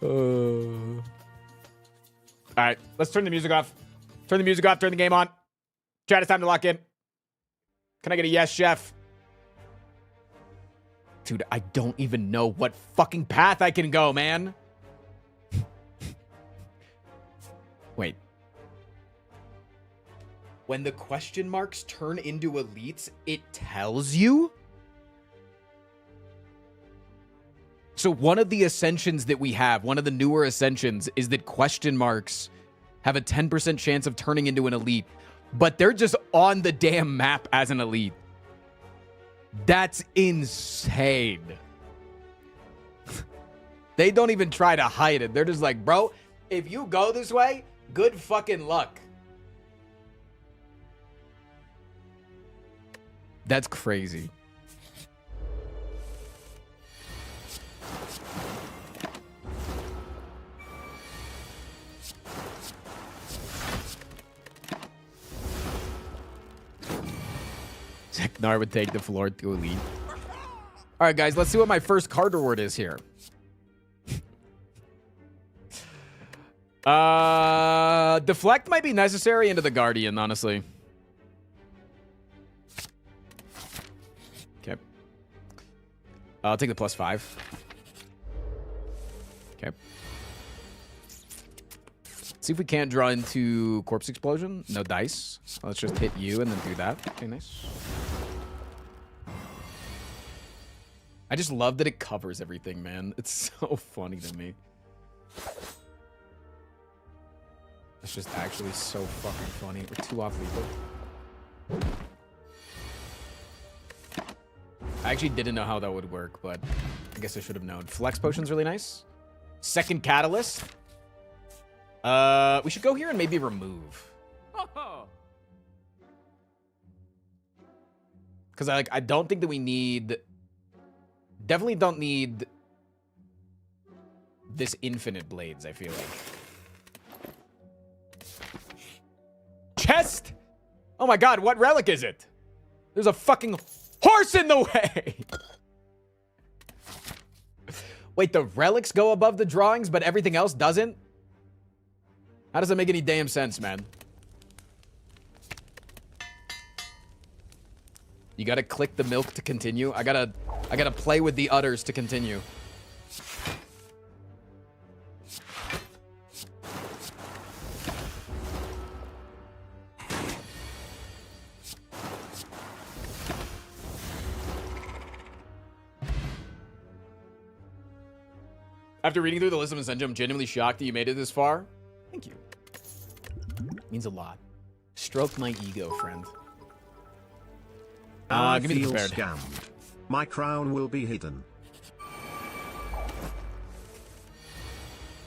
All right, let's turn the music off. Turn the music off, turn the game on. Chat, it's time to lock in. Can I get a yes, chef? Dude, I don't even know what fucking path I can go, man. Wait. When the question marks turn into elites, it tells you? So one of the ascensions that we have, one of the newer ascensions, is that question marks have a 10% chance of turning into an elite, but they're just on the damn map as an elite. That's insane. They don't even try to hide it. They're just like, bro, if you go this way, good fucking luck. That's crazy. Zeknar would take the floor to elite. All right, guys, let's see what my first card reward is here. Deflect might be necessary into the Guardian, honestly. Okay. I'll take the +5. Okay. See if we can't draw into Corpse Explosion. No dice. Let's just hit you and then do that. Okay, nice. I just love that it covers everything, man. It's so funny to me. It's just actually so fucking funny. We're 2 off lethal. I actually didn't know how that would work, but I guess I should have known. Flex Potion's really nice. Second Catalyst. We should go here and maybe remove. Because I don't think that we need... Definitely don't need this infinite blades, I feel like. Chest! Oh my god, what relic is it? There's a fucking Horse in the way! Wait, the relics go above the drawings, but everything else doesn't? How does that make any damn sense, man? You gotta click the milk to continue. I gotta play with the udders to continue. After reading through the list of Ascension, I'm genuinely shocked that you made it this far. Thank you. Means a lot. Stroke my ego, friend. I Give me the feel prepared. scammed. My crown will be hidden.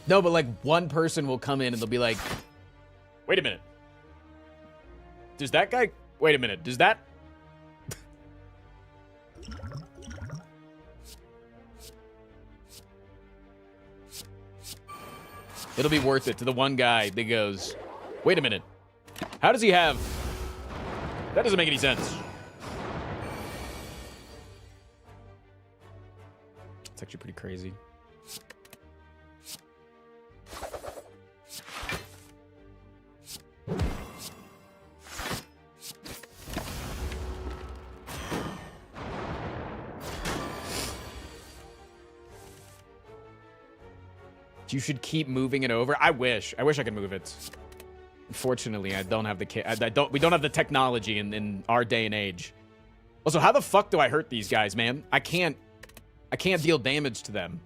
No, but like one person will come in and they'll be like, wait a minute. Does that guy... Wait a minute. Does that... It'll be worth it to the one guy that goes, wait a minute. How does he have... That doesn't make any sense. It's actually pretty crazy. You should keep moving it over. I wish I could move it. Unfortunately, I don't have the we don't have the technology in our day and age. Also, how the fuck do I hurt these guys, man? I can't deal damage to them.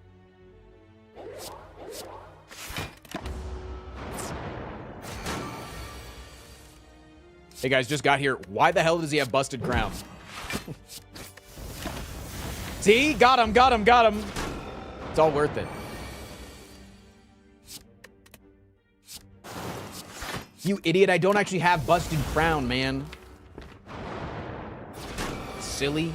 Hey guys, just got here. Why the hell does he have busted crown? See? Got him. It's all worth it. You idiot, I don't actually have busted crown, man. Silly.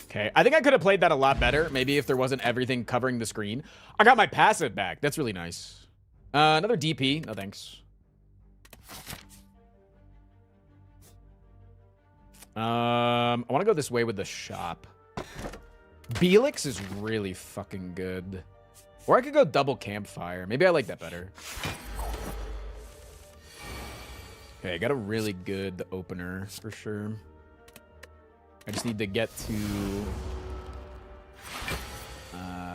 Okay, I think I could have played that a lot better. Maybe if there wasn't everything covering the screen. I got my passive back. That's really nice. Another DP. No thanks. I want to go this way with the shop. Belix is really fucking good. Or I could go double campfire. Maybe I like that better. Okay, I got a really good opener for sure. I just need to get to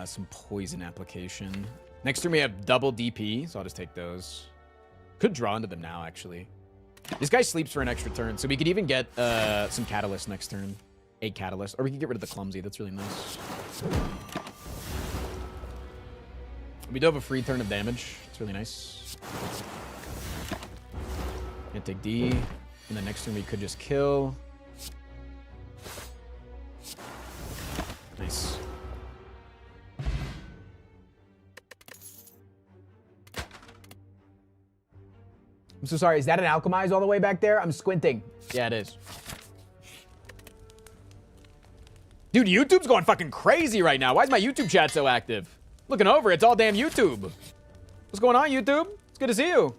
some poison application. Next turn we have double DP, so I'll just take those. Could draw into them now, actually. This guy sleeps for an extra turn, so we could even get some catalyst next turn. A catalyst. Or we can get rid of the clumsy. That's really nice. We do have a free turn of damage. It's really nice. Can't take D. And the next turn we could just kill. Nice. I'm so sorry. Is that an alchemize all the way back there? I'm squinting. Yeah, it is. Dude, YouTube's going fucking crazy right now. Why is my YouTube chat so active? Looking over, it's all damn YouTube. What's going on, YouTube? It's good to see you.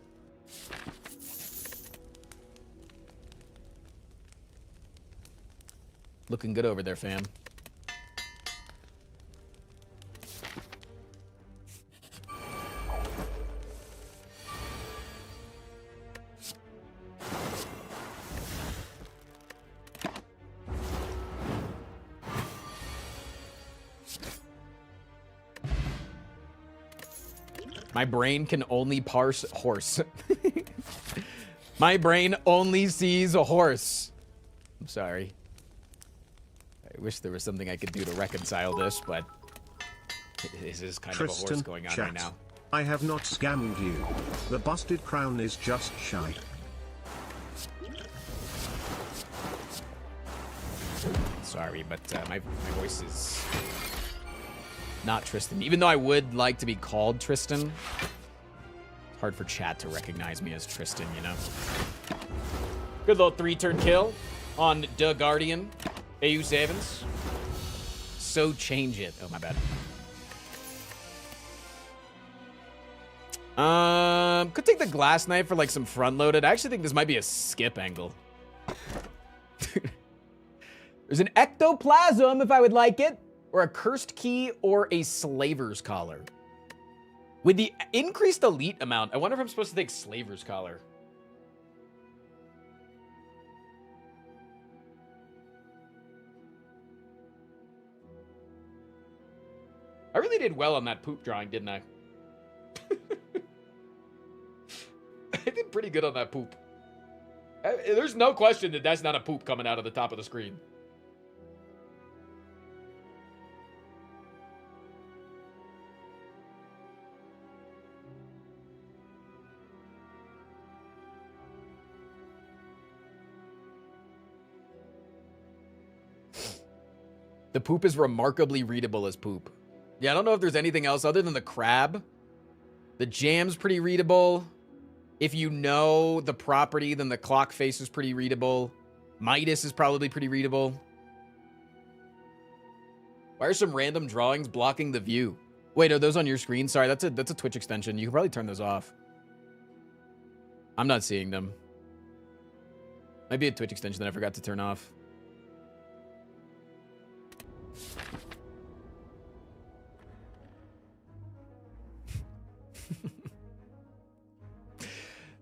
Looking good over there, fam. My brain can only parse horse. My brain only sees a horse. I'm sorry. I wish there was something I could do to reconcile this, but this is kind of a horse going on right now. I have not scammed you. The busted crown is just shy. Sorry, but my voice is not Tristan. Even though I would like to be called Tristan, it's hard for chat to recognize me as Tristan, you know? Good little 3-turn kill on the Guardian. AU Savins. So change it. Oh, my bad. Could take the glass knife for like some front loaded. I actually think this might be a skip angle. There's an ectoplasm if I would like it, or a cursed key, or a slaver's collar. With the increased elite amount, I wonder if I'm supposed to take slaver's collar. I really did well on that poop drawing, didn't I? I did pretty good on that poop. There's no question that that's not a poop coming out of the top of the screen. The poop is remarkably readable as poop. Yeah, I don't know if there's anything else other than the crab. The jam's pretty readable. If you know the property, then the clock face is pretty readable. Midas is probably pretty readable. Why are some random drawings blocking the view? Wait, are those on your screen? Sorry, that's a Twitch extension. You can probably turn those off. I'm not seeing them. Might be a Twitch extension that I forgot to turn off.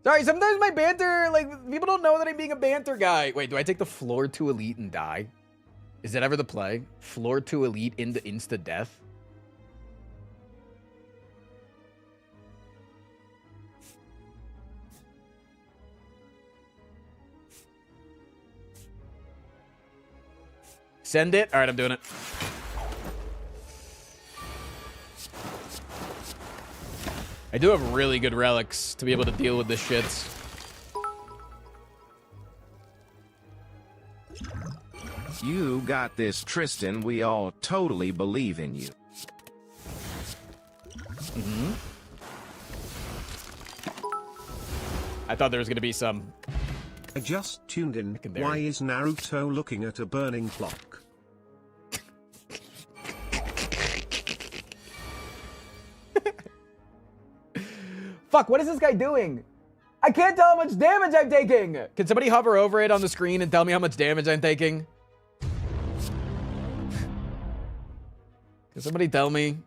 Sorry, sometimes my banter, like, people don't know that I'm being a banter guy. Wait, do I take the floor to elite and die? Is that ever the play? Floor to elite into insta-death? Send it? All right, I'm doing it. I do have really good relics to be able to deal with this shit. You got this, Tristan. We all totally believe in you. Mm-hmm. I thought there was going to be some... I just tuned in. Why is Naruto looking at a burning clock? Fuck, what is this guy doing? I can't tell how much damage I'm taking. Can somebody hover over it on the screen and tell me how much damage I'm taking? Can somebody tell me?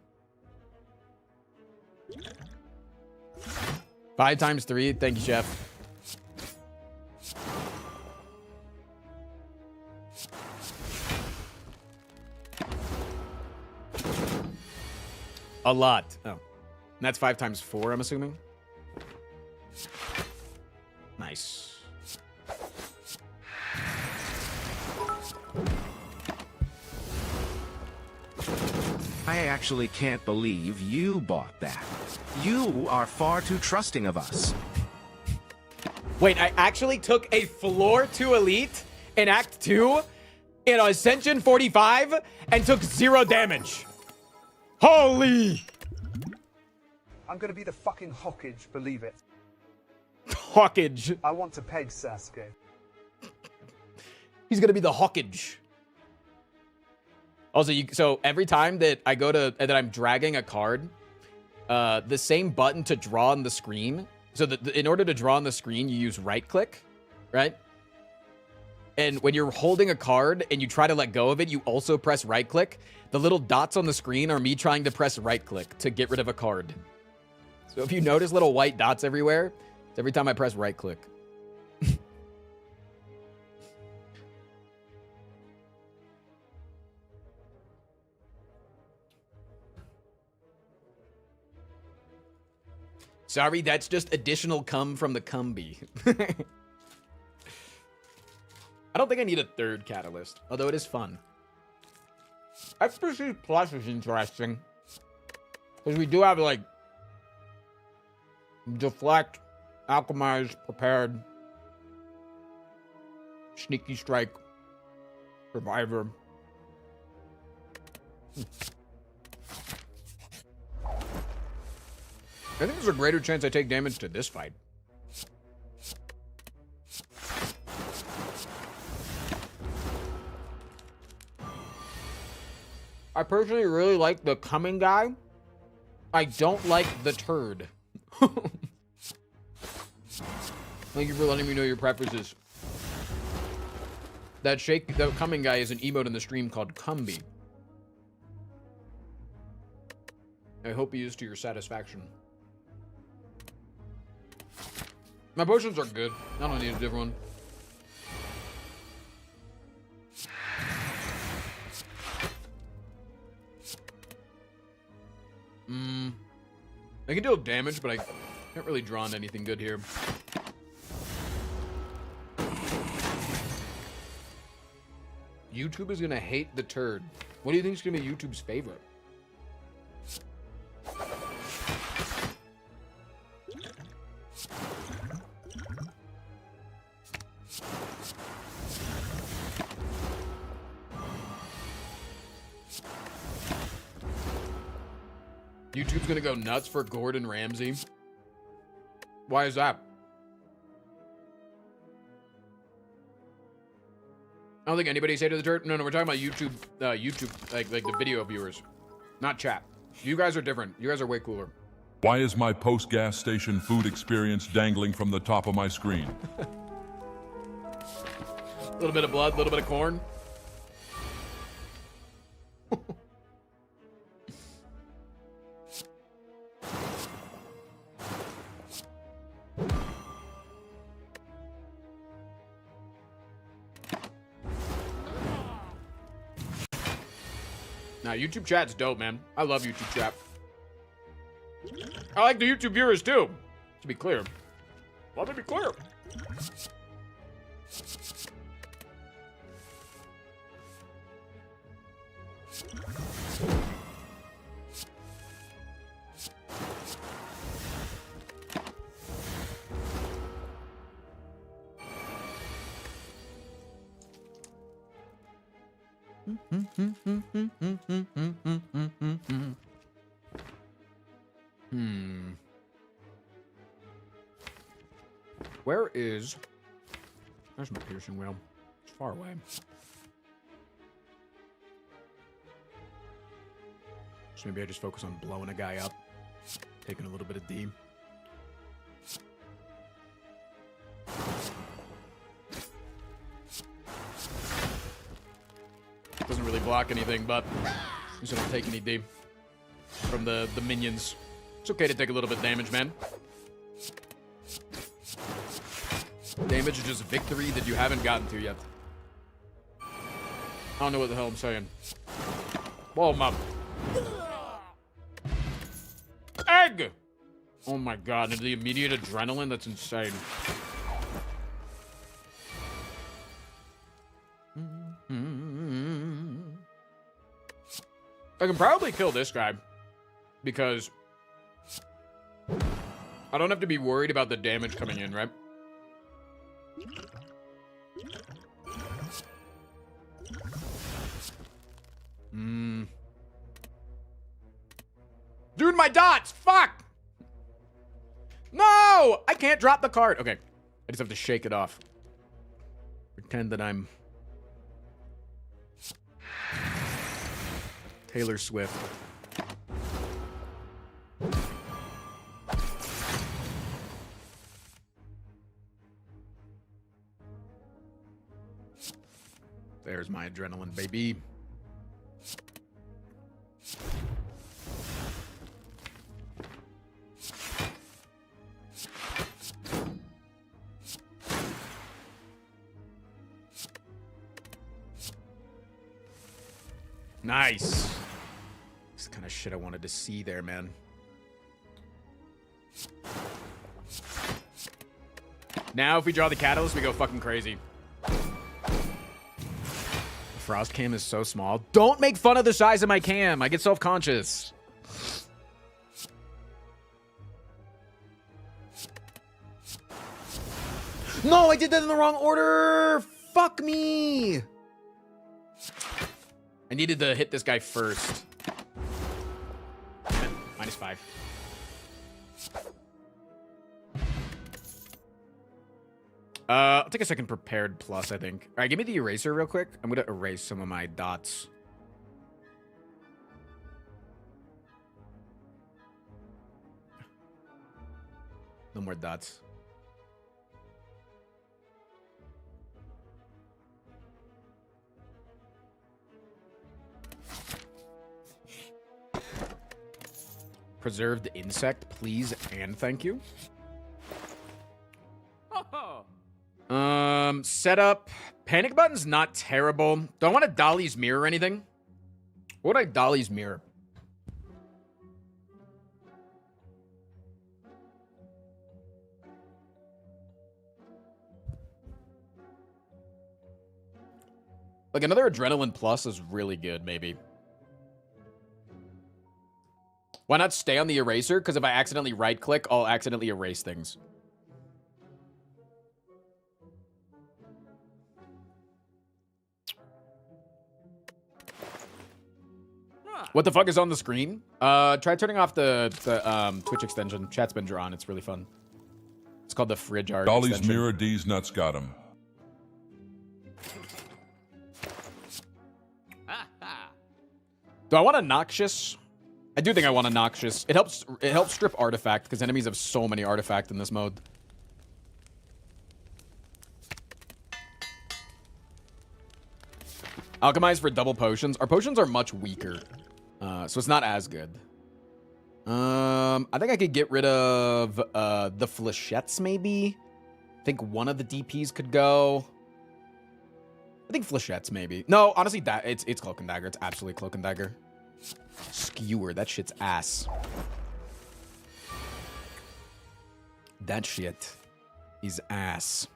5 times 3. Thank you, chef. A lot. Oh. And that's 5 times 4, I'm assuming. Nice. I actually can't believe you bought that. You are far too trusting of us. Wait, I actually took a floor to elite in Act 2 in Ascension 45 and took 0 damage. Holy! I'm gonna be the fucking Hawkage, believe it. Hawkage. I want to peg Sasuke. He's gonna be the Hawkage. Also, so every time that I go to, that I'm dragging a card, the same button to draw on the screen. So in order to draw on the screen, you use right click, right? And when you're holding a card and you try to let go of it, you also press right click. The little dots on the screen are me trying to press right click to get rid of a card. So if you notice little white dots everywhere, it's every time I press right click. Sorry, that's just additional cum from the cumby. I don't think I need a 3rd catalyst, although it is fun. XPC Plus is interesting. Because we do have, like, deflect, alchemize, prepared, sneaky strike, survivor. I think there's a greater chance I take damage to this fight. I personally really like the coming guy. I don't like the turd. Thank you for letting me know your preferences. That coming guy is an emote in the stream called Cumby. I hope he is to your satisfaction. My potions are good. I don't need a different one. I can deal damage, but I can't really draw on anything good here. YouTube is gonna hate the turd. What do you think is gonna be YouTube's favorite? YouTube's gonna go nuts for Gordon Ramsay. Why is that? I don't think anybody's hated the dirt. No, we're talking about YouTube, like the video viewers, not chat. You guys are different. You guys are way cooler. Why is my post-gas station food experience dangling from the top of my screen? A little bit of blood, a little bit of corn. Nah, YouTube chat's dope, man. I love YouTube chat. I like the YouTube viewers too. To be clear. Let me be clear. Where is... There's my piercing wheel. It's far away. So maybe I just focus on blowing a guy up. Taking a little bit of D. Doesn't really block anything, but at least I don't take any D from the minions. It's okay to take a little bit of damage, man. Damage is just victory that you haven't gotten to yet. I don't know what the hell I'm saying. Whoa, mom. Egg! Oh my god, and the immediate adrenaline, that's insane. I can probably kill this guy because I don't have to be worried about the damage coming in, right? Dude, my dots! Fuck! No! I can't drop the card. Okay. I just have to shake it off. Pretend that I'm Taylor Swift. There's my adrenaline, baby. Nice. It's the kind of shit I wanted to see there, man. Now, if we draw the catalyst, we go fucking crazy. The frost cam is so small. Don't make fun of the size of my cam. I get self-conscious. No, I did that in the wrong order. Fuck me. I needed to hit this guy first. -5. I'll take a second prepared plus, I think. All right, give me the eraser real quick. I'm going to erase some of my dots. No more dots. Preserved insect, please and thank you. Setup. Panic button's not terrible. Do I want a Dolly's mirror or anything? What would I Dolly's mirror? Like another Adrenaline Plus is really good, maybe. Why not stay on the eraser? Because if I accidentally right-click, I'll accidentally erase things. What the fuck is on the screen? Try turning off the Twitch extension. Chat's been drawn. It's really fun. It's called the Fridge Art Dolly's extension. mirror, D's nuts got him. Do I want a Noxious? I do think I want a Noxious. It helps strip Artifact, because enemies have so many Artifact in this mode. Alchemize for double potions. Our potions are much weaker, so it's not as good. I think I could get rid of the Flechettes, maybe. I think one of the DPs could go. I think Flechettes, maybe. No, honestly, it's Cloak and Dagger. It's absolutely Cloak and Dagger. Skewer, that shit's ass. That shit is ass.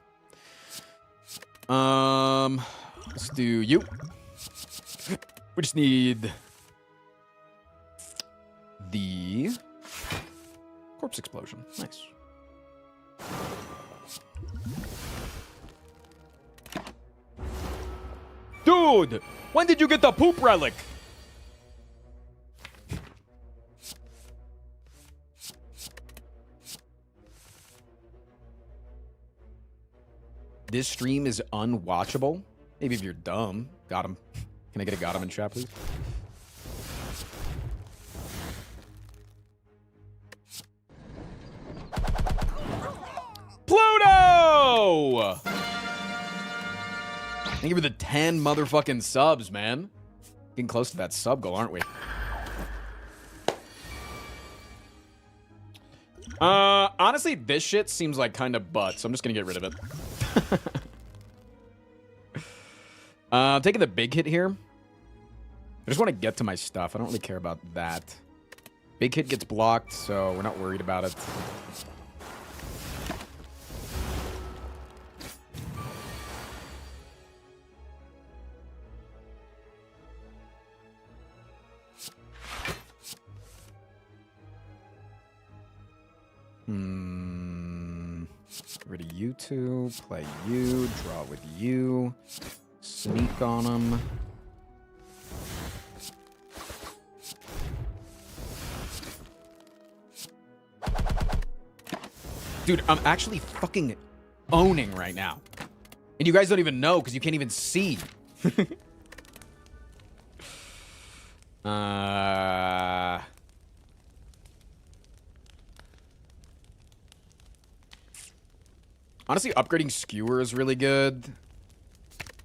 Let's do you. We just need the Corpse Explosion. Nice. Dude, when did you get the poop relic? This stream is unwatchable. Maybe if you're dumb. Got him. Can I get a got him in chat, please? Pluto! Thank you for the 10 motherfucking subs, man. Getting close to that sub goal, aren't we? Honestly, this shit seems like kind of butt, so I'm just gonna get rid of it. I'm taking the big hit here. I just want to get to my stuff. I don't really care about that. Big hit gets blocked, so we're not worried about it. Get rid of you two. Play you. Draw with you. Sneak on them. Dude, I'm actually fucking owning right now. And you guys don't even know because you can't even see. Honestly, upgrading Skewer is really good.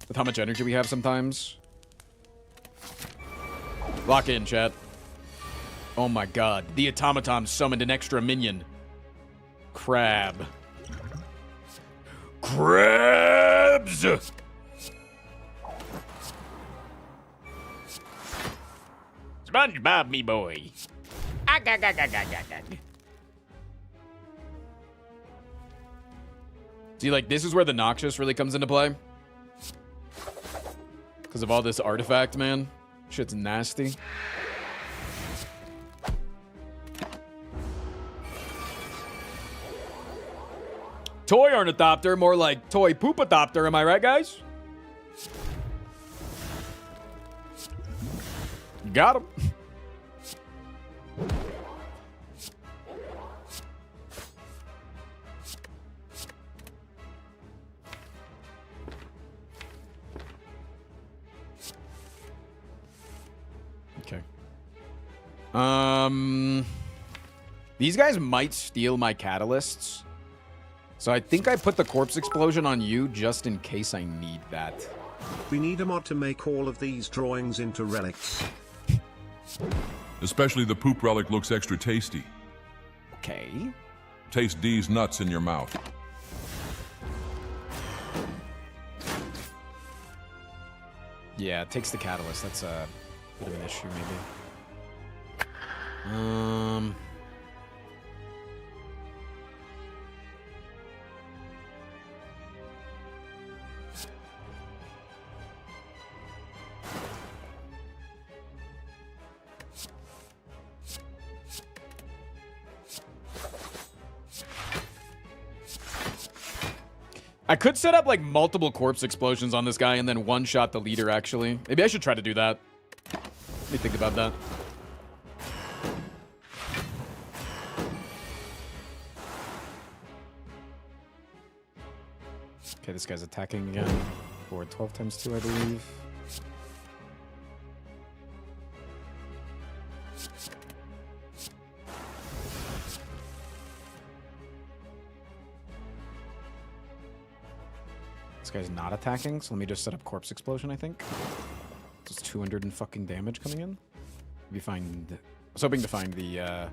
With how much energy we have sometimes. Lock in, chat. Oh my god. The automaton summoned an extra minion. Crab. Crabs! SpongeBob, me boy. See, like, this is where the Noxious really comes into play. Because of all this artifact, man. Shit's nasty. Toy ornithopter, more like toy poop-adopter, am I right, guys? Got him. Okay. These guys might steal my catalysts. So I think I put the corpse explosion on you just in case I need that. We need a mod to make all of these drawings into relics. Especially the poop relic looks extra tasty. Okay. Taste D's nuts in your mouth. Yeah, it takes the catalyst. That's a bit of an issue, maybe. I could set up like multiple corpse explosions on this guy and then one-shot the leader, actually. Maybe I should try to do that. Let me think about that. Okay, this guy's attacking again for 12 times 2, I believe. This guy's not attacking, so let me just set up corpse explosion, I think. So it's 200 and fucking damage coming in. Maybe find... I was hoping to find the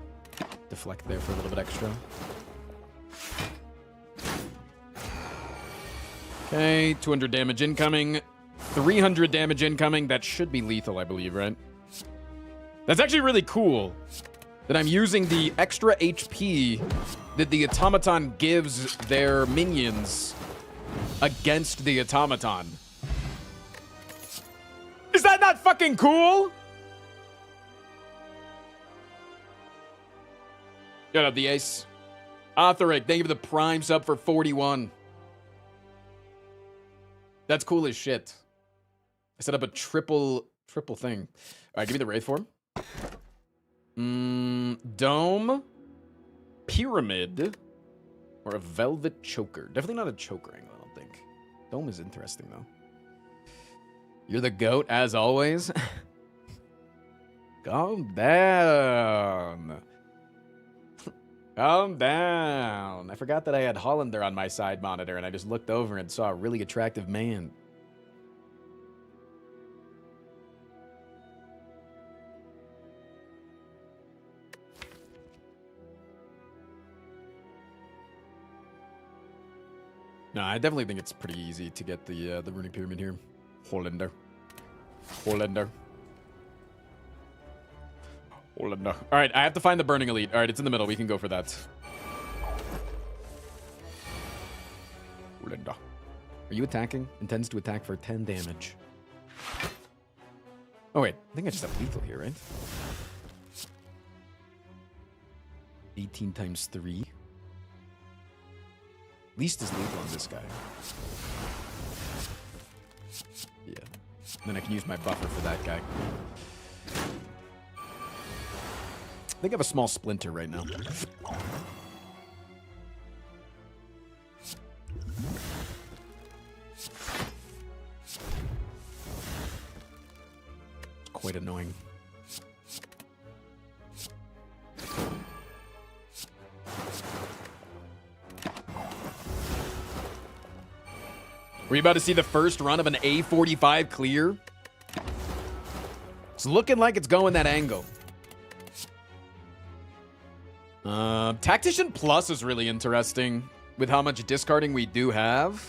deflect there for a little bit extra. Okay, 200 damage incoming. 300 damage incoming. That should be lethal, I believe, right? That's actually really cool that I'm using the extra HP that the automaton gives their minions against the automaton. Is that not fucking cool? Shut up, the ace. Authoric, thank you for the prime sub for 41. That's cool as shit. I set up a triple thing. All right, give me the wraith form. Dome, pyramid, or a velvet choker. Definitely not a choker angle, I don't think. Dome is interesting, though. You're the goat, as always. Calm down. Calm down. I forgot that I had Hollander on my side monitor, and I just looked over and saw a really attractive man. No, I definitely think it's pretty easy to get the runic pyramid here. Hollander. Hollander. Hollander. All right, I have to find the burning elite. All right, it's in the middle. We can go for that. Hollander. Are you attacking? Intends to attack for 10 damage. Oh, wait. I think I just have lethal here, right? 18 times 3. Least is lethal on this guy. Yeah. Then I can use my buffer for that guy. I think I have a small splinter right now. It's quite annoying. Were you about to see the first run of an A45 clear? It's looking like it's going that angle. Tactician Plus is really interesting with how much discarding we do have.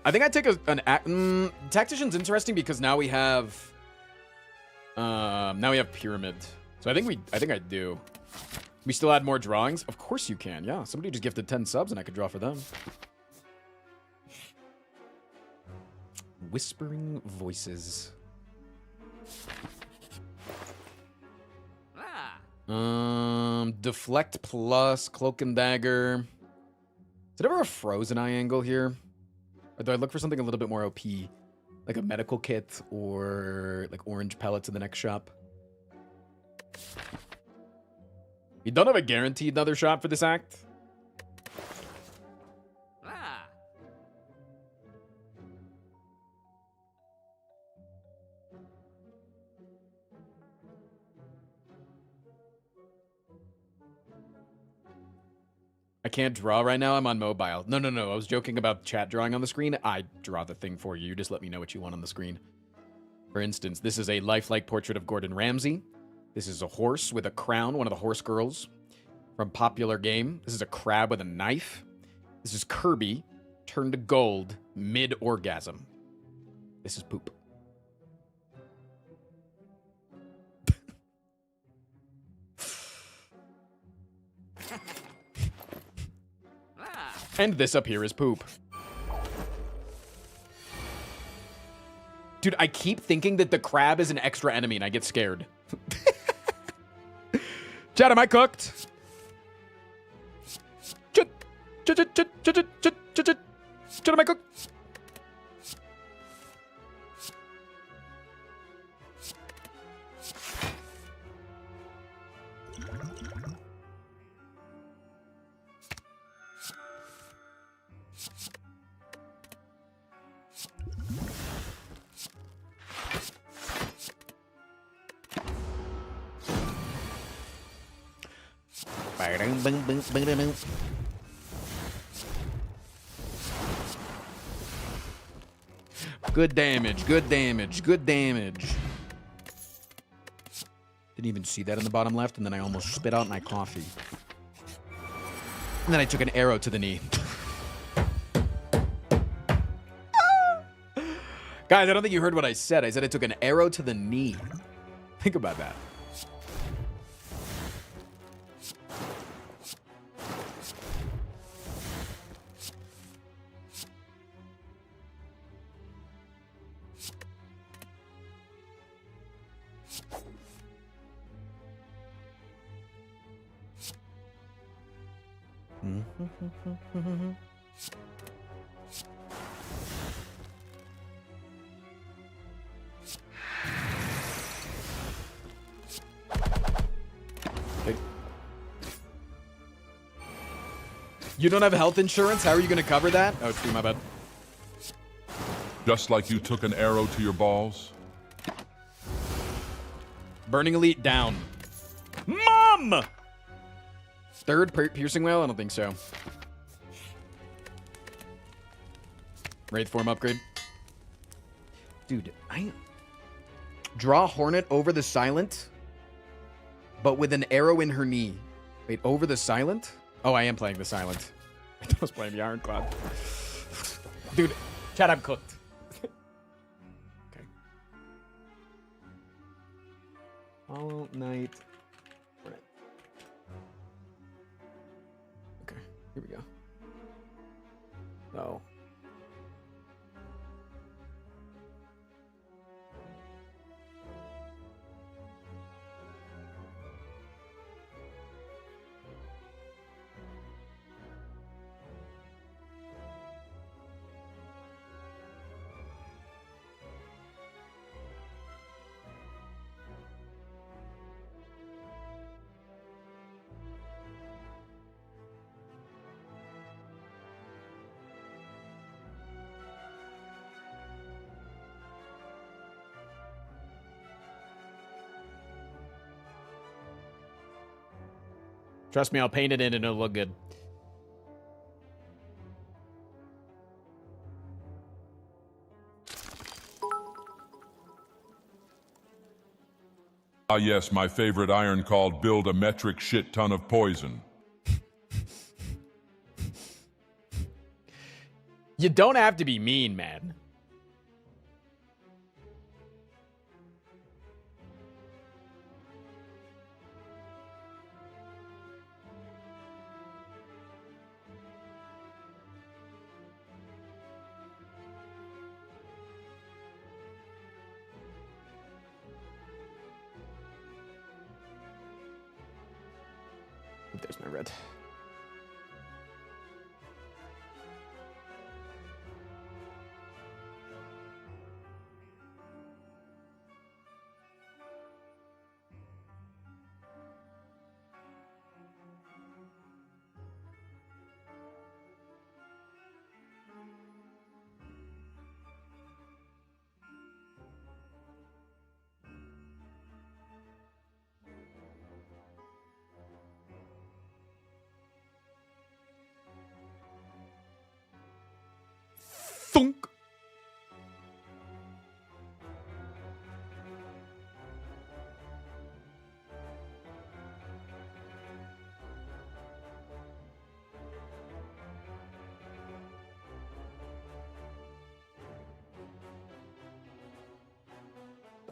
I think I'd take Tactician's interesting because now we have Pyramid. So I think I do. We still add more drawings? Of course you can, yeah. Somebody just gifted 10 subs and I could draw for them. Whispering voices. Deflect plus cloak and dagger. Is it ever a frozen eye angle here? Or do I look for something a little bit more OP? Like a medical kit or like orange pellets in the next shop? You don't have a guaranteed another shot for this act? I can't draw right now. I'm on mobile. No. I was joking about chat drawing on the screen. I draw the thing for you. You just let me know what you want on the screen. For instance, this is a lifelike portrait of Gordon Ramsay. This is a horse with a crown, one of the horse girls from Popular Game. This is a crab with a knife. This is Kirby, turned to gold, mid-orgasm. This is poop. And this up here is poop. Dude, I keep thinking that the crab is an extra enemy and I get scared. Chad, am I cooked? Chad, am I cooked? Good damage, good damage, good damage. Didn't even see that in the bottom left, and then I almost spit out my coffee. And then I took an arrow to the knee. Guys, I don't think you heard what I said. I said I took an arrow to the knee. Think about that. You don't have health insurance? How are you going to cover that? Oh, true, my bad. Just like you took an arrow to your balls? Burning Elite down. Mom! Third piercing whale? I don't think so. Wraith form upgrade. Dude, I draw Hornet over the Silent, but with an arrow in her knee. Wait, over the Silent? Oh, I am playing the Silent. I was playing the Ironclad. Dude, chat, I'm cooked. Okay. Hollow Knight. Right. Okay, here we go. Oh. Trust me, I'll paint it in and it'll look good. Ah yes, my favorite iron called build a metric shit ton of poison. You don't have to be mean, man. There's my red. Thunk.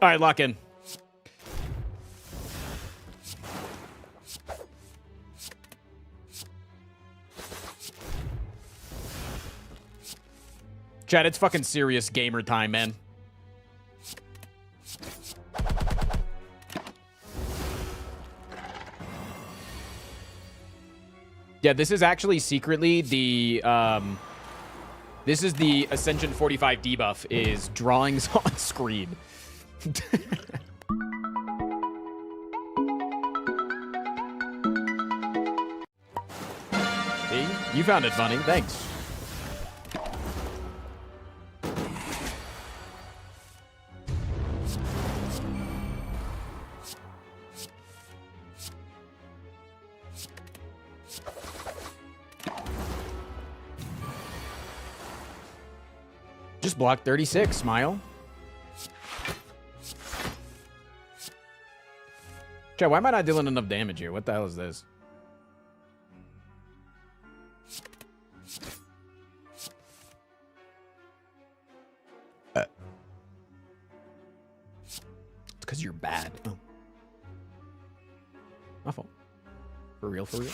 All right, lock in. Chat, it's fucking serious gamer time, man. Yeah, this is actually secretly the, this is the Ascension 45 debuff, is drawings on screen. See? You found it funny. Thanks. Just block 36, smile. Chat, why am I not dealing enough damage here? What the hell is this? It's because you're bad. Oh. My fault. For real, for real.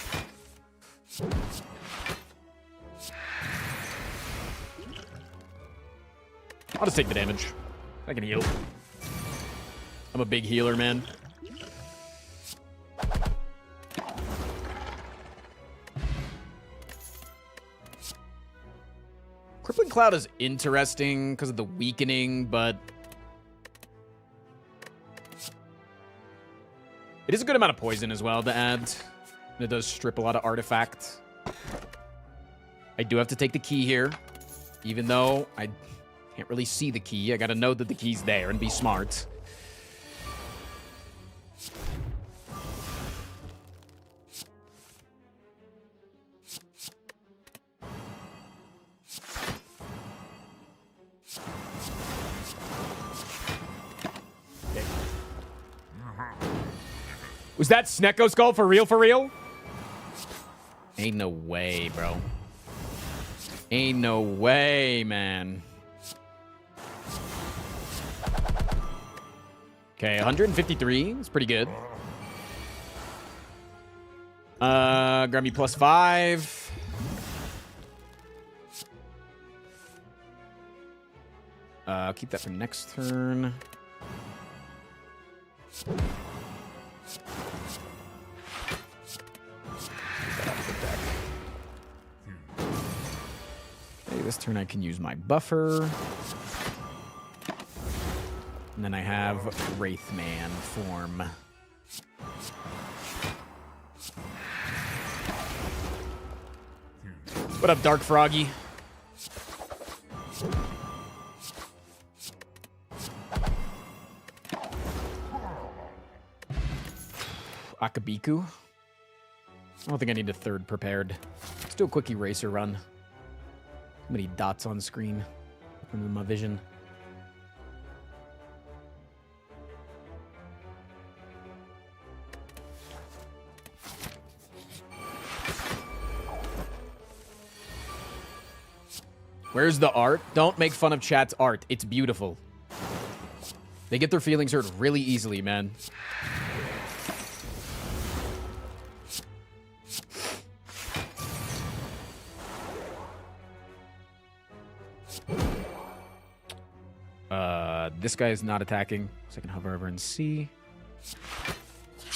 I'll just take the damage. I can heal. I'm a big healer, man. Crippling Cloud is interesting because of the weakening, but it is a good amount of poison as well to add. And it does strip a lot of artifact. I do have to take the key here, even though I can't really see the key. I gotta know that the key's there and be smart. Was that Snecko Skull for real, for real? Ain't no way, bro. Ain't no way, man. Okay, 153. It's pretty good. Grab me +5. I'll keep that for next turn. Okay, this turn I can use my buffer. And then I have Wraithman form. What up, Dark Froggy? Akabiku. I don't think I need a third prepared. Let's do a quick eraser run. Too many dots on screen under my vision. Where's the art? Don't make fun of chat's art. It's beautiful. They get their feelings hurt really easily, man. This guy is not attacking, so I can hover over and see.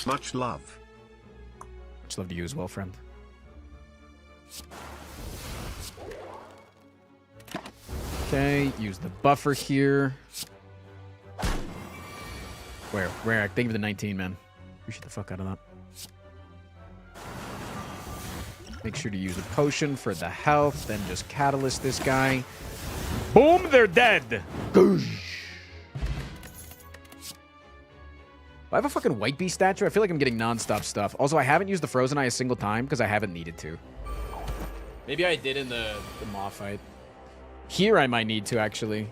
Much love. Much love to you as well, friend. Okay, use the buffer here. Where? Thank you for the 19, man. Appreciate the fuck out of that. Make sure to use a potion for the health, then just catalyst this guy. Boom, they're dead. Goosh. I have a fucking White Beast statue. I feel like I'm getting non-stop stuff. Also, I haven't used the Frozen Eye a single time because I haven't needed to. Maybe I did in the Maw fight. Here I might need to, actually.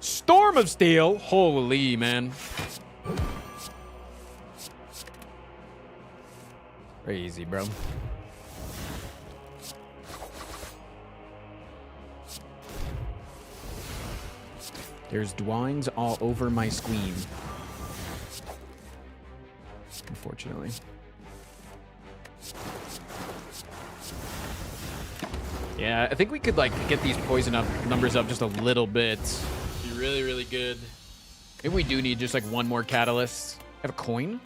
Storm of Steel. Holy, man. Crazy, bro. There's dwines all over my screen. Unfortunately. Yeah, I think we could, like, get these poison up numbers up just a little bit. Be really, really good. Maybe we do need just, like, one more catalyst. I have a coin.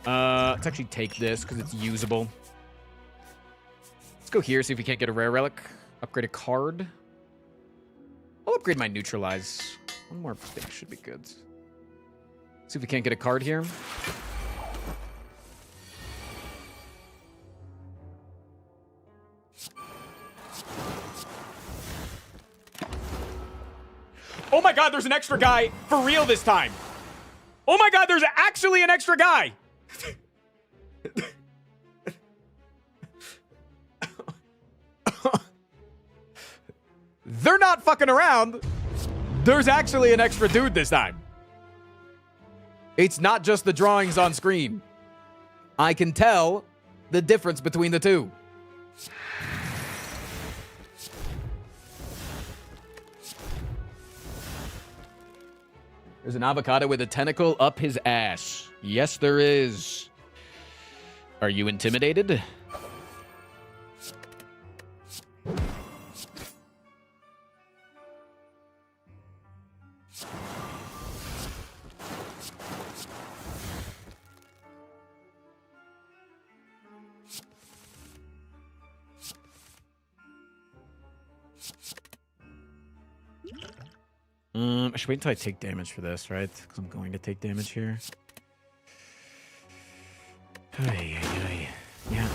Let's actually take this because it's usable. Let's go here, see if we can't get a rare relic. Upgrade a card. I'll upgrade my neutralize. One more thing should be good. See if we can't get a card here. Oh my god, there's an extra guy for real this time. Oh my god, there's actually an extra guy. They're not fucking around. There's actually an extra dude this time. It's not just the drawings on screen. I can tell the difference between the two. There's an avocado with a tentacle up his ass. Yes, there is. Are you intimidated? I should wait until I take damage for this, right? Because I'm going to take damage here. Ay, ay, ay. Yeah,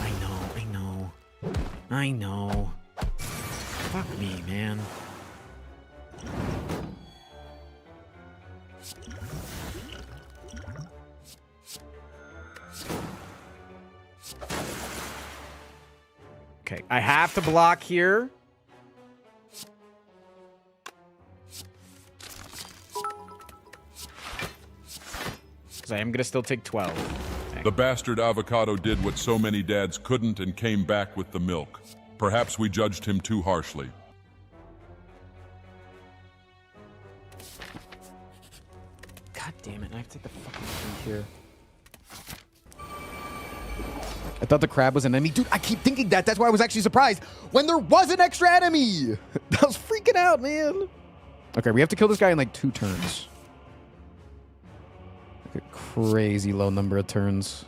I know. Fuck me, man. Okay, I have to block here. Because I am going to still take 12. Okay. The bastard avocado did what so many dads couldn't and came back with the milk. Perhaps we judged him too harshly. God damn it, I have to take the fucking thing here. I thought the crab was an enemy. Dude, I keep thinking that. That's why I was actually surprised when there was an extra enemy. I was freaking out, man. Okay, we have to kill this guy in like 2 turns. A crazy low number of turns.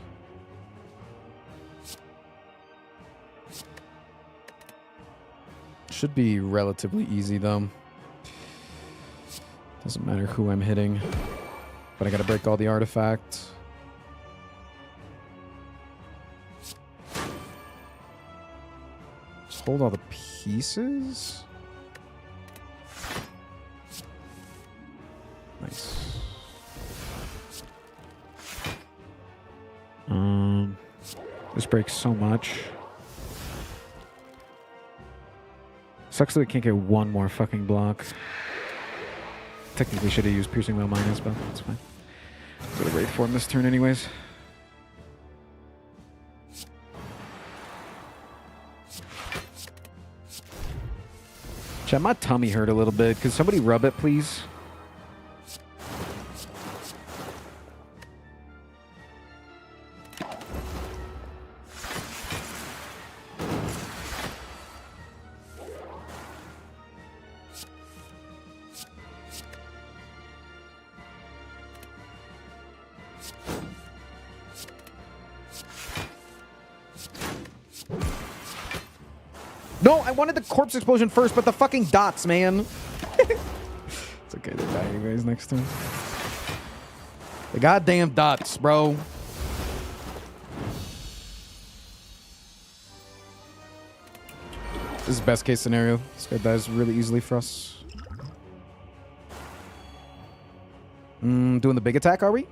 Should be relatively easy though. Doesn't matter who I'm hitting. But I gotta break all the artifacts. Just hold all the pieces. Nice. This breaks so much. Sucks that we can't get one more fucking block. Technically should have used Piercing Whale Minus, but that's fine. I'm gonna raid form this turn anyways. Chat, my tummy hurt a little bit. Could somebody rub it, please? No, I wanted the corpse explosion first, but the fucking dots, man. It's okay, they die anyways next turn. The goddamn dots, bro. This is best case scenario. This guy dies really easily for us. Doing the big attack, are we?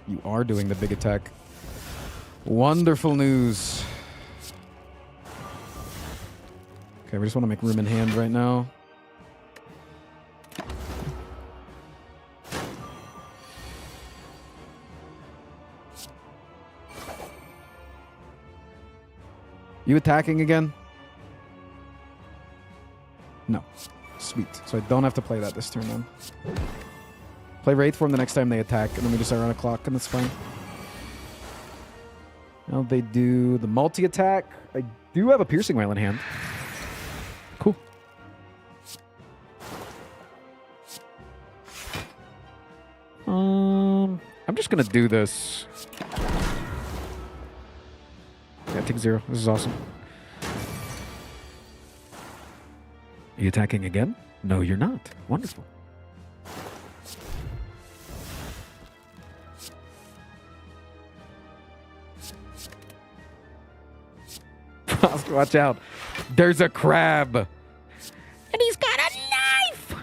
You are doing the big attack. Wonderful news. Okay, we just want to make room in hand right now. You attacking again? No. Sweet. So I don't have to play that this turn then. Play Wraith Form the next time they attack, and then we just Ironic Clock, and that's fine. Now they do the multi-attack. I do have a Piercing Wail in hand. Cool. I'm just going to do this. Yeah, take 0. This is awesome. Are you attacking again? No, you're not. Wonderful. Watch out. There's a crab. And he's got a knife.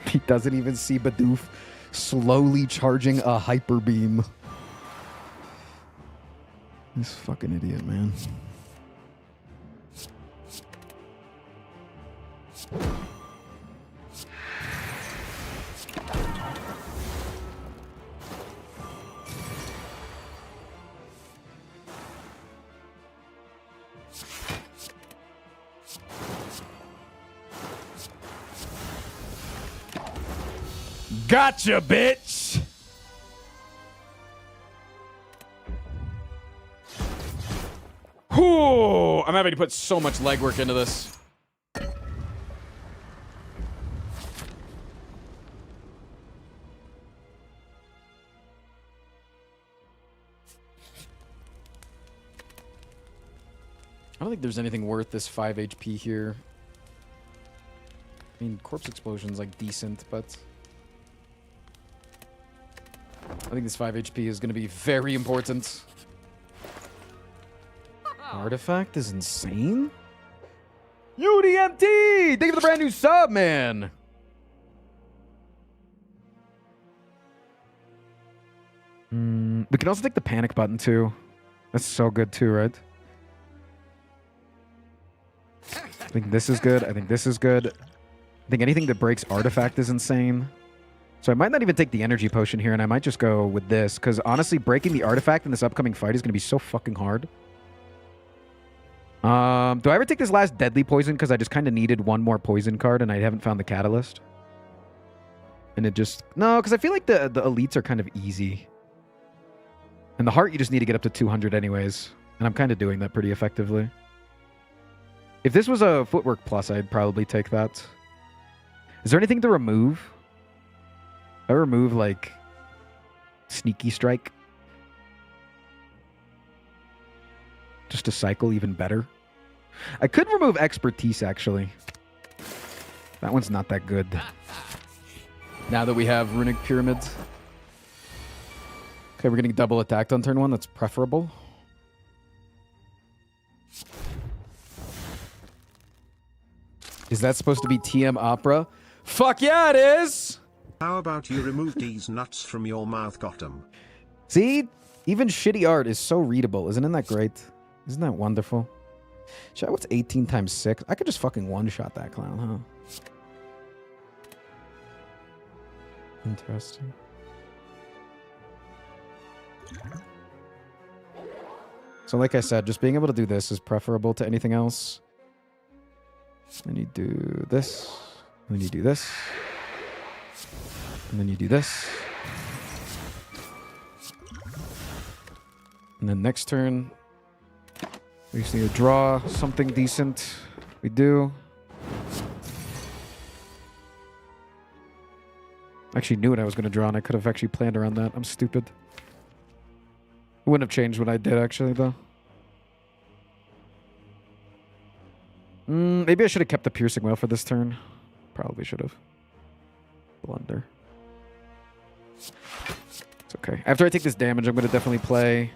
He doesn't even see Bidoof slowly charging a hyper beam. This fucking idiot, man. Gotcha, bitch! Whew, I'm having to put so much legwork into this. I don't think there's anything worth this 5 HP here. I mean, Corpse Explosion's like decent, but I think this 5 HP is going to be very important. Artifact is insane. UDMT! Thank you for the brand new sub, man. We can also take the panic button, too. That's so good, too, right? I think this is good. I think this is good. I think anything that breaks artifact is insane. So I might not even take the energy potion here, and I might just go with this, because honestly, breaking the artifact in this upcoming fight is going to be so fucking hard. Do I ever take this last deadly poison because I just kind of needed one more poison card and I haven't found the catalyst? And it just... No, because I feel like the elites are kind of easy. And the heart, you just need to get up to 200 anyways. And I'm kind of doing that pretty effectively. If this was a footwork plus, I'd probably take that. Is there anything to remove? I remove, like, Sneaky Strike. Just to cycle even better. I could remove Expertise, actually. That one's not that good. Now that we have Runic Pyramids. Okay, we're getting double attacked on turn 1. That's preferable. Is that supposed to be TM Opera? Fuck yeah, it is! How about you remove these nuts from your mouth, Gotham? See? Even shitty art is so readable. Isn't that great? Isn't that wonderful? Shit, what's 18 times 6? I could just fucking one-shot that clown, huh? Interesting. So like I said, just being able to do this is preferable to anything else. Then you do this. And then you do this. And then you do this. And then next turn, we just need to draw something decent. We do. I actually knew what I was going to draw, and I could have actually planned around that. I'm stupid. It wouldn't have changed what I did, actually, though. Maybe I should have kept the Piercing Wail for this turn. Probably should have. Blunder. It's okay. After I take this damage, I'm going to definitely play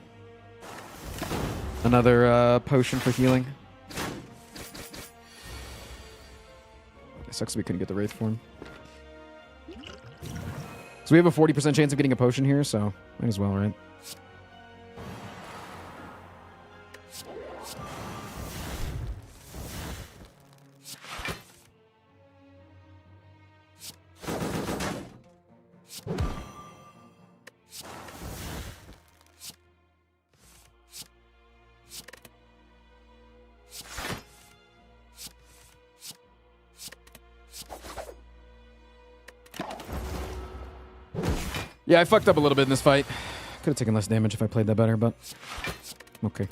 another potion for healing. It sucks we couldn't get the Wraith form. So we have a 40% chance of getting a potion here, so might as well, right? Yeah, I fucked up a little bit in this fight. Could have taken less damage if I played that better, but okay.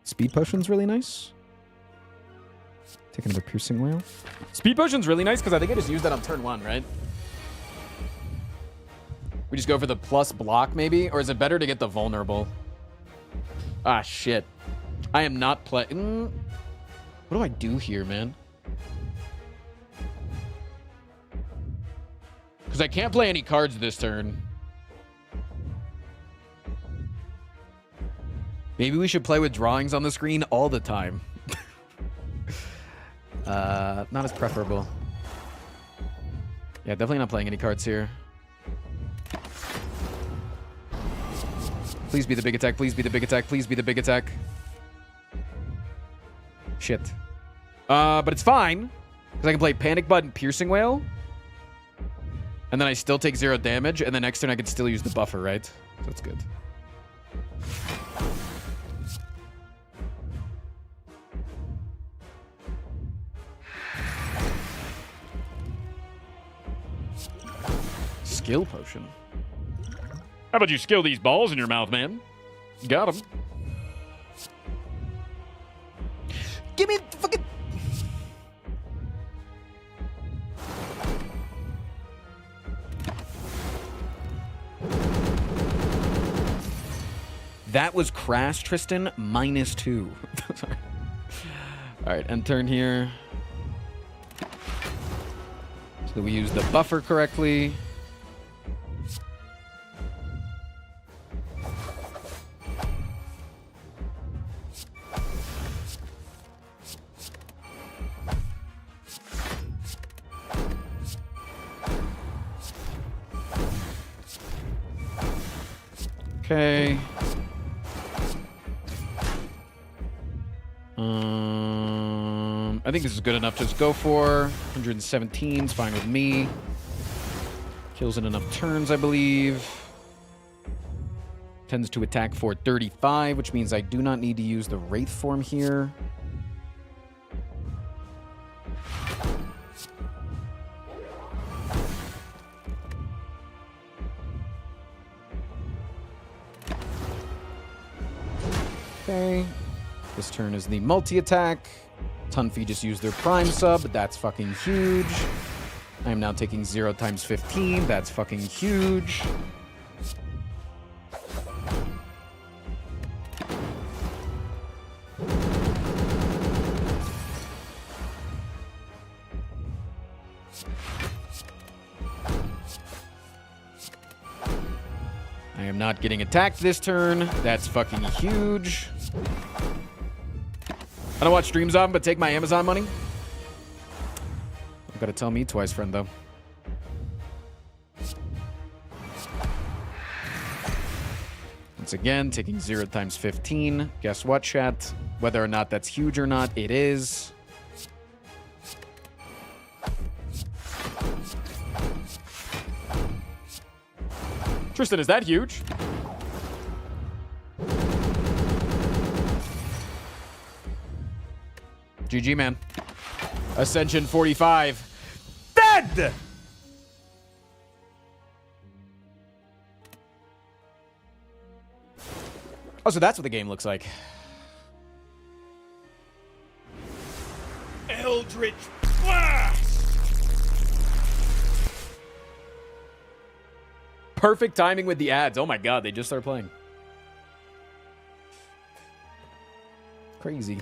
Speed potion's really nice. Taking another piercing whale. Speed potion's really nice because I think I just used that on turn 1, right? We just go for the plus block maybe? Or is it better to get the vulnerable? Ah, shit. I am not playing. What do I do here, man? Because I can't play any cards this turn. Maybe we should play with drawings on the screen all the time. Not as preferable. Yeah, definitely not playing any cards here. Please be the big attack. Please be the big attack. Please be the big attack. Shit. But it's fine. Because I can play Panic Button, Piercing Whale. And then I still take 0 damage, and the next turn I can still use the buffer, right? So that's good. Skill potion. How about you skill these balls in your mouth, man? Got him. Give me the fucking... That was crass, Tristan. -2. All right, end turn here. So we use the buffer correctly. Okay. I think this is good enough to just go for. 117 is fine with me. Kills in enough turns, I believe. Tends to attack for 35, which means I do not need to use the Wraith form here. Okay. This turn is the multi-attack. Tunfi just used their prime sub. That's fucking huge. I am now taking 0 times 15. That's fucking huge. I am not getting attacked this turn. That's fucking huge. I don't watch streams of them, but take my Amazon money. You've got to tell me twice, friend, though. Once again, taking 0 times 15. Guess what, chat? Whether or not that's huge or not, it is. Tristan, is that huge? GG, man. Ascension 45. Dead! Oh, so that's what the game looks like. Eldritch Blast! Perfect timing with the ads. Oh my god, they just started playing. Crazy.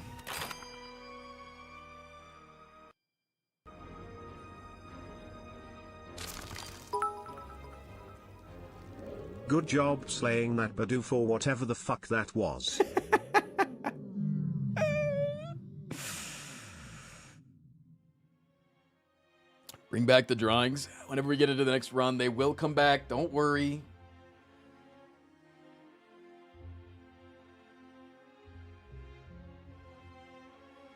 Good job slaying that Badu for whatever the fuck that was. Bring back the drawings. Whenever we get into the next run, they will come back. Don't worry.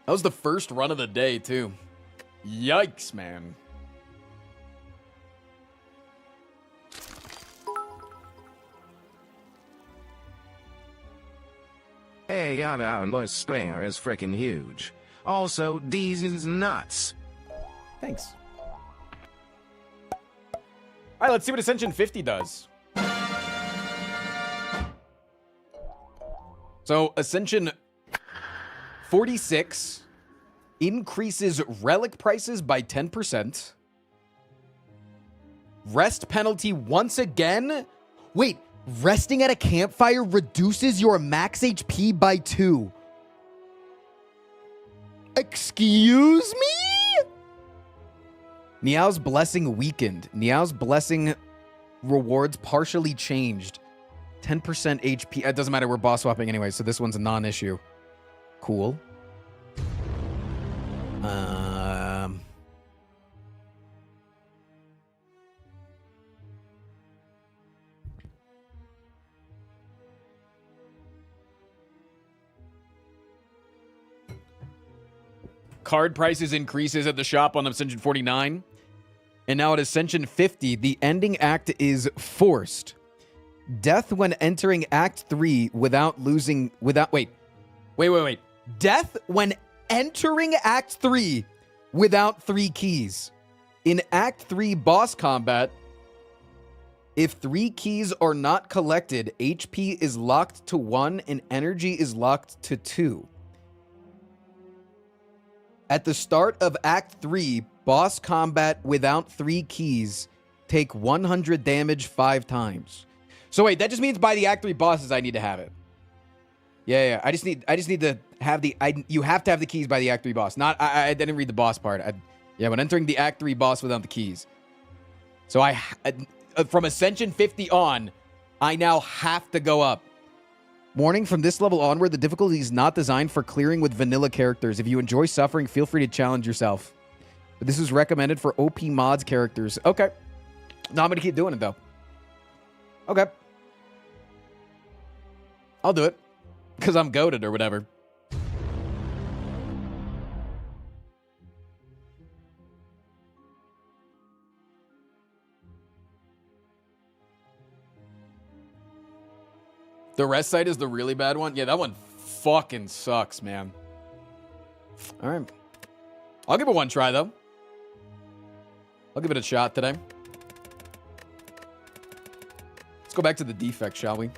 That was the first run of the day, too. Yikes, man. Hey, my Spire is freaking huge. Also, D's is nuts. Thanks. All right, let's see what Ascension 50 does. So, Ascension 46 increases relic prices by 10%. Rest penalty once again. Wait, resting at a campfire reduces your max HP by 2. Excuse me? Niao's Blessing weakened. Niao's Blessing rewards partially changed. 10% HP. It doesn't matter. We're boss swapping anyway, so this one's a non-issue. Cool. Card prices increases at the shop on Ascension 49. And now at Ascension 50, the ending act is forced. Death when entering Act 3 without losing... Wait. Death when entering Act 3 without 3 keys. In Act 3 boss combat, if 3 keys are not collected, HP is locked to 1 and energy is locked to 2. At the start of Act 3, boss combat without 3 keys, take 100 damage 5 times. So wait, that just means by the Act 3 bosses I need to have it. Yeah. I just need to have the... you have to have the keys by the Act 3 boss. Not... I didn't read the boss part. When entering the Act 3 boss without the keys. So from Ascension 50 on, I now have to go up. Warning, from this level onward, the difficulty is not designed for clearing with vanilla characters. If you enjoy suffering, feel free to challenge yourself. But this is recommended for OP mods characters. Okay. No, I'm going to keep doing it, though. Okay. I'll do it. Because I'm goated or whatever. The rest site is the really bad one? Yeah, that one fucking sucks, man. All right. I'll give it one try, though. I'll give it a shot today. Let's go back to the defect, shall we?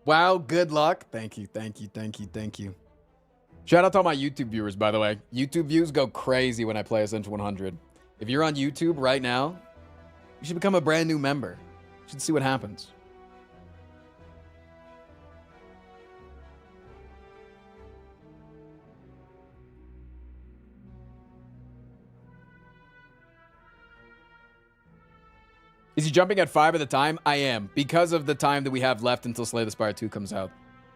Wow, good luck. Thank you. Shout out to all my YouTube viewers, by the way. YouTube views go crazy when I play Ascension 100. If you're on YouTube right now, you should become a brand new member. You should see what happens. Is he jumping at 5 at a time? I am, because of the time that we have left until Slay the Spire 2 comes out.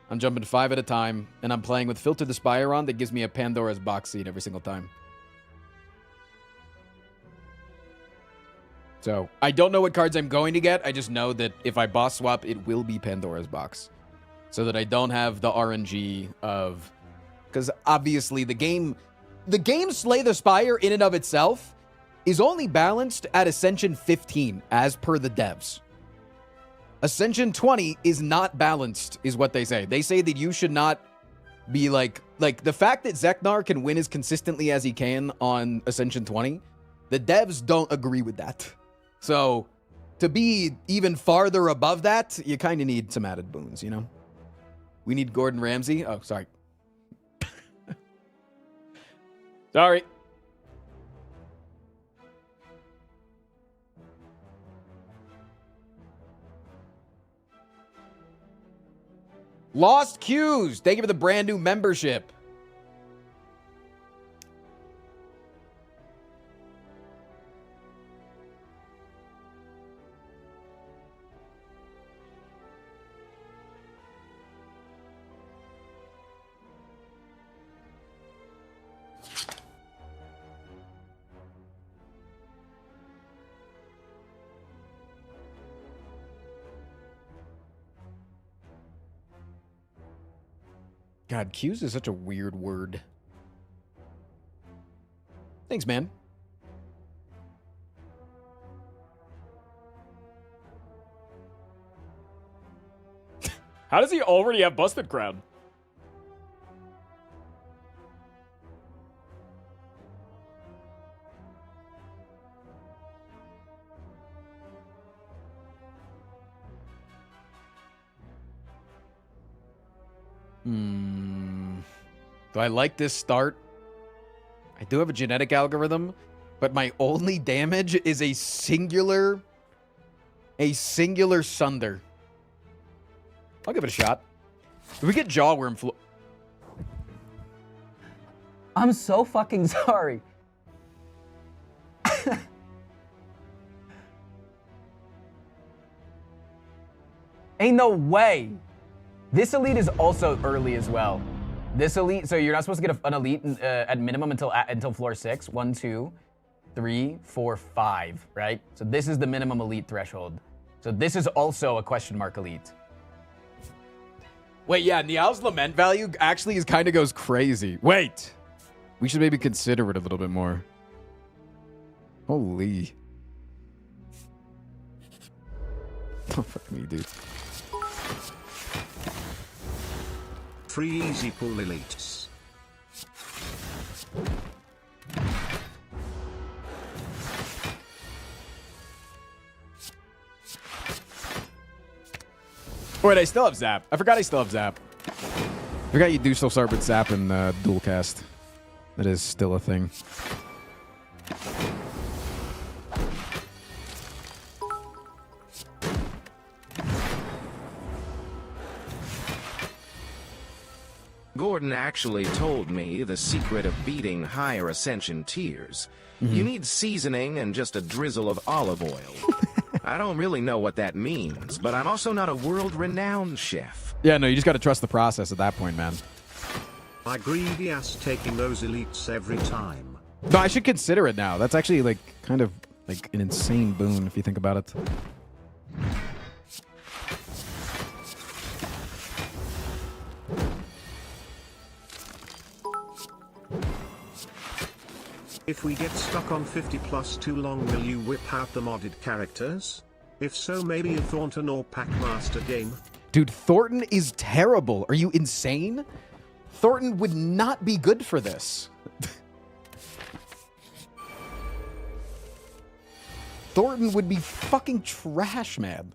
I'm jumping 5 at a time, and I'm playing with Filter the Spire on that gives me a Pandora's box seed every single time. So, I don't know what cards I'm going to get. I just know that if I boss swap, it will be Pandora's box. So that I don't have the RNG of... Because obviously the game Slay the Spire in and of itself is only balanced at Ascension 15, as per the devs. Ascension 20 is not balanced, is what they say. They say that you should not be like the fact that Zeknar can win as consistently as he can on Ascension 20, the devs don't agree with that. So, to be even farther above that, you kind of need some added boons, you know? We need Gordon Ramsay. Oh, sorry. Sorry. Lost Cues. Thank you for the brand new membership. God, cues is such a weird word. Thanks, man. How does he already have Busted Crown? Do I like this start? I do have a genetic algorithm, but my only damage is a singular sunder. I'll give it a shot. If we get Jawworm flu... I'm so fucking sorry. Ain't no way. This elite is also early as well. This elite, so you're not supposed to get an elite at minimum until floor 6. 1, 2, 3, 4, 5, right? So this is the minimum elite threshold. So this is also a question mark elite. Wait, yeah, Nial's Lament value actually kind of goes crazy. Wait. We should maybe consider it a little bit more. Holy. Oh, fuck me, dude. 3 easy pull elites. Wait, I still have Zap. I forgot I still have Zap. I forgot you do still start with Zap and dual cast. That is still a thing. Gordon actually told me the secret of beating higher Ascension tiers. You need seasoning and just a drizzle of olive oil. I don't really know what that means, but I'm also not a world-renowned chef. Yeah, no, you just got to trust the process at that point, man. My greedy ass taking those elites every time. No, I should consider it now. That's actually, like, kind of, like, an insane boon if you think about it. If we get stuck on 50 plus too long, will you whip out the modded characters? If so, maybe a Thornton or Packmaster game? Dude, Thornton is terrible. Are you insane? Thornton would not be good for this. Thornton would be fucking trash, man.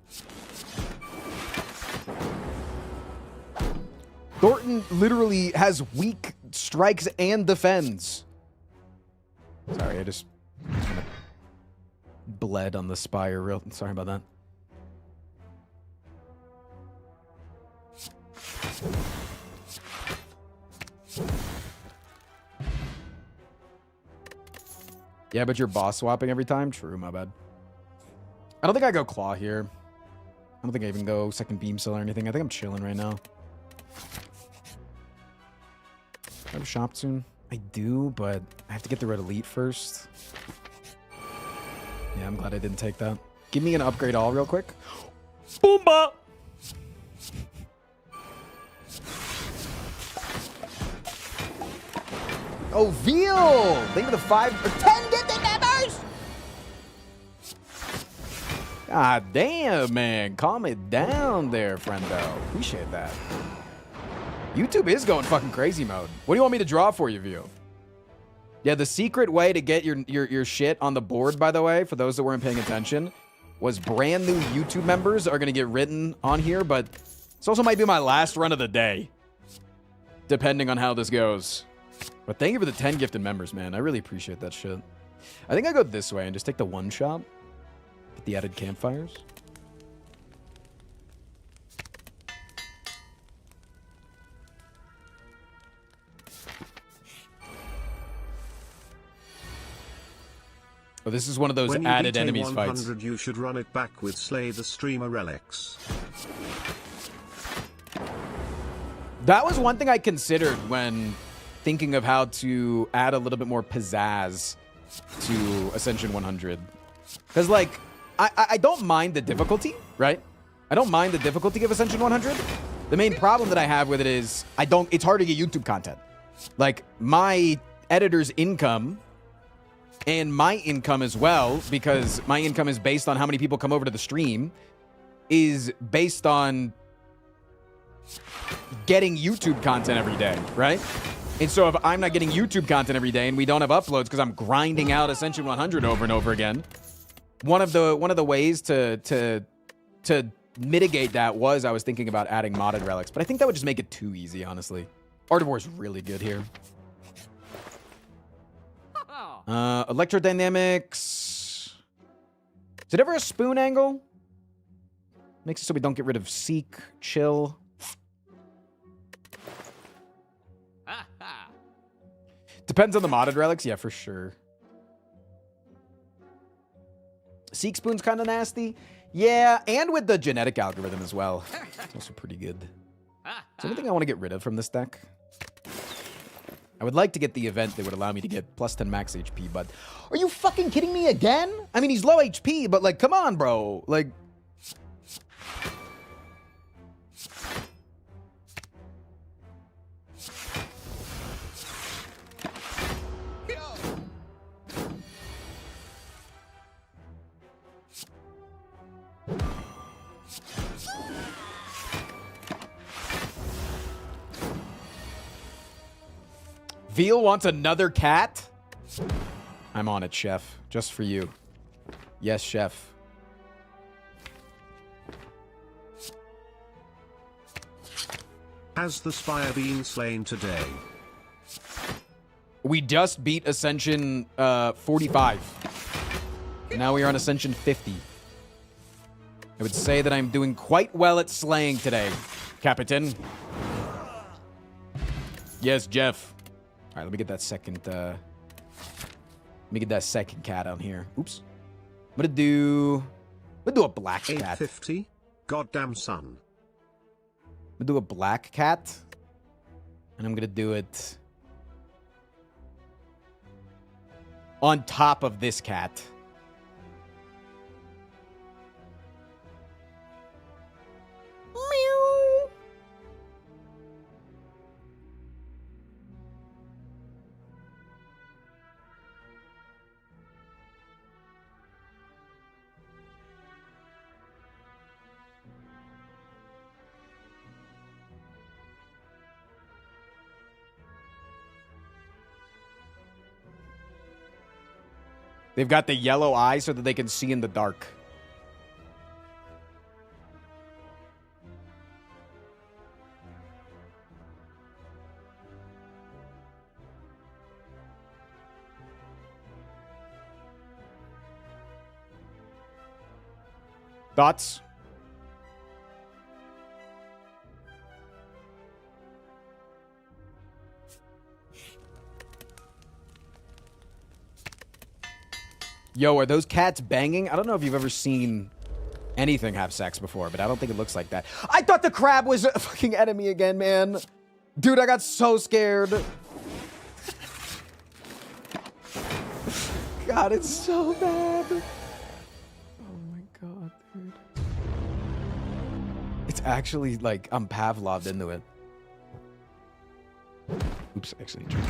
Thornton literally has weak strikes and defends. Sorry, I just kind of bled on the Spire. Sorry about that. Yeah, but you're boss swapping every time? True, my bad. I don't think I go Claw here. I don't think I even go second Beam Cell or anything. I think I'm chilling right now. I have a shop soon. I do, but I have to get the Red Elite first. Yeah, I'm glad I didn't take that. Give me an upgrade all real quick. Boomba! Oh, Veal! Thank you for the 5 or 10 gifted members! God damn, man. Calm it down there, friendo. Appreciate that. YouTube is going fucking crazy mode. What do you want me to draw for you, View? Yeah, the secret way to get your shit on the board, by the way, for those that weren't paying attention, was brand new YouTube members are going to get written on here, but this also might be my last run of the day, depending on how this goes. But thank you for the 10 gifted members, man. I really appreciate that shit. I think I go this way and just take the one shot. Get the added campfires. Oh, this is one of those When you added beat enemies A100, fights. you should run it back with Slay the Streamer relics. That was one thing I considered when thinking of how to add a little bit more pizzazz to Ascension 100. Because, like, I don't mind the difficulty, right? I don't mind the difficulty of Ascension 100. The main problem that I have with it is it's hard to get YouTube content. Like, my editor's income and my income as well, because my income is based on how many people come over to the stream, is based on getting YouTube content every day, right? And so if I'm not getting YouTube content every day and we don't have uploads because I'm grinding out Ascension 100 over and over again, one of the ways to mitigate that was I was thinking about adding modded relics, but I think that would just make it too easy, honestly. Art is really good here. Electrodynamics. Is it ever a spoon angle? Makes it so we don't get rid of Seek, Chill. Depends on the modded relics. Yeah, for sure. Seek Spoon's kind of nasty. Yeah, and with the genetic algorithm as well. It's also pretty good. Is there anything I want to get rid of from this deck? I would like to get the event that would allow me to get plus 10 max HP, but... Are you fucking kidding me again? I mean, he's low HP, but, like, come on, bro. Like... Veal wants another cat? I'm on it, chef. Just for you. Yes, chef. Has the Spire been slain today? We just beat Ascension 45. Now we are on Ascension 50. I would say that I'm doing quite well at slaying today, Capitan. Yes, Jeff. All right, let me get that second. Let me get that second cat on here. Oops. I'm gonna do a black cat. 850. Goddamn son. I'm gonna do a black cat, and I'm gonna do it on top of this cat. Meow. They've got the yellow eye so that they can see in the dark. Thoughts? Yo, are those cats banging? I don't know if you've ever seen anything have sex before, but I don't think it looks like that. I thought the crab was a fucking enemy again, man. Dude, I got so scared. God, it's so bad. Oh my God, dude. It's actually like I'm Pavloved into it. Oops, actually, true.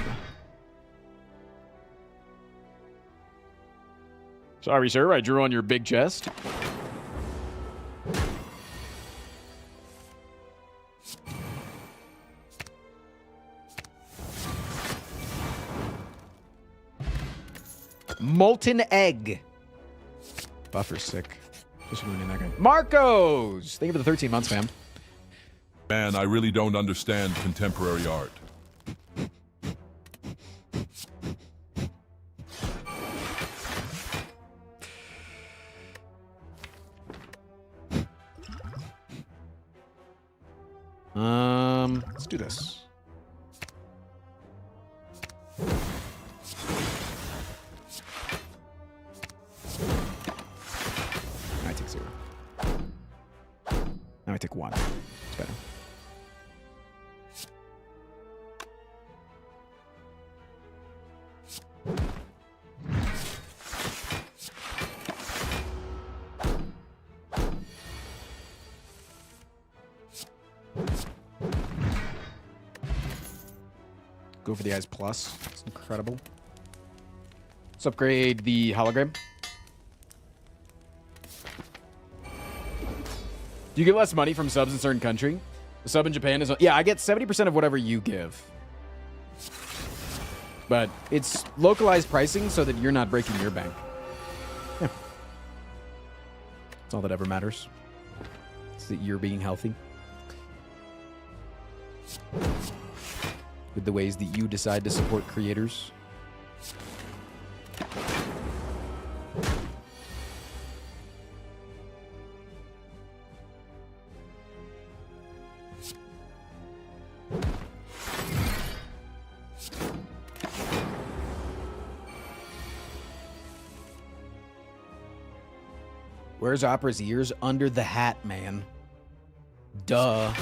Sorry, sir. I drew on your big chest. Molten egg. Buffer's sick. Just ruining that guy. Marcos! Thank you for the 13 months, fam. Man, I really don't understand contemporary art. Let's do this. 0. Now I take 1. It's better. Go for the Eyes Plus. It's incredible. Let's upgrade the hologram. Do you get less money from subs in certain country? The sub in Japan is... Yeah, I get 70% of whatever you give. But it's localized pricing so that you're not breaking your bank. Yeah. That's all that ever matters. It's that you're being healthy. With the ways that you decide to support creators. Where's Opera's ears? Under the hat, man. Duh.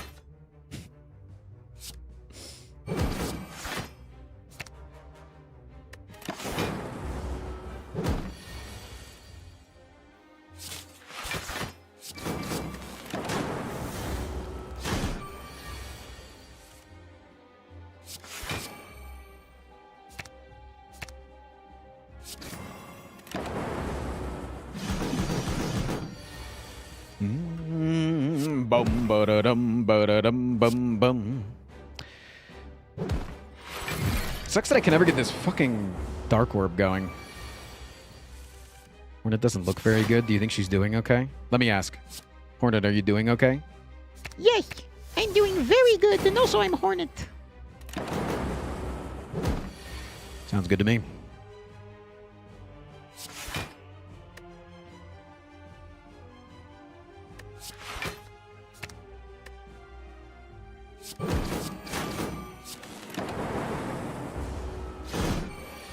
Bum ba-da-dum ba-da-dum bum bum. Sucks that I can never get this fucking dark orb going. Hornet doesn't look very good. Do you think she's doing okay? Let me ask. Hornet, are you doing okay? Yes, I'm doing very good, and also I'm Hornet. Sounds good to me.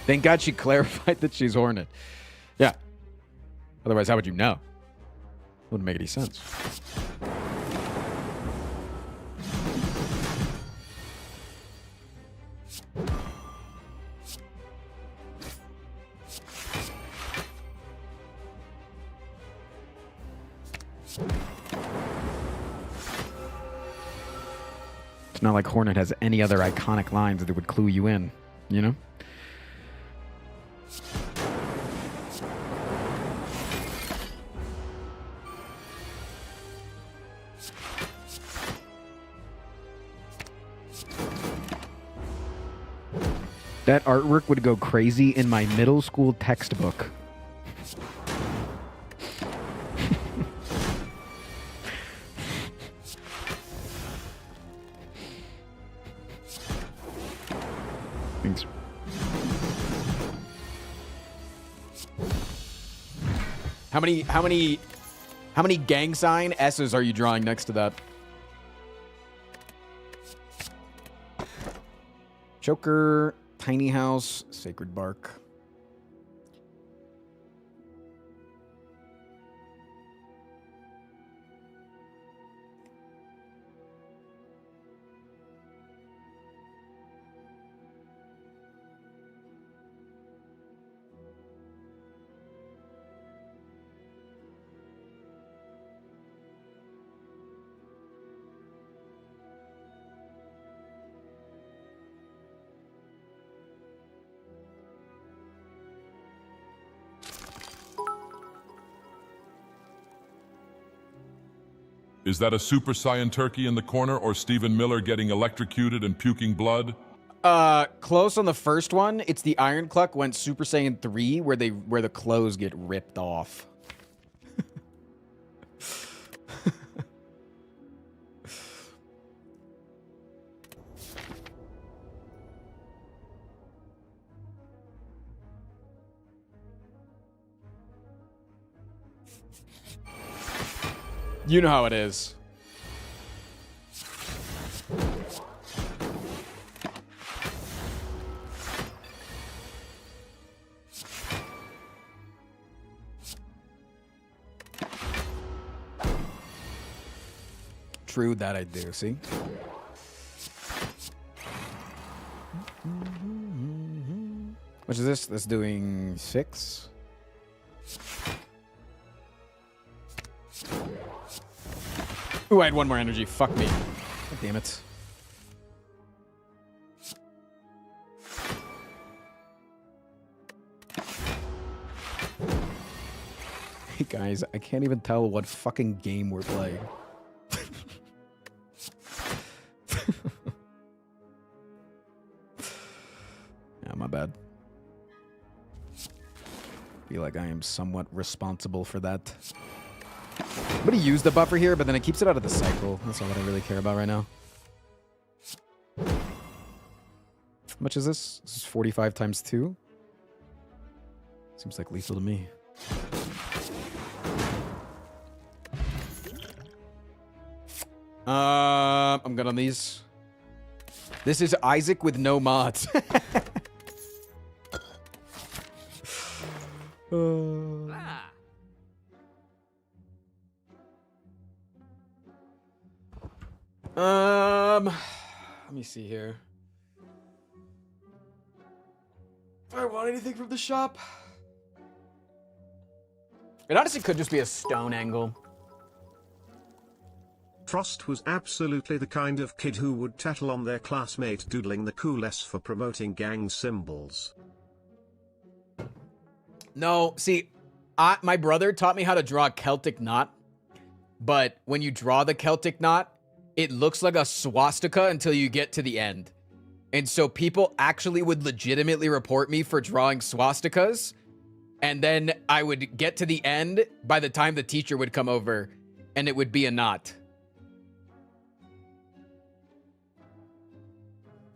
Thank God she clarified that she's Hornet. Yeah. Otherwise, how would you know? Wouldn't make any sense. It's not like Hornet has any other iconic lines that would clue you in, you know? That artwork would go crazy in my middle school textbook. Thanks. How many gang sign S's are you drawing next to that? Choker, Tiny House, Sacred Bark. Is that a Super Saiyan turkey in the corner or Stephen Miller getting electrocuted and puking blood? Close on the first one. It's the Iron Cluck went Super Saiyan 3 where the clothes get ripped off. You know how it is. True, that I do. See? Which is this? That's doing 6. Ooh, I had 1 more energy. Fuck me. God damn it. Hey guys, I can't even tell what fucking game we're playing. Yeah, my bad. Feel like I am somewhat responsible for that. I'm gonna use the buffer here, but then it keeps it out of the cycle. That's all that I really care about right now. How much is this? This is 45 times 2. Seems like lethal to me. I'm good on these. This is Isaac with no mods. Let me see here. Do I want anything from the shop? It honestly could just be a stone angle. Frost was absolutely the kind of kid who would tattle on their classmate doodling the coolest for promoting gang symbols. No, see, my brother taught me how to draw a Celtic knot, but when you draw the Celtic knot, it looks like a swastika until you get to the end. And so people actually would legitimately report me for drawing swastikas, and then I would get to the end by the time the teacher would come over, and it would be a knot.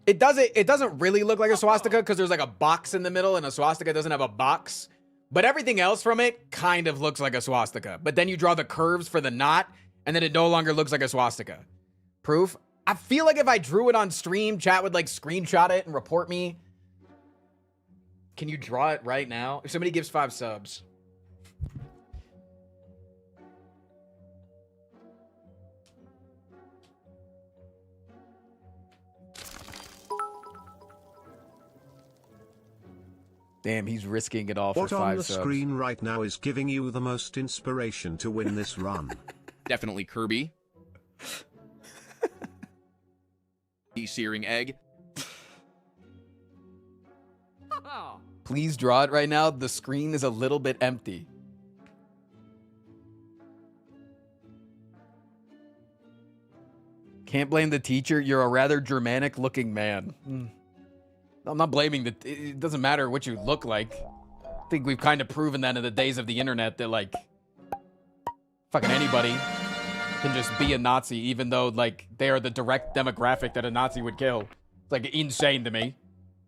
It doesn't really look like a swastika because there's like a box in the middle, and a swastika doesn't have a box. But everything else from it kind of looks like a swastika. But then you draw the curves for the knot, and then it no longer looks like a swastika. Proof? I feel like if I drew it on stream, chat would like screenshot it and report me. Can you draw it right now? If somebody gives 5 subs. Damn, he's risking it all for 5 subs. What on the screen right now is giving you the most inspiration to win this run? Definitely Kirby. Searing egg. Please draw it right now. The screen is a little bit empty. Can't blame the teacher. You're a rather Germanic looking man. I'm not blaming the... It doesn't matter what you look like. I think we've kind of proven that in the days of the internet that, like, fucking anybody can just be a Nazi, even though, like, they are the direct demographic that a Nazi would kill. It's, like, insane to me.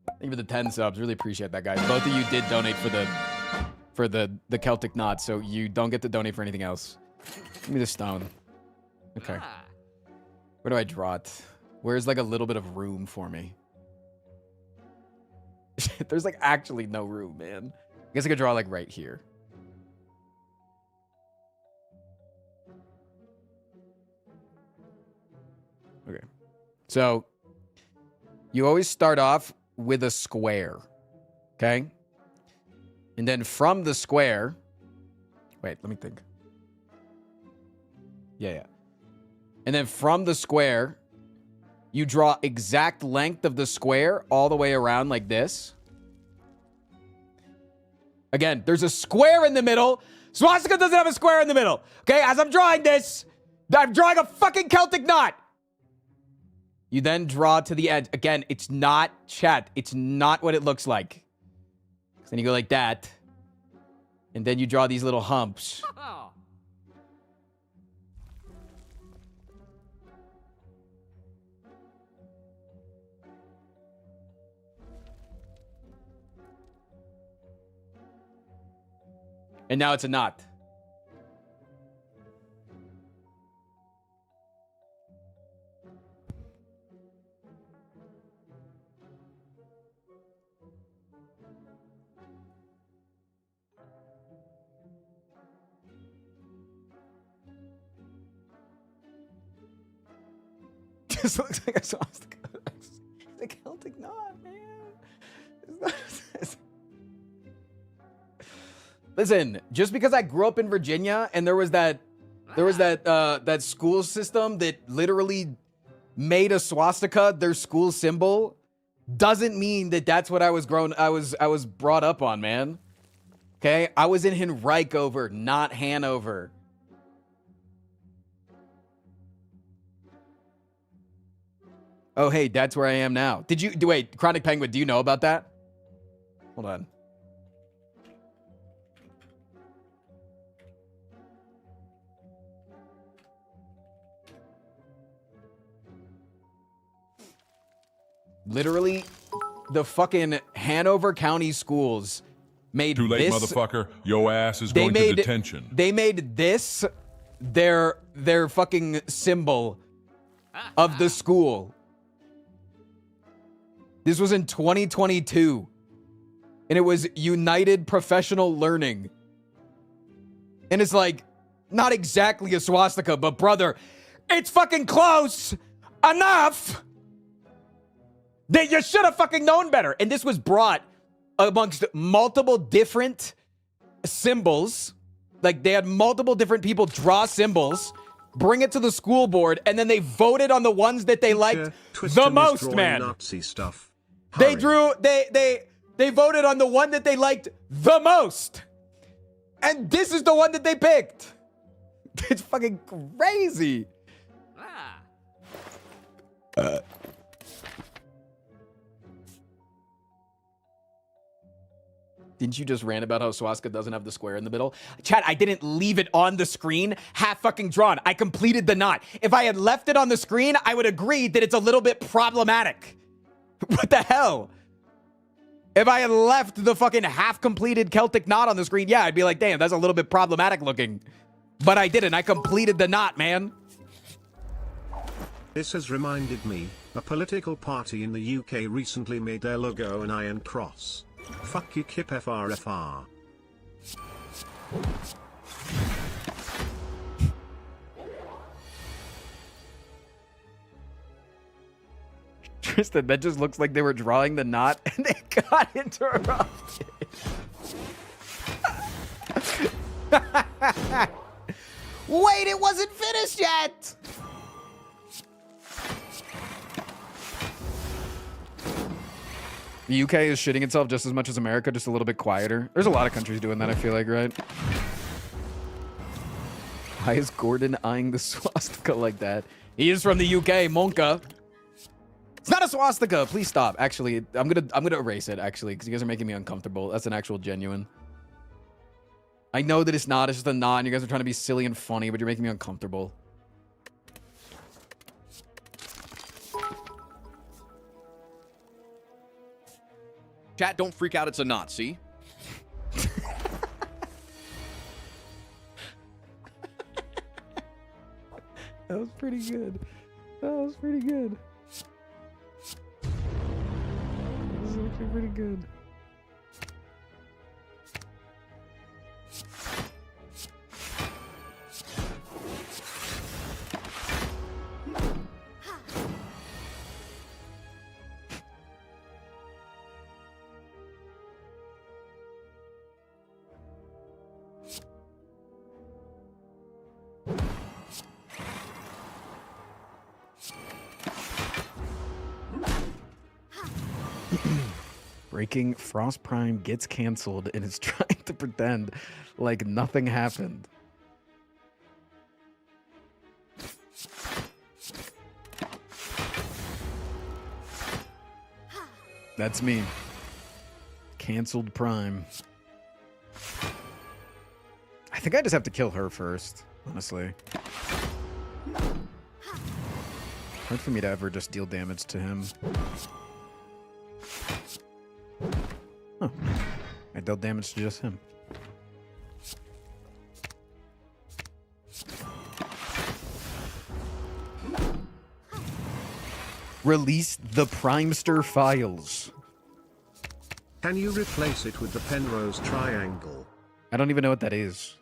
Thank you for the 10 subs. Really appreciate that, guys. Both of you did donate for the Celtic knot, so you don't get to donate for anything else. Give me the stone. Okay. Where do I draw it? Where's, like, a little bit of room for me? There's, like, actually no room, man. I guess I could draw, like, right here. Okay. So, you always start off with a square. Okay? And then from the square... Wait, let me think. Yeah. And then from the square... You draw exact length of the square all the way around like this. Again, there's a square in the middle. Swastika doesn't have a square in the middle. Okay, as I'm drawing this, I'm drawing a fucking Celtic knot. You then draw to the edge. Again, it's not, chat, it's not what it looks like. Then you go like that. And then you draw these little humps. And now it's a knot. This looks like a swastika. It's a Celtic knot, man. Listen, just because I grew up in Virginia and there was that school system that literally made a swastika their school symbol doesn't mean that that's what I was brought up on, man. Okay? I was in Henricover, not Hanover. Oh, hey, that's where I am now. Wait, Chronic Penguin, do you know about that? Hold on. Literally, the fucking Hanover County schools made Too late, this, motherfucker. Yo ass is going to detention. They made this their fucking symbol of the school. This was in 2022. And it was United Professional Learning. And it's like, not exactly a swastika, but brother, it's fucking close enough that you should have fucking known better. And this was brought amongst multiple different symbols. Like, they had multiple different people draw symbols, bring it to the school board, and then they voted on the ones that they liked the most, man. Nazi stuff. They voted on the one that they liked the most. And this is the one that they picked. It's fucking crazy. Didn't you just rant about how swastika doesn't have the square in the middle? Chat, I didn't leave it on the screen half fucking drawn. I completed the knot. If I had left it on the screen, I would agree that it's a little bit problematic. What the hell? If I had left the fucking half-completed Celtic knot on the screen, yeah, I'd be like, damn, that's a little bit problematic looking. But I didn't. I completed the knot, man. This has reminded me, a political party in the UK recently made their logo an iron cross. Fuck you, Kip FRFR. Tristan, that just looks like they were drawing the knot and they got interrupted. Wait, it wasn't finished yet! The UK is shitting itself just as much as America, just a little bit quieter. There's a lot of countries doing that, I feel like, right? Why is Gordon eyeing the swastika like that? He is from the UK, Monka. It's not a swastika. Please stop. Actually, I'm gonna erase it, actually, because you guys are making me uncomfortable. That's an actual genuine. I know that it's not. It's just a knot, and you guys are trying to be silly and funny, but you're making me uncomfortable. Chat, don't freak out. It's a knot, see? That was pretty good. That was pretty good. That was actually pretty good. Breaking Frost Prime gets canceled and is trying to pretend like nothing happened. That's me. Canceled Prime. I think I just have to kill her first, honestly. Hard for me to ever just deal damage to him. Oh, I dealt damage to just him. Release the Primester files. Can you replace it with the Penrose triangle? I don't even know what that is.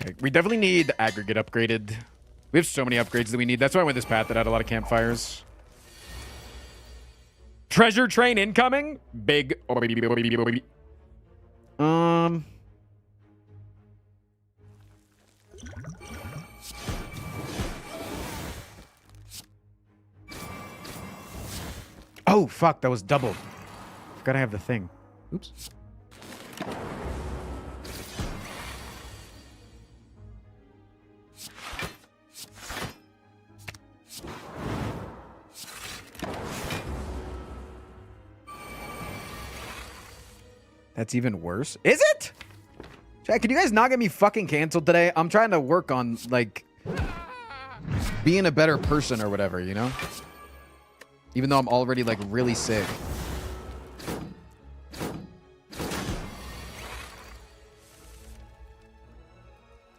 Okay, we definitely need aggregate upgraded. We have so many upgrades that we need. That's why I went this path that had a lot of campfires. Treasure train incoming. Big. Oh, fuck. That was double. Forgot I have the thing. Oops. That's even worse. Is it? Chat, can you guys not get me fucking canceled today? I'm trying to work on, like, being a better person or whatever, you know? Even though I'm already, like, really sick.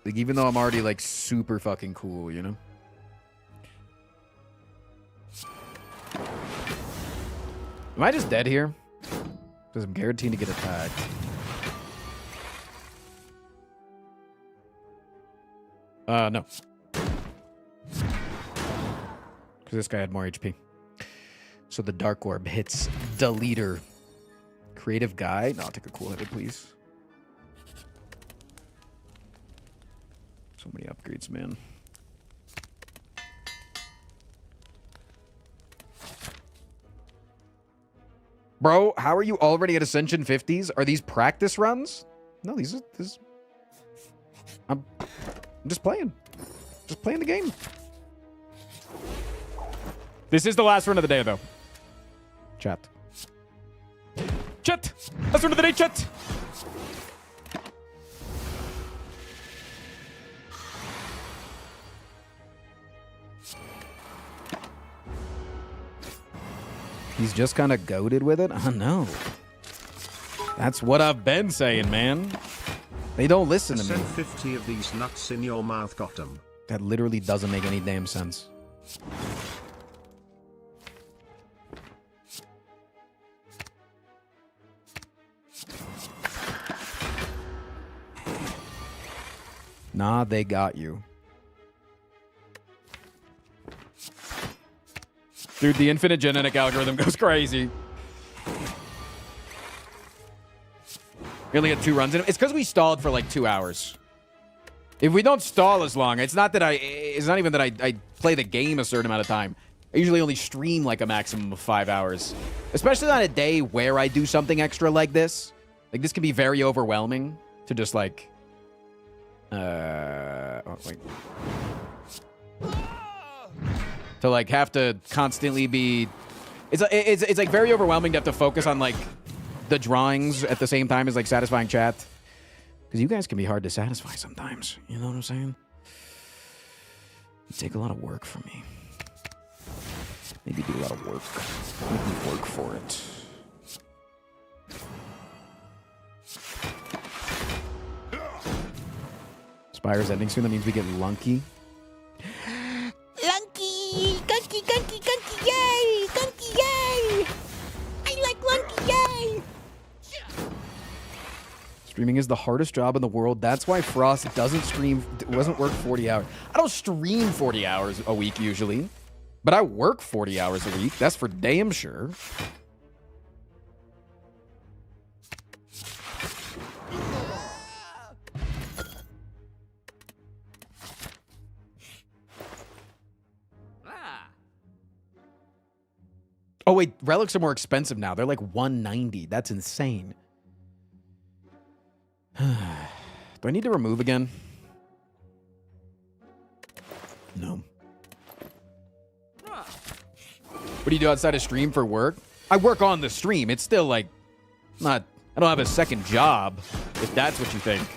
Like, even though I'm already, like, super fucking cool, you know? Am I just dead here? Because I'm guaranteed to get attacked. No. Because this guy had more HP. So the Dark Orb hits the leader. Creative guy? No, I'll take a cool-headed, please. So many upgrades, man. Bro, how are you already at Ascension 50s? Are these practice runs? No, these are... I'm just playing. Just playing the game. This is the last run of the day, though. Chat. Chat! Last run of the day, chat! He's just kind of goated with it? I know. That's what I've been saying, man. They don't listen to me. Send 50 of these nuts in your mouth, got 'em. That literally doesn't make any damn sense. Nah, they got you. Dude, the infinite genetic algorithm goes crazy. We only had 2 runs in it. It's because we stalled for like 2 hours. If we don't stall as long, it's not even that I play the game a certain amount of time. I usually only stream like a maximum of 5 hours. Especially on a day where I do something extra like this. Like, this can be very overwhelming to just like... oh, wait. To like have to constantly be... It's like very overwhelming to have to focus on like the drawings at the same time as like satisfying chat. Because you guys can be hard to satisfy sometimes. You know what I'm saying? You take a lot of work from me. Maybe do a lot of work. Make me work for it. Spire's ending soon. That means we get Lunky. Lunky! Gunky, gunky, gunky, yay! Gunky, yay! I like Lunky, yay! Streaming is the hardest job in the world. That's why Frost doesn't work 40 hours. I don't stream 40 hours a week usually, but I work 40 hours a week. That's for damn sure. Oh wait, relics are more expensive now. They're like $190. That's insane. Do I need to remove again? No. What do you do outside of stream for work? I work on the stream. It's still like I don't have a second job, if that's what you think.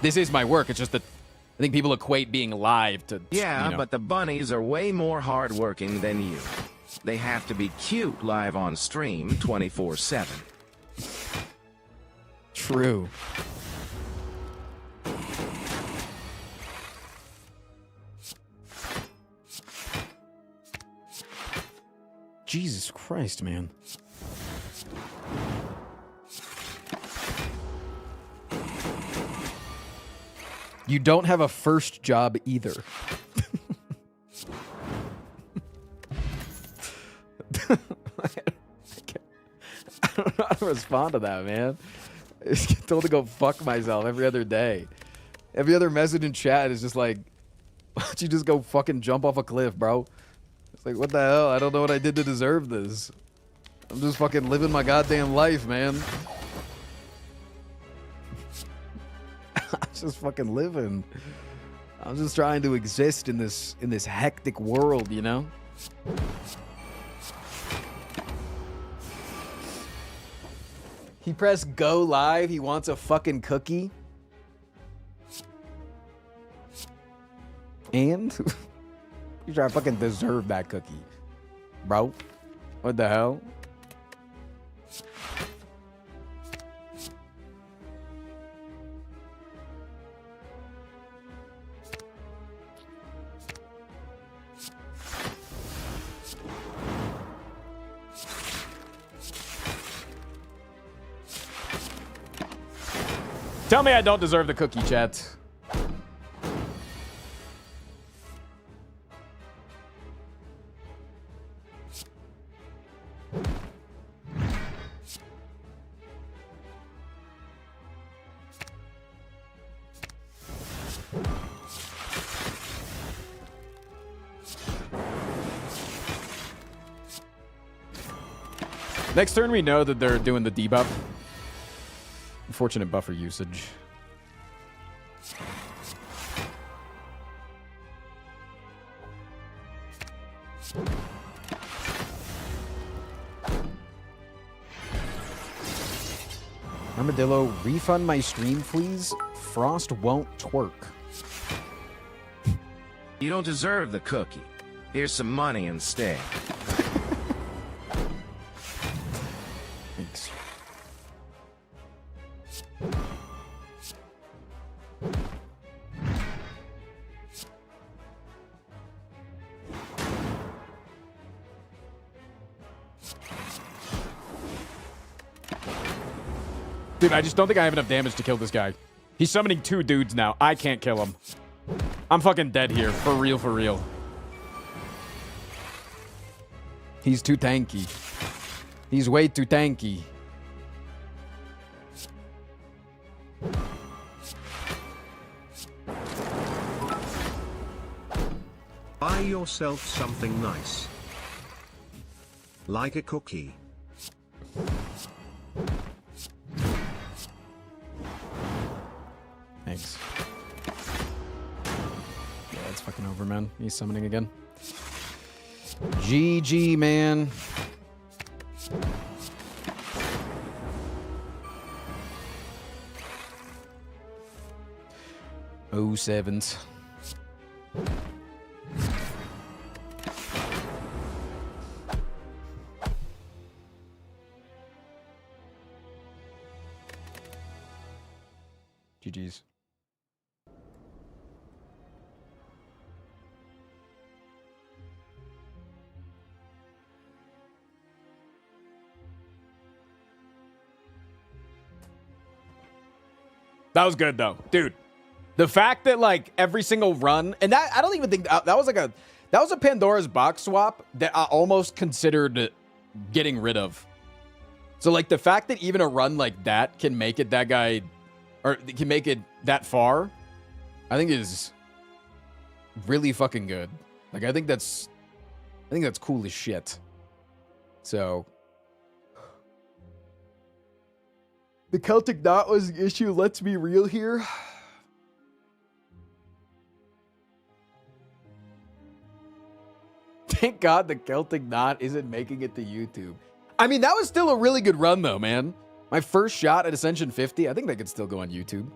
This is my work. It's just that I think people equate being live to... Yeah, you know. but the bunnies are way more hardworking than you. They have to be cute live on stream 24/7. True. Jesus Christ, man. You don't have a first job either. I don't know how to respond to that, man. I just get told to go fuck myself every other day. Every other message in chat is just like, why don't you just go fucking jump off a cliff, bro? It's like, what the hell? I don't know what I did to deserve this. I'm just fucking living my goddamn life, man. I'm just fucking living. I'm just trying to exist in this hectic world, you know? He pressed go live. He wants a fucking cookie. And you try to fucking deserve that cookie, bro. What the hell? Tell me I don't deserve the cookie, chat. Next turn, we know that they're doing the debuff. Unfortunate buffer usage. Armadillo, refund my stream, please. Frost won't twerk. You don't deserve the cookie. Here's some money instead. Thanks. Dude, I just don't think I have enough damage to kill this guy. He's summoning 2 dudes now. I can't kill him. I'm fucking dead here. For real, for real. He's too tanky. He's way too tanky. Buy yourself something nice. Like a cookie. Thanks. Yeah, it's fucking over, man. He's summoning again. GG, man. Oh, sevens. GG's. That was good though, dude. The fact that like every single run, and that I don't even think that was a Pandora's box swap that I almost considered getting rid of. So like the fact that even a run like that can make it that guy, or can make it that far, I think is really fucking good. Like I think that's cool as shit. So the Celtic Knot was the issue. Let's be real here. Thank God the Celtic Knot isn't making it to YouTube. I mean, that was still a really good run, though, man. My first shot at Ascension 50, I think that could still go on YouTube.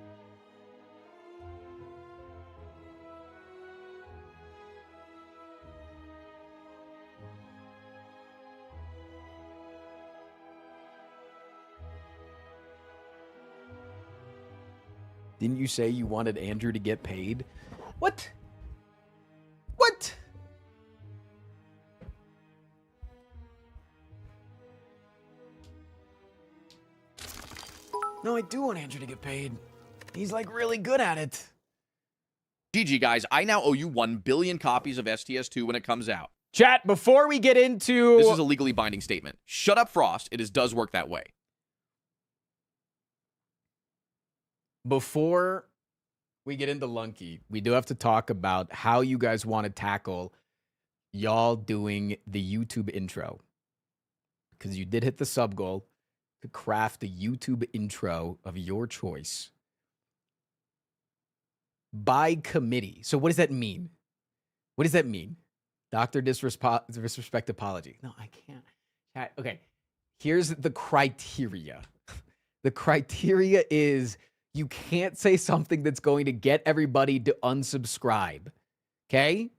Didn't you say you wanted Andrew to get paid? What? What? No, I do want Andrew to get paid. He's like really good at it. GG, guys. I now owe you 1 billion copies of STS2 when it comes out. Chat, before we get into... This is a legally binding statement. Shut up, Frost. Does work that way. Before we get into Lunky, we do have to talk about how you guys want to tackle y'all doing the YouTube intro. Because you did hit the sub goal to craft a YouTube intro of your choice by committee. So what does that mean? What does that mean? Dr. Disrespect apology. No, I can't. Okay, here's the criteria. The criteria is you can't say something that's going to get everybody to unsubscribe. Okay?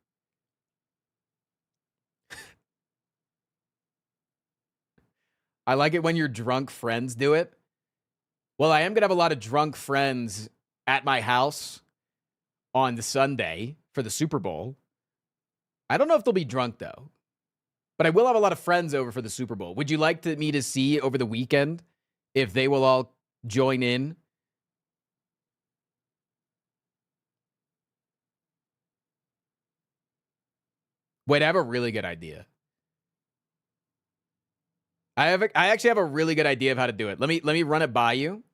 I like it when your drunk friends do it. Well, I am going to have a lot of drunk friends at my house on the Sunday for the Super Bowl. I don't know if they'll be drunk, though. But I will have a lot of friends over for the Super Bowl. Would you like me to see over the weekend if they will all join in? Wait, I have a really good idea. I actually have a really good idea of how to do it. Let me run it by you.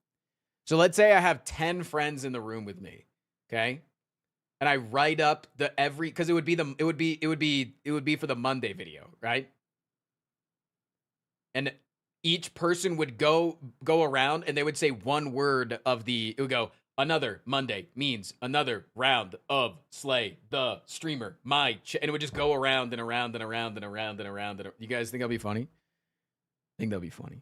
So let's say I have 10 friends in the room with me, okay? And I write up because it would be for the Monday video, right? And each person would go around and they would say one word of it would go, another Monday means another round of Slay the Streamer. And it would just go around and around and around and around and around. You guys think that'll be funny? I think that'll be funny.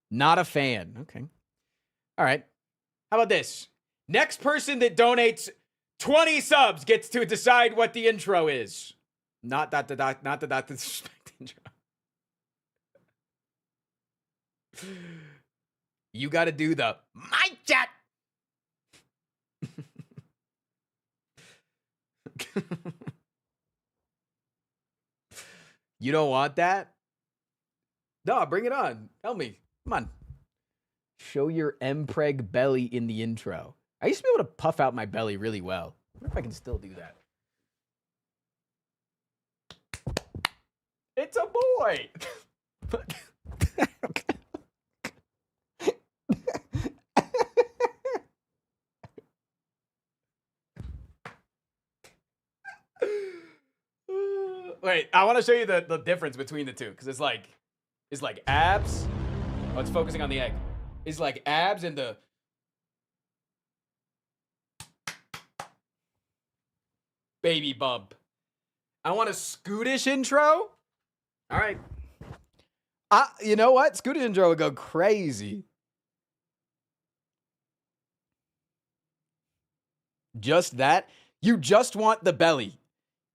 Not a fan. Okay. All right. How about this? Next person that donates 20 subs gets to decide what the intro is. Not the disrespect intro. You got to do the mic chat. You don't want that? No, bring it on. Tell me. Come on. Show your Mpreg belly in the intro. I used to be able to puff out my belly really well. I wonder if I can still do that. It's a boy. Wait, I want to show you the difference between the two because it's like abs. Oh, it's focusing on the egg. It's like abs and the baby bump. I want a Scootish intro. All right. You know what? Scootish intro would go crazy. Just that? You just want the belly.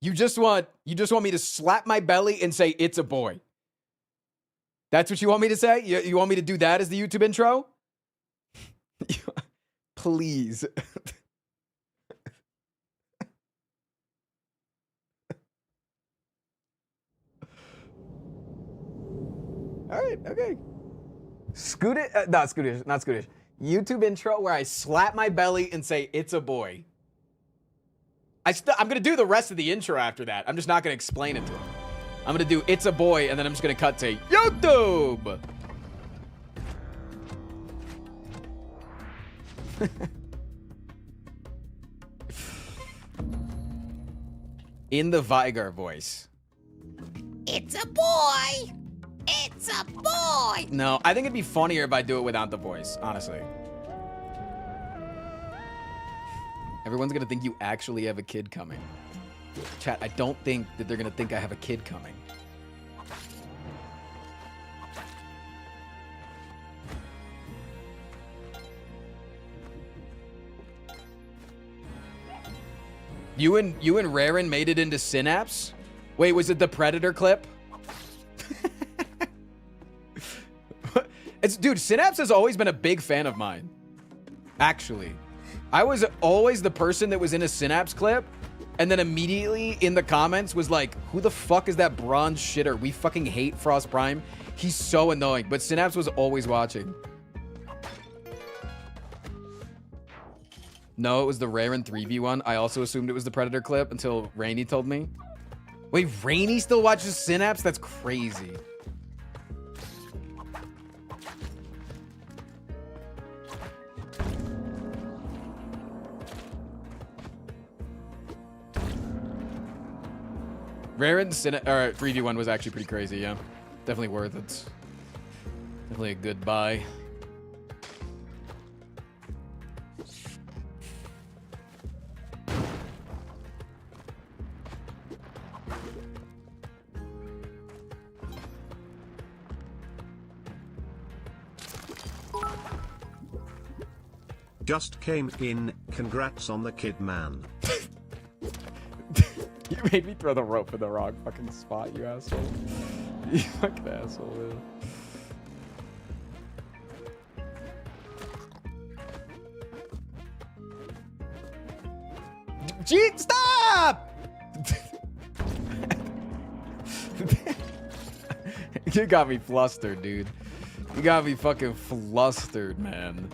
You just want me to slap my belly and say it's a boy. That's what you want me to say? You want me to do that as the YouTube intro? Please. All right, okay. Not Scootish. YouTube intro where I slap my belly and say it's a boy. I'm going to do the rest of the intro after that. I'm just not going to explain it to him. I'm going to do it's a boy, and then I'm just going to cut to YouTube. In the Vigar voice. It's a boy. It's a boy. No, I think it'd be funnier if I do it without the voice, honestly. Everyone's going to think you actually have a kid coming. Chat, I don't think that they're going to think I have a kid coming. You and Raren made it into Synapse? Wait, was it the Predator clip? Dude, Synapse has always been a big fan of mine. Actually. I was always the person that was in a Synapse clip and then immediately in the comments was like, who the fuck is that bronze shitter? We fucking hate Frost Prime. He's so annoying. But Synapse was always watching. No, it was the Raren 3v1. I also assumed it was the Predator clip until Rainy told me. Wait, Rainy still watches Synapse? That's crazy. Raren 3v1 was actually pretty crazy, yeah. Definitely worth it. Definitely a good buy. Just came in, congrats on the kid, man. You made me throw the rope in the wrong fucking spot, you asshole. You fucking asshole, man. Gee, stop! You got me flustered, dude. You got me fucking flustered, man.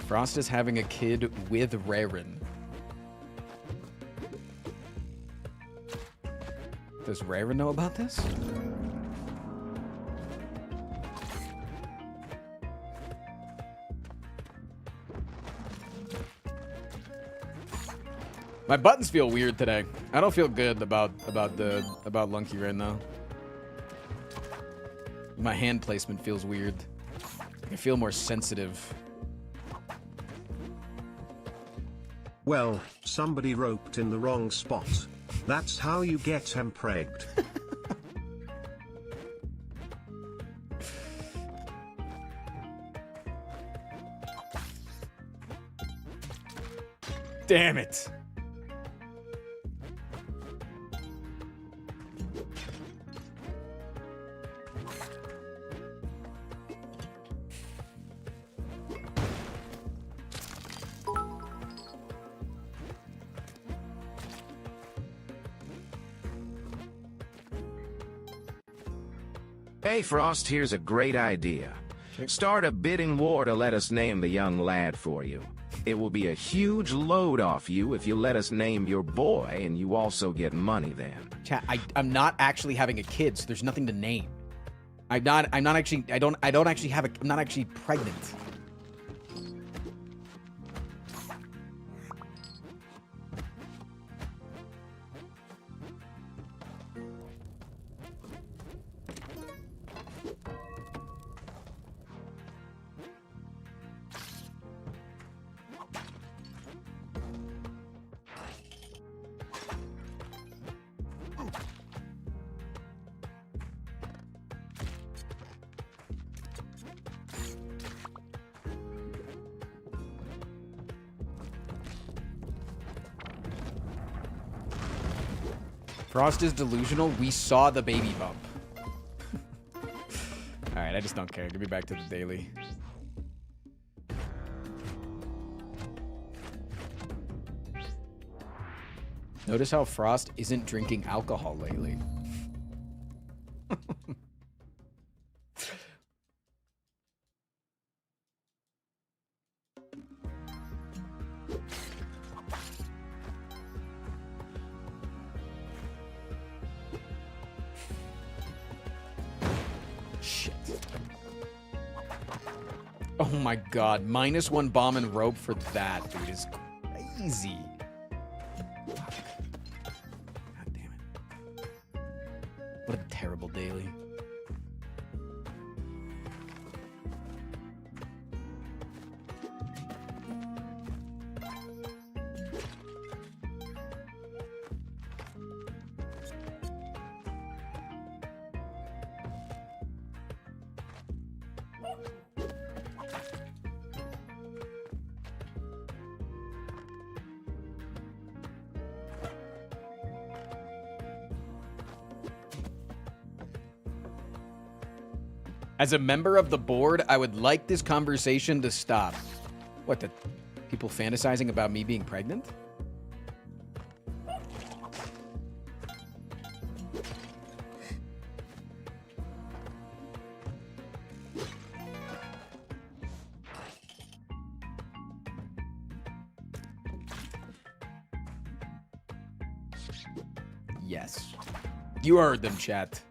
Frost is having a kid with Raren. Does Raren know about this? My buttons feel weird today. I don't feel good about Lunky right now. My hand placement feels weird. I feel more sensitive. Well, somebody roped in the wrong spot. That's how you get empregged. Damn it. Hey Frost, here's a great idea. Start a bidding war to let us name the young lad for you. It will be a huge load off you if you let us name your boy, and you also get money then. Chat, I'm not actually having a kid, so there's nothing to name. I'm not actually I'm not actually pregnant. Frost is delusional. We saw the baby bump. Alright, I just don't care. Give me back to the daily. Notice how Frost isn't drinking alcohol lately. Oh my god, -1 bomb and rope for that, dude, is crazy. Fuck. God damn it. What a terrible daily. As a member of the board, I would like this conversation to stop. What, the people fantasizing about me being pregnant? Yes. You heard them, chat.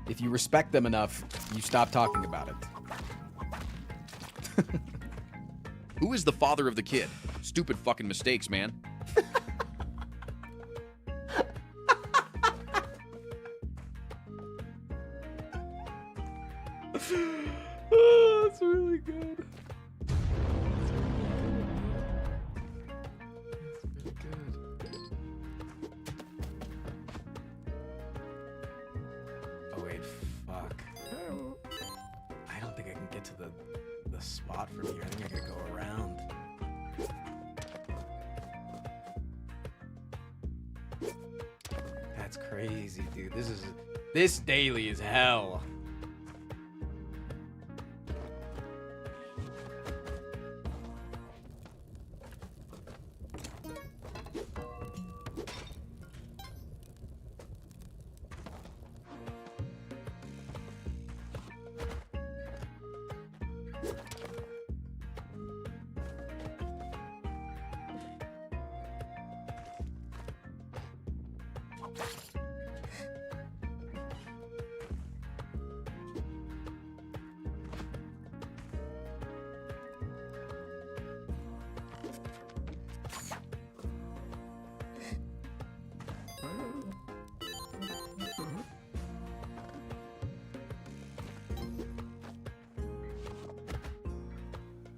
If you respect them enough, you stop talking about it. Who is the father of the kid? Stupid fucking mistakes, man. Oh, that's really good. Oh wait, fuck. I don't think I can get to the spot from here. I think I gotta go around. That's crazy, dude. This daily is hell.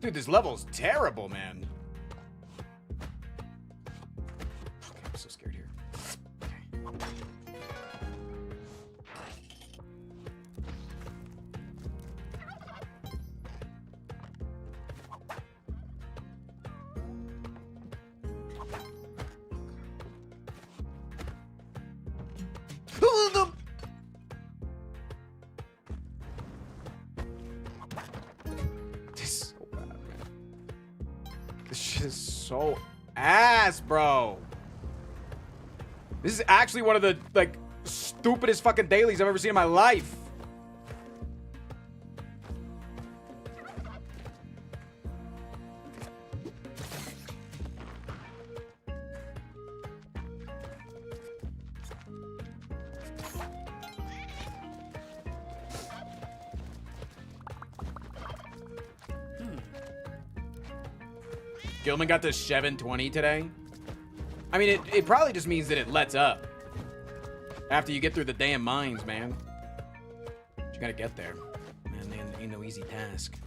Dude, this level's terrible, man. Okay, I'm so scared here. This so bad, man. This shit is so ass, bro. This is actually one of the like stupidest fucking dailies I've ever seen in my life. Gilman got the 720 today. I mean, it probably just means that it lets up after you get through the damn mines, man. But you gotta get there. Man, ain't no easy task.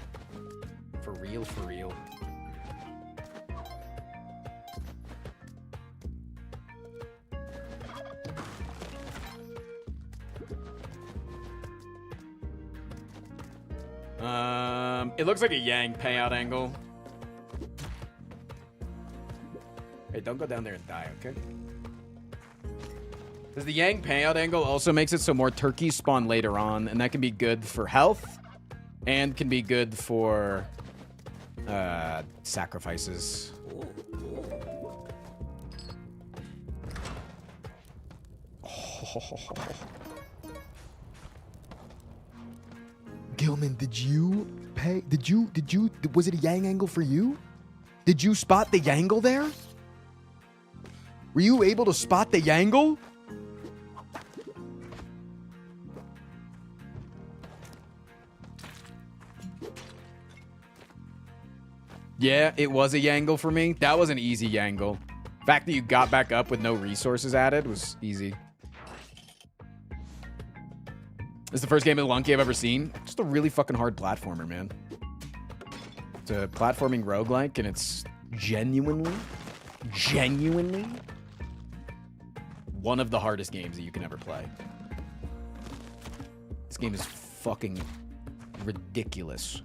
For real, for real. It looks like a Yang payout angle. Hey, don't go down there and die, okay? Because the Yang payout angle also makes it so more turkeys spawn later on, and that can be good for health and can be good for sacrifices. Gilman, did you pay? Was it a Yang angle for you? Did you spot the Yangle there? Were you able to spot the Yangle? Yeah, it was a Yangle for me. That was an easy Yangle. The fact that you got back up with no resources added was easy. This is the first game of Lunky I've ever seen. Just a really fucking hard platformer, man. It's a platforming roguelike, and it's genuinely one of the hardest games that you can ever play. This game is fucking ridiculous.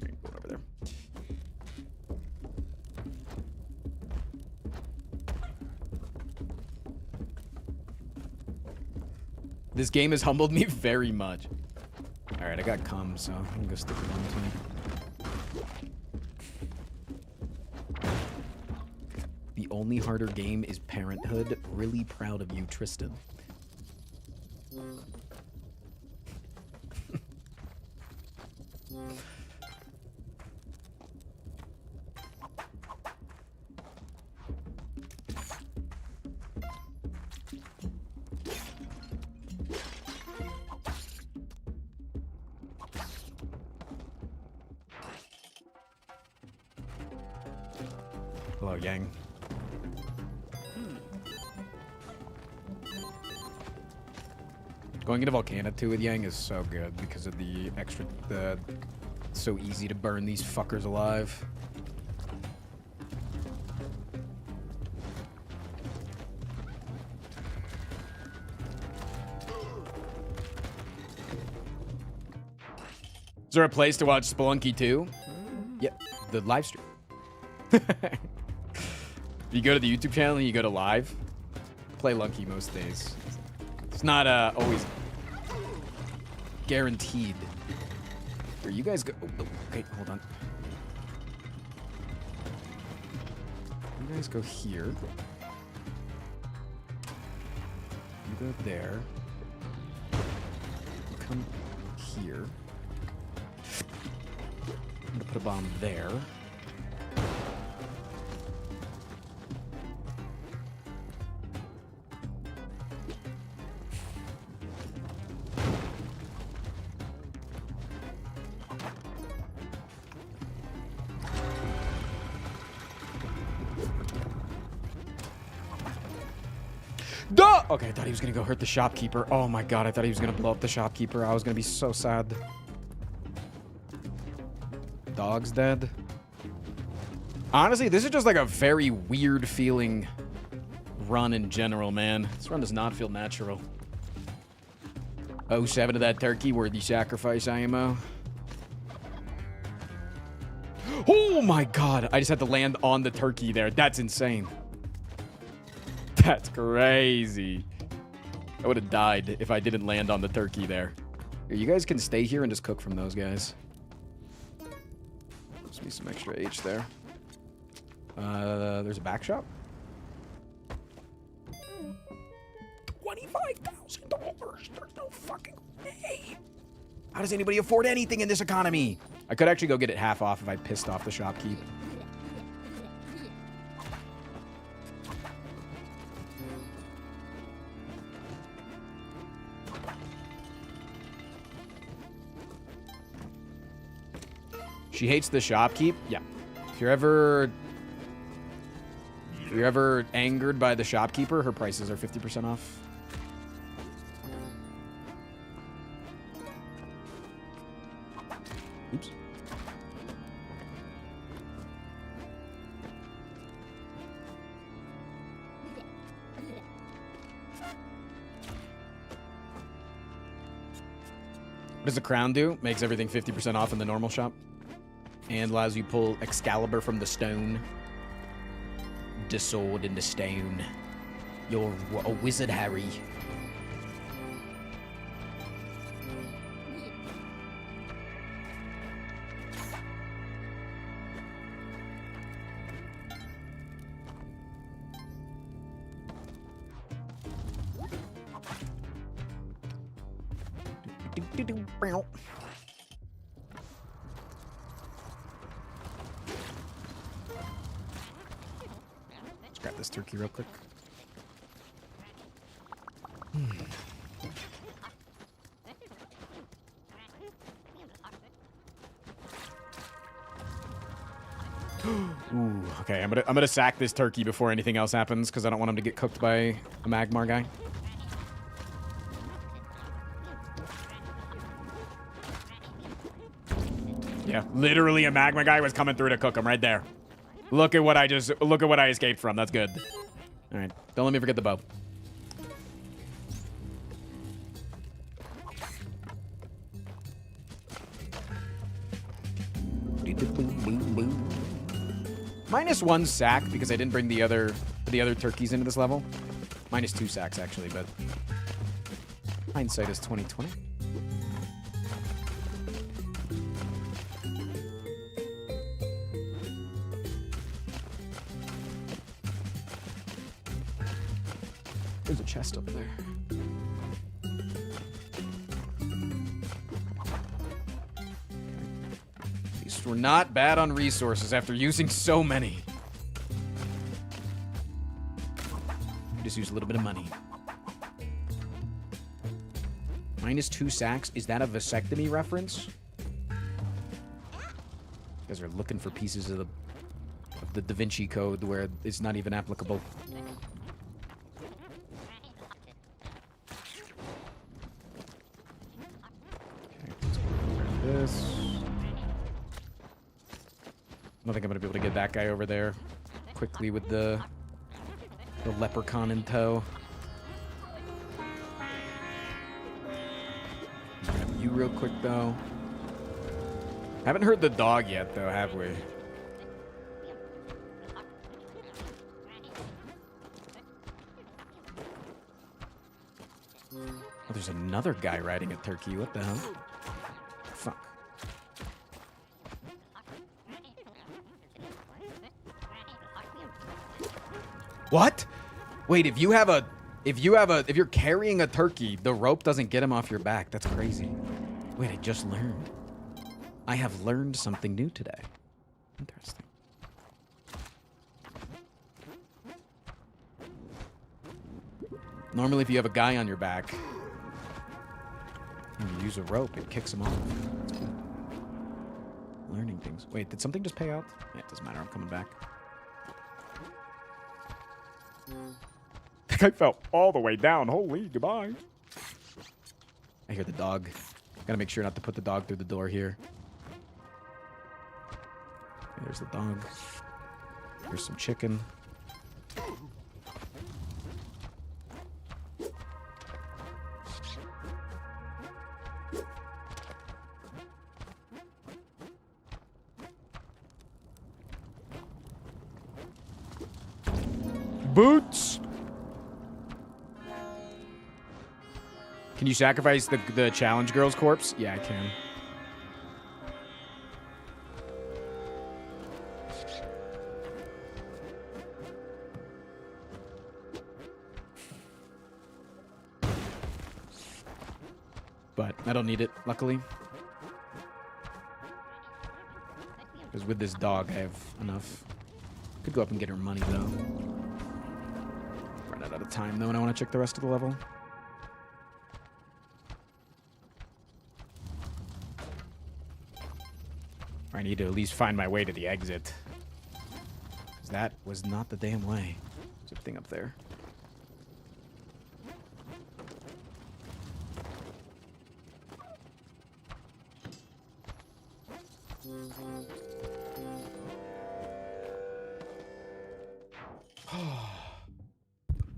Going over there. This game has humbled me very much. All right, I got cum, so I'm gonna go stick with one too. The only harder game is Parenthood. Really proud of you, Tristan. Hello, Yang. Going into Volcana 2 with Yang is so good because of the extra, it's so easy to burn these fuckers alive. Is there a place to watch Spelunky 2? Yep, the live stream. You go to the YouTube channel and you go to live. Play Lunky most days. It's not always guaranteed. Here, you guys go. Oh, okay, hold on. You guys go here. You go there. You come here. I'm gonna put a bomb there. Duh! Okay, I thought he was gonna go hurt the shopkeeper. Oh my god, I thought he was gonna blow up the shopkeeper. I was gonna be so sad. Dog's dead. Honestly, this is just like a very weird feeling run in general, man. This run does not feel natural. 07 to that turkey, worthy sacrifice, IMO. Oh my god, I just had to land on the turkey there. That's insane. That's crazy. I would have died if I didn't land on the turkey there. Here, you guys can stay here and just cook from those guys. Just need some extra H there. There's a back shop. $25,000. There's no fucking way. How does anybody afford anything in this economy? I could actually go get it half off if I pissed off the shopkeep. She hates the shopkeep? Yeah. If you're ever angered by the shopkeeper, her prices are 50% off. Oops. What does the crown do? Makes everything 50% off in the normal shop. And allows you to pull Excalibur from the stone. The sword in the stone. You're a wizard, Harry. Let's grab this turkey real quick. Ooh, okay, I'm gonna sack this turkey before anything else happens because I don't want him to get cooked by a Magmar guy. Yeah, literally a Magma guy was coming through to cook him right there. Look at what I escaped from. That's good. All right, don't let me forget the bow. -1 sack because I didn't bring the other turkeys into this level. -2 sacks actually, but Hindsight is 2020. There's a chest up there. At least we're not bad on resources after using so many. Just use a little bit of money. -2 sacks. Is that a vasectomy reference? You guys are looking for pieces of the Da Vinci Code where it's not even applicable. Okay, let's grab this. I don't think I'm gonna be able to get that guy over there quickly with the leprechaun in tow. Grab you real quick, though. Haven't heard the dog yet, though, have we? Oh, there's another guy riding a turkey. What the hell? Fuck. What? Wait, if you're carrying a turkey, the rope doesn't get him off your back. That's crazy. Wait, I just learned. I have learned something new today. Interesting. Normally, if you have a guy on your back and you use a rope, it kicks him off. That's cool. Learning things. Wait, did something just pay out? Yeah, it doesn't matter. I'm coming back. That guy fell all the way down. Holy, goodbye. I hear the dog. Gotta make sure not to put the dog through the door here. There's the dog. Here's some chicken. Boots! Can you sacrifice the challenge girl's corpse? Yeah, I can. But I don't need it, luckily. Because with this dog, I have enough. Could go up and get her money, though. Run out of time, though, and I want to check the rest of the level. I need to at least find my way to the exit. Because that was not the damn way. There's a thing up there.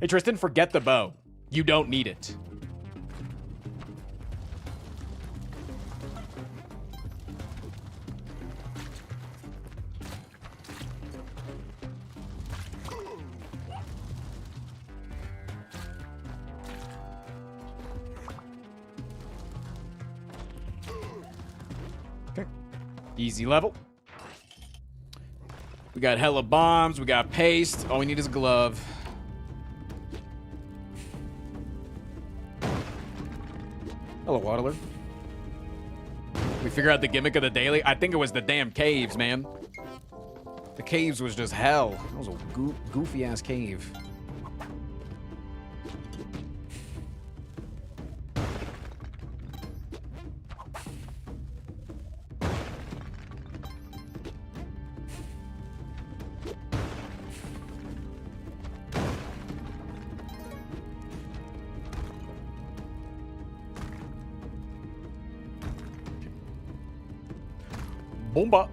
Hey, Tristan, forget the bow. You don't need it. Okay. Easy level. We got hella bombs. We got paste. All we need is a glove. Hello, Waddler. We figure out the gimmick of the daily. I think it was the damn caves, man. The caves was just hell. That was a goofy-ass cave. Bomba.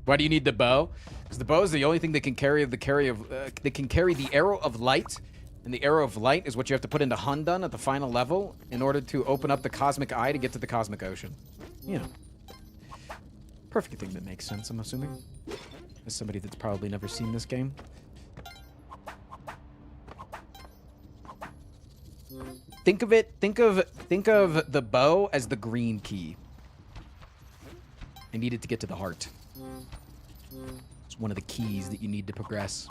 Why do you need the bow? Because the bow is the only thing that can carry the arrow of light, and the arrow of light is what you have to put into Hundun at the final level in order to open up the cosmic eye to get to the cosmic ocean. You know, perfect thing that makes sense, I'm assuming. as somebody that's probably never seen this game. Think of the bow as the green key. I needed to get to the heart. It's one of the keys that you need to progress.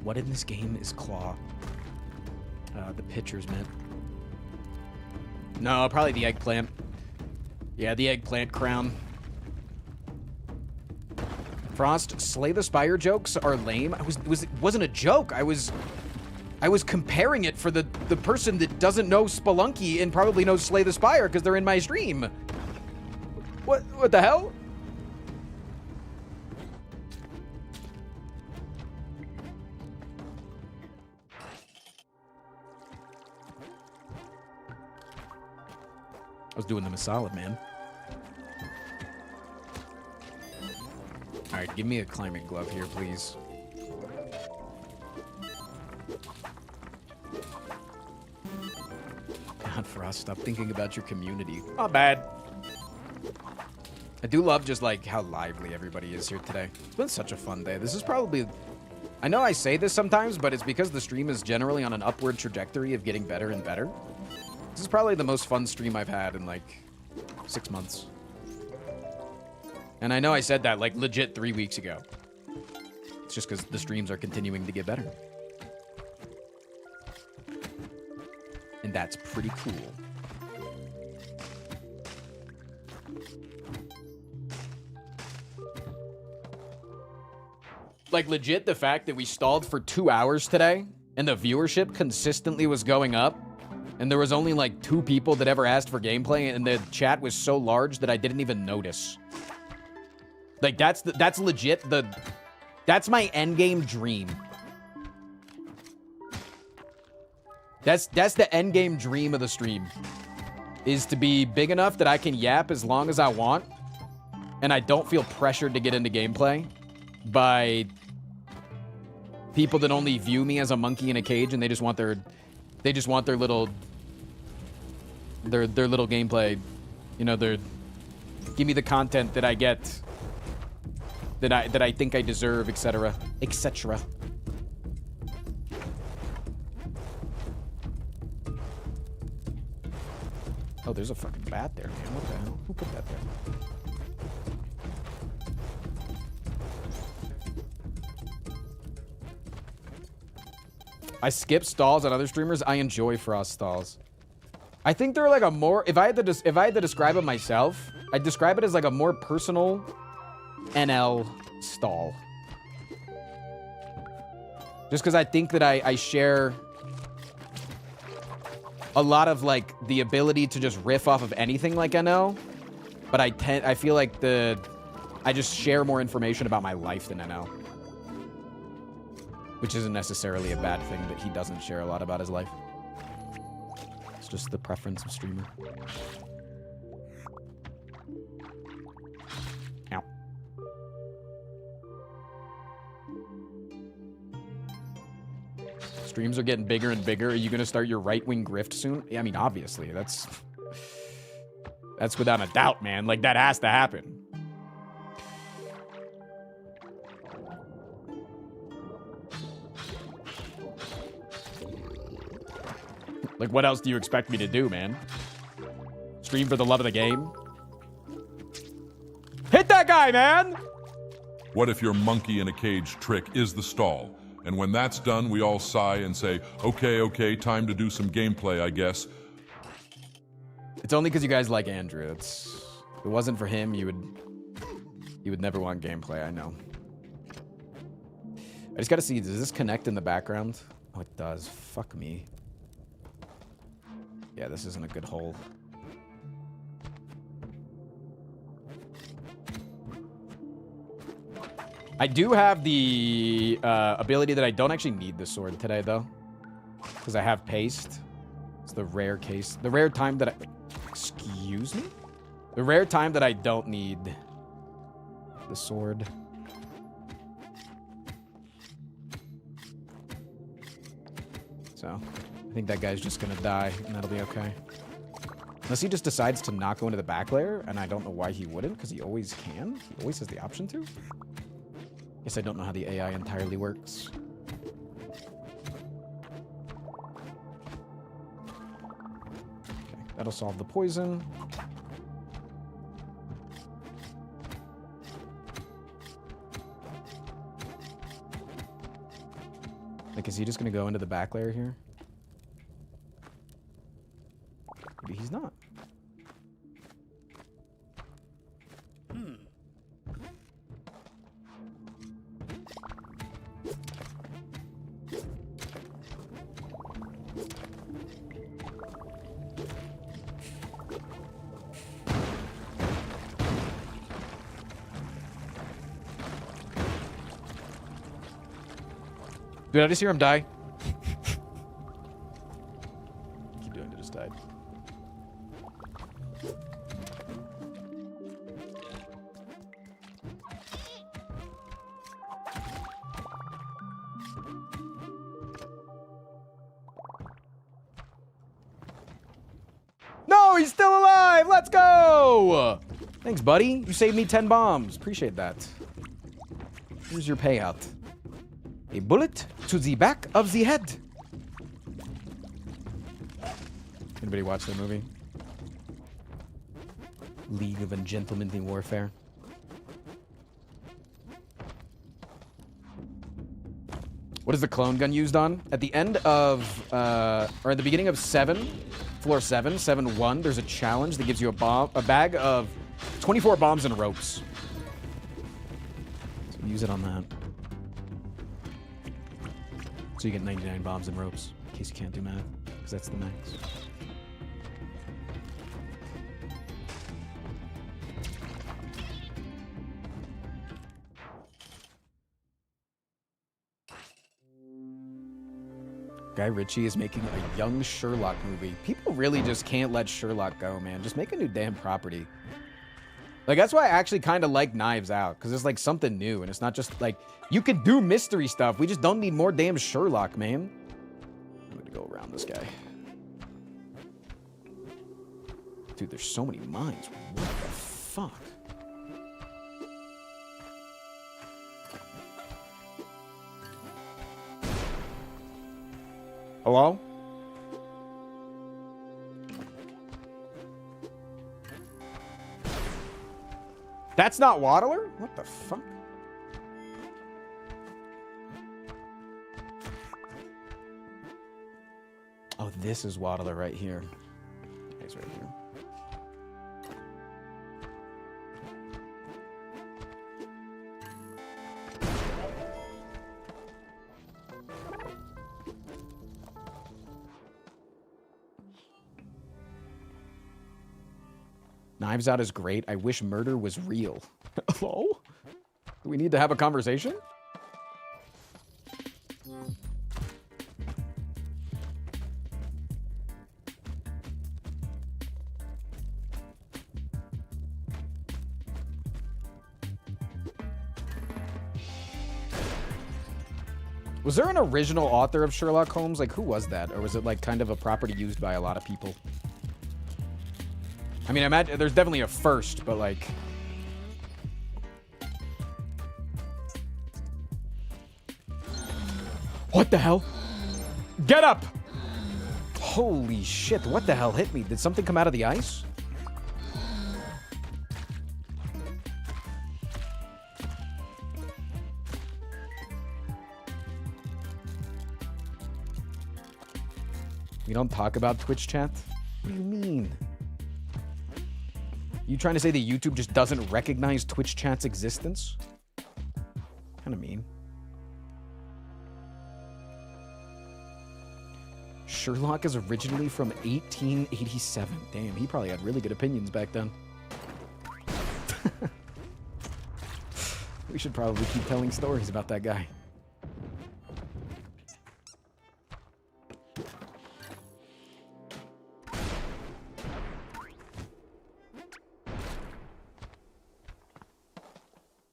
What in this game is claw? The pitchers, man. No, probably the eggplant. Yeah, the eggplant crown. Frost, Slay the Spire jokes are lame. It wasn't a joke. I was comparing it for the person that doesn't know Spelunky and probably knows Slay the Spire because they're in my stream. What the hell? I was doing them a solid, man. All right, give me a climbing glove here, please. God, Frost, stop thinking about your community. Not bad. I do love just, like, how lively everybody is here today. It's been such a fun day. This is probably... I know I say this sometimes, but it's because the stream is generally on an upward trajectory of getting better and better. This is probably the most fun stream I've had in, like, 6 months. And I know I said that, like, legit 3 weeks ago. It's just because the streams are continuing to get better. And that's pretty cool. Like, legit, the fact that we stalled for 2 hours today and the viewership consistently was going up, and there was only like 2 people that ever asked for gameplay, and the chat was so large that I didn't even notice. Like, that's legit that's my endgame dream. That's the endgame dream of the stream, is to be big enough that I can yap as long as I want, and I don't feel pressured to get into gameplay by people that only view me as a monkey in a cage, and they just want their little gameplay, you know, give me the content that I get, that I think I deserve, etc. etc. Oh, there's a fucking bat there, man. What the hell? Who put that there? I skip stalls on other streamers. I enjoy Frost stalls. I think they're like a more... If I had to describe it myself, I'd describe it as like a more personal NL stall. Just because I think that I share a lot of like the ability to just riff off of anything like NL, but I feel like I just share more information about my life than NL. Which isn't necessarily a bad thing, that he doesn't share a lot about his life. It's just the preference of streamer. Ow. Streams are getting bigger and bigger. Are you gonna start your right-wing grift soon? Yeah, I mean, obviously. That's without a doubt, man. Like, that has to happen. Like, what else do you expect me to do, man? Stream for the love of the game? Hit that guy, man! What if your monkey in a cage trick is the stall? And when that's done, we all sigh and say, okay, time to do some gameplay, I guess. It's only because you guys like Andrew. If it wasn't for him, you would never want gameplay, I know. I just gotta see, does this connect in the background? Oh, it does. Fuck me. Yeah, this isn't a good hole. I do have the ability that I don't actually need the sword today, though. Because I have paste. It's the rare case. The rare time that Excuse me? The rare time that I don't need the sword. So, I think that guy's just gonna die, and that'll be okay. Unless he just decides to not go into the back layer, and I don't know why he wouldn't, because he always can. He always has the option to. Guess I don't know how the AI entirely works. Okay, that'll solve the poison. Like, is he just gonna go into the back layer here? Maybe he's not. Did I just hear him die? Keep doing it, just died. No, he's still alive! Let's go! Thanks, buddy. You saved me 10 bombs. Appreciate that. Here's your payout. A bullet to the back of the head. Anybody watch the movie? League of Ungentlemanly Warfare. What is the clone gun used on? At the end of, or at the beginning of 7, floor 7, 7-1, there's a challenge that gives you a bag of 24 bombs and ropes. So use it on that. So you get 99 bombs and ropes, in case you can't do math, because that's the max. Guy Ritchie is making a young Sherlock movie. People really just can't let Sherlock go, man. Just make a new damn property. Like, that's why I actually kind of like Knives Out, because it's like something new, and it's not just like, you can do mystery stuff. We just don't need more damn Sherlock, man. I'm gonna go around this guy. Dude, there's so many mines. What the fuck? Hello? That's not Waddler? What the fuck? Oh, this is Waddler right here. He's right here. Knives Out is great. I wish murder was real. Hello? Do we need to have a conversation? Was there an original author of Sherlock Holmes? Like, who was that? Or was it like kind of a property used by a lot of people? I mean, I imagine there's definitely a first, but like... What the hell? Get up! Holy shit, what the hell hit me? Did something come out of the ice? We don't talk about Twitch chat? What do you mean? You trying to say that YouTube just doesn't recognize Twitch chat's existence? Kind of mean. Sherlock is originally from 1887. Damn, he probably had really good opinions back then. We should probably keep telling stories about that guy.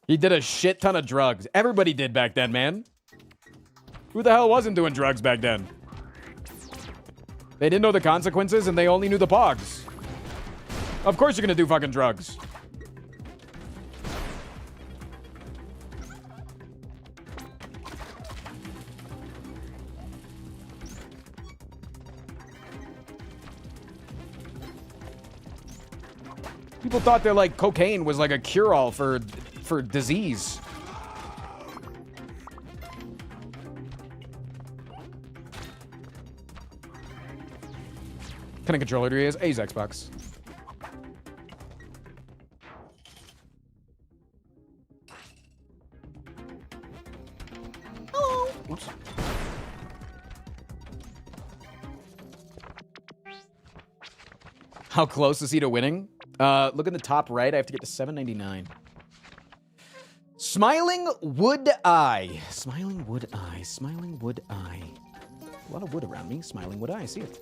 He did a shit ton of drugs. Everybody did back then, man. Who the hell wasn't doing drugs back then? They didn't know the consequences and they only knew the pogs. Of course you're gonna do fucking drugs. People thought that like cocaine was like a cure-all for disease. What kind of controller do you use? I use Xbox. Hello. Oops. How close is he to winning? Look in the top right. I have to get to 799. Smiling Wood Eye. Smiling Wood Eye. Smiling Wood Eye. A lot of wood around me. Smiling Wood Eye. I see it.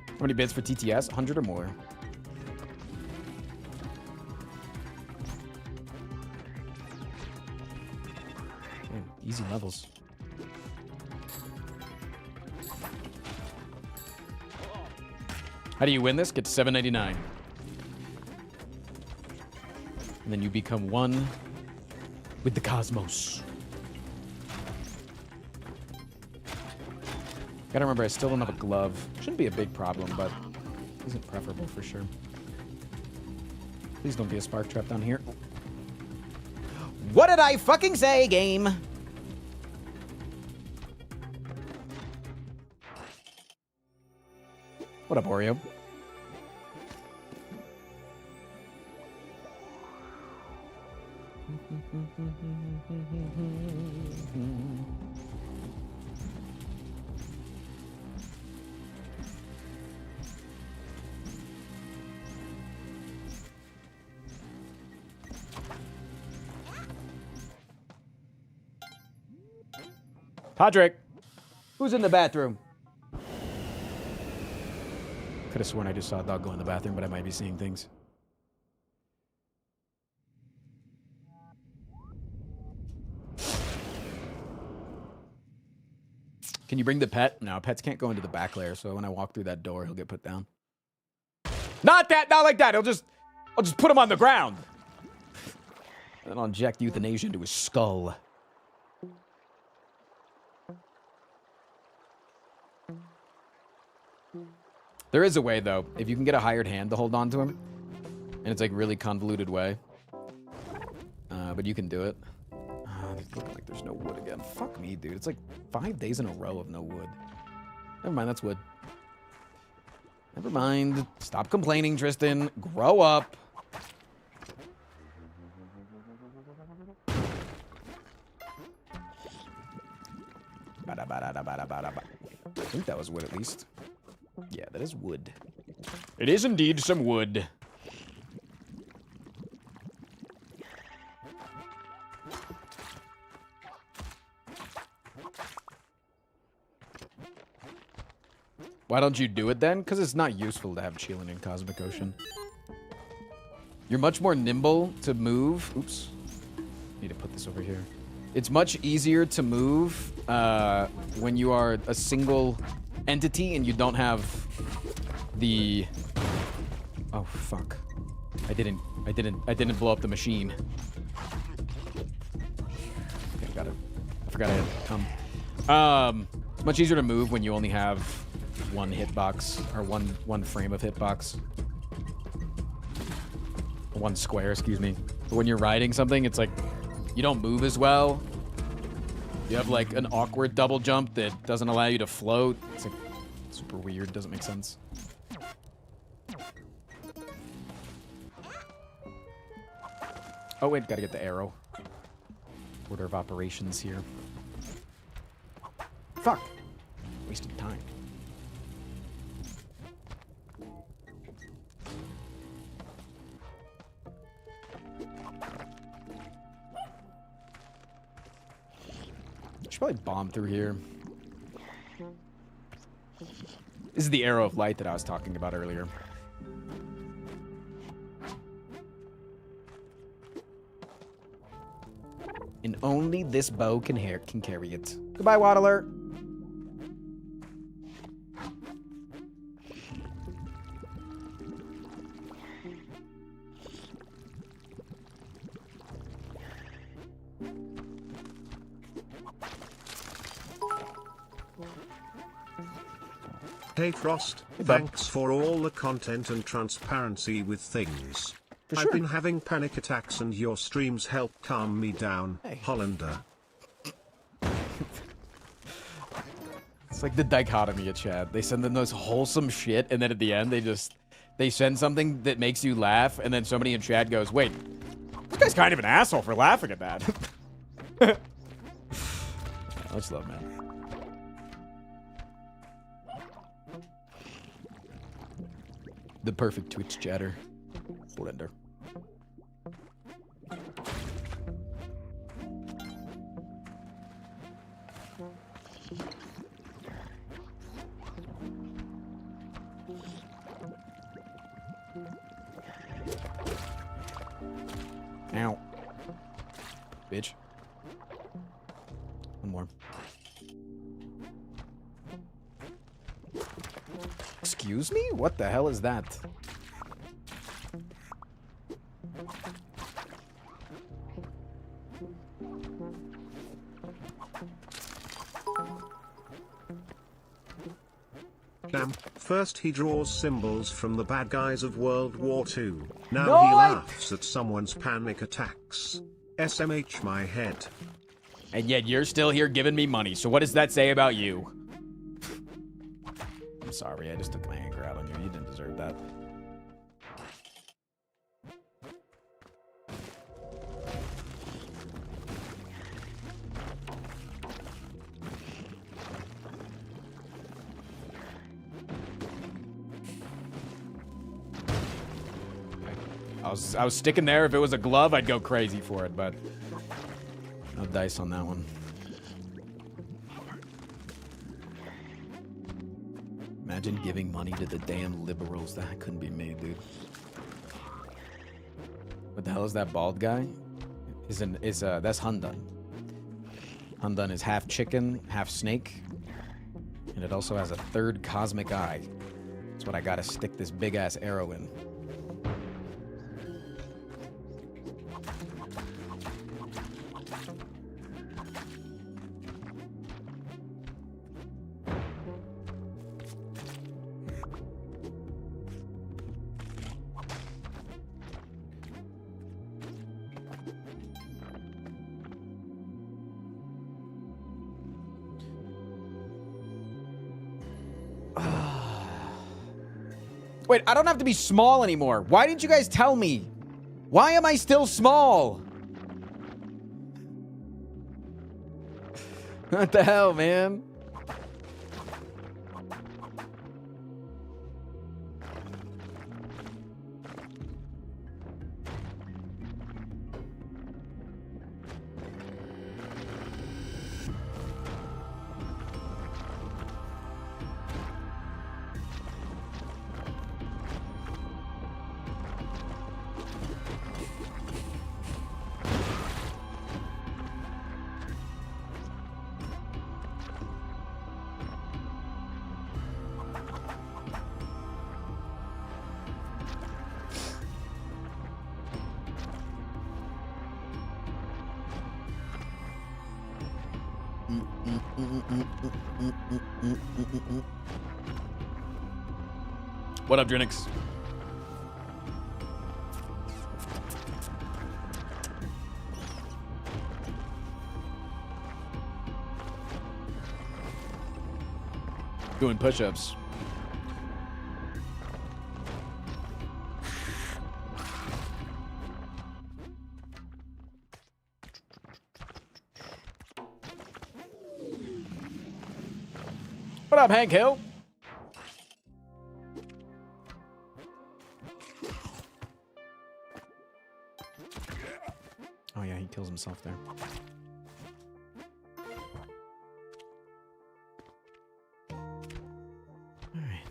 How many bids for TTS? 100 or more. Man, easy levels. How do you win this? Get to 799. And then you become one with the cosmos. Gotta remember, I still don't have a glove. Shouldn't be a big problem, but isn't preferable for sure. Please don't be a spark trap down here. What did I fucking say, game? What up, Oreo? Podrick, who's in the bathroom? Could have sworn I just saw a dog go in the bathroom, but I might be seeing things. Can you bring the pet? No, pets can't go into the back layer, so when I walk through that door, he'll get put down. Not like that. I'll just put him on the ground. And then I'll inject euthanasia into his skull. There is a way, though. If you can get a hired hand to hold on to him, and it's like really convoluted way. But you can do it. It's looking like there's no wood again. Fuck me, dude. It's like 5 days in a row of no wood. Never mind, that's wood. Never mind. Stop complaining, Tristan. Grow up. I think that was wood at least. Yeah, that is wood. It is indeed some wood. Why don't you do it then? Because it's not useful to have Chillin' in Cosmic Ocean. You're much more nimble to move. Oops. Need to put this over here. It's much easier to move when you are a single entity and you don't have the... Oh, fuck. I didn't blow up the machine. Okay, got it. I forgot I had to come. It's much easier to move when you only have one hitbox, or one frame of hitbox. One square, excuse me. But when you're riding something, it's like, you don't move as well. You have like an awkward double jump that doesn't allow you to float. It's like super weird, doesn't make sense. Oh wait, gotta get the arrow. Order of operations here. Fuck! Wasted time. Should probably bomb through here. This is the arrow of light that I was talking about earlier. And only this bow can carry it. Goodbye, Waddler. Hey Frost, thanks for all the content and transparency with things. I've been having panic attacks and your streams help calm me down, Hollander. It's like the dichotomy of chat. They send in those wholesome shit, and then at the end, they send something that makes you laugh, and then somebody in chat goes, wait, this guy's kind of an asshole for laughing at that. Much love, man. The perfect Twitch chatter. Blender. Ow. Bitch. One more. Excuse me? What the hell is that? First he draws symbols from the bad guys of World War II. Now No, he laughs at someone's panic attacks. SMH my head. And yet you're still here giving me money, so what does that say about you? I'm sorry, I just took my anger out on you. You didn't deserve that. I was sticking there. If it was a glove, I'd go crazy for it, but no dice on that one. Imagine giving money to the damn liberals. That couldn't be me, dude. What the hell is that bald guy? That's Hundun. Hundun is half chicken, half snake, and it also has a third cosmic eye. That's what I gotta stick this big ass arrow in. Wait, I don't have to be small anymore. Why didn't you guys tell me? Why am I still small? What the hell, man? What up, Drinix? Doing push-ups. What up, Hank Hill? Oh yeah, he kills himself there. All right.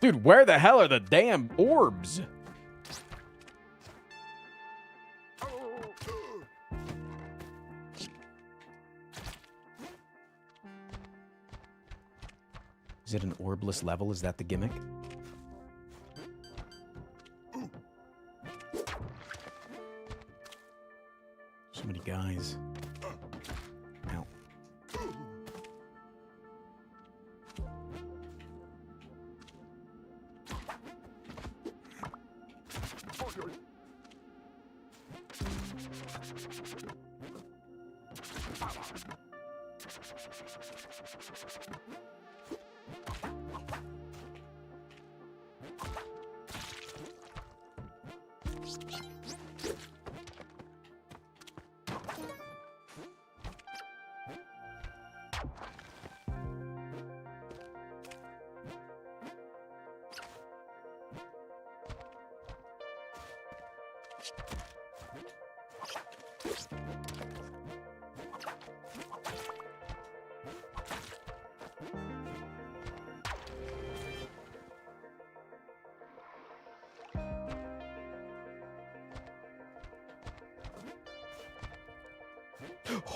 Dude, where the hell are the damn orbs? Is it an orbless level? Is that the gimmick? So many guys. Ow.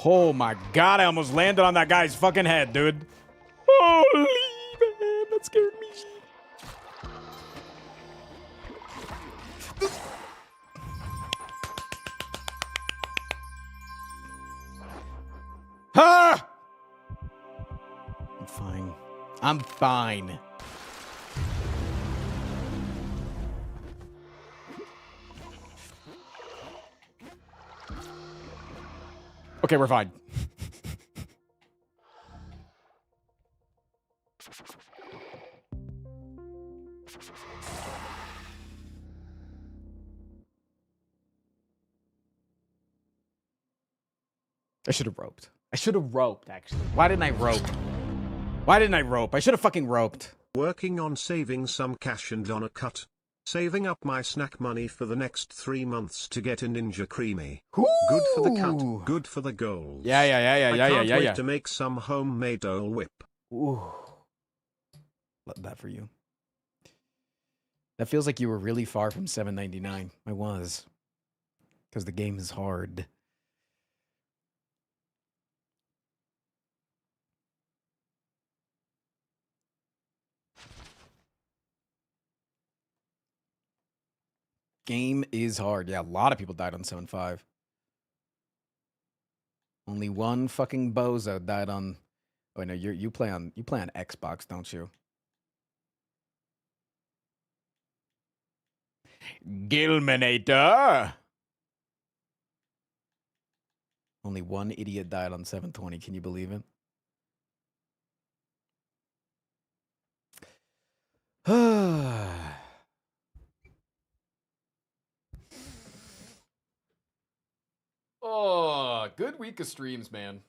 Oh my god, I almost landed on that guy's fucking head, dude. Holy man, that scared me. Ah! I'm fine. I'm fine. Okay, we're fine. I should have roped. I should have roped, actually. Why didn't I rope? Why didn't I rope? I should have fucking roped. Working on saving some cash and on a cut. Saving up my snack money for the next 3 months to get a Ninja Creamy. Ooh. Good for the cut, good for the goals. Yeah. I can't wait to make some homemade Dole Whip. Ooh. Love that for you. That feels like you were really far from $7.99. I was. Because the game is hard. Game is hard. Yeah, a lot of people died on 7.5. Only one fucking bozo died on. Oh no, you play on Xbox, don't you? Gilminator. Only one idiot died on 720. Can you believe it? Oh, good week of streams, man.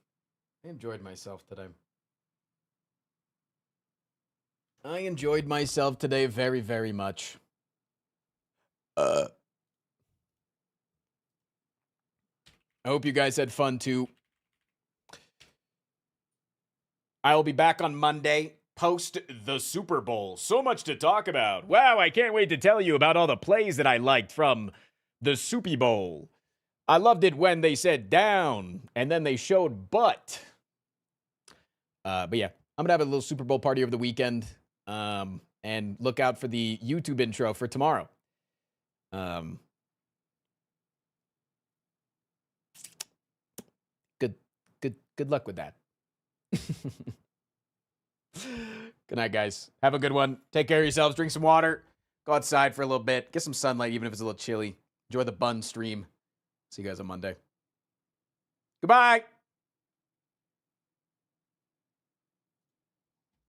I enjoyed myself today. I enjoyed myself today very, very much. I hope you guys had fun too. I will be back on Monday, post the Super Bowl. So much to talk about. Wow, I can't wait to tell you about all the plays that I liked from the Super Bowl. I loved it when they said down and then they showed butt. But yeah, I'm gonna have a little Super Bowl party over the weekend. And look out for the YouTube intro for tomorrow. Good luck with that. Good night, guys. Have a good one. Take care of yourselves. Drink some water. Go outside for a little bit. Get some sunlight, even if it's a little chilly. Enjoy the bun stream. See you guys on Monday. Goodbye.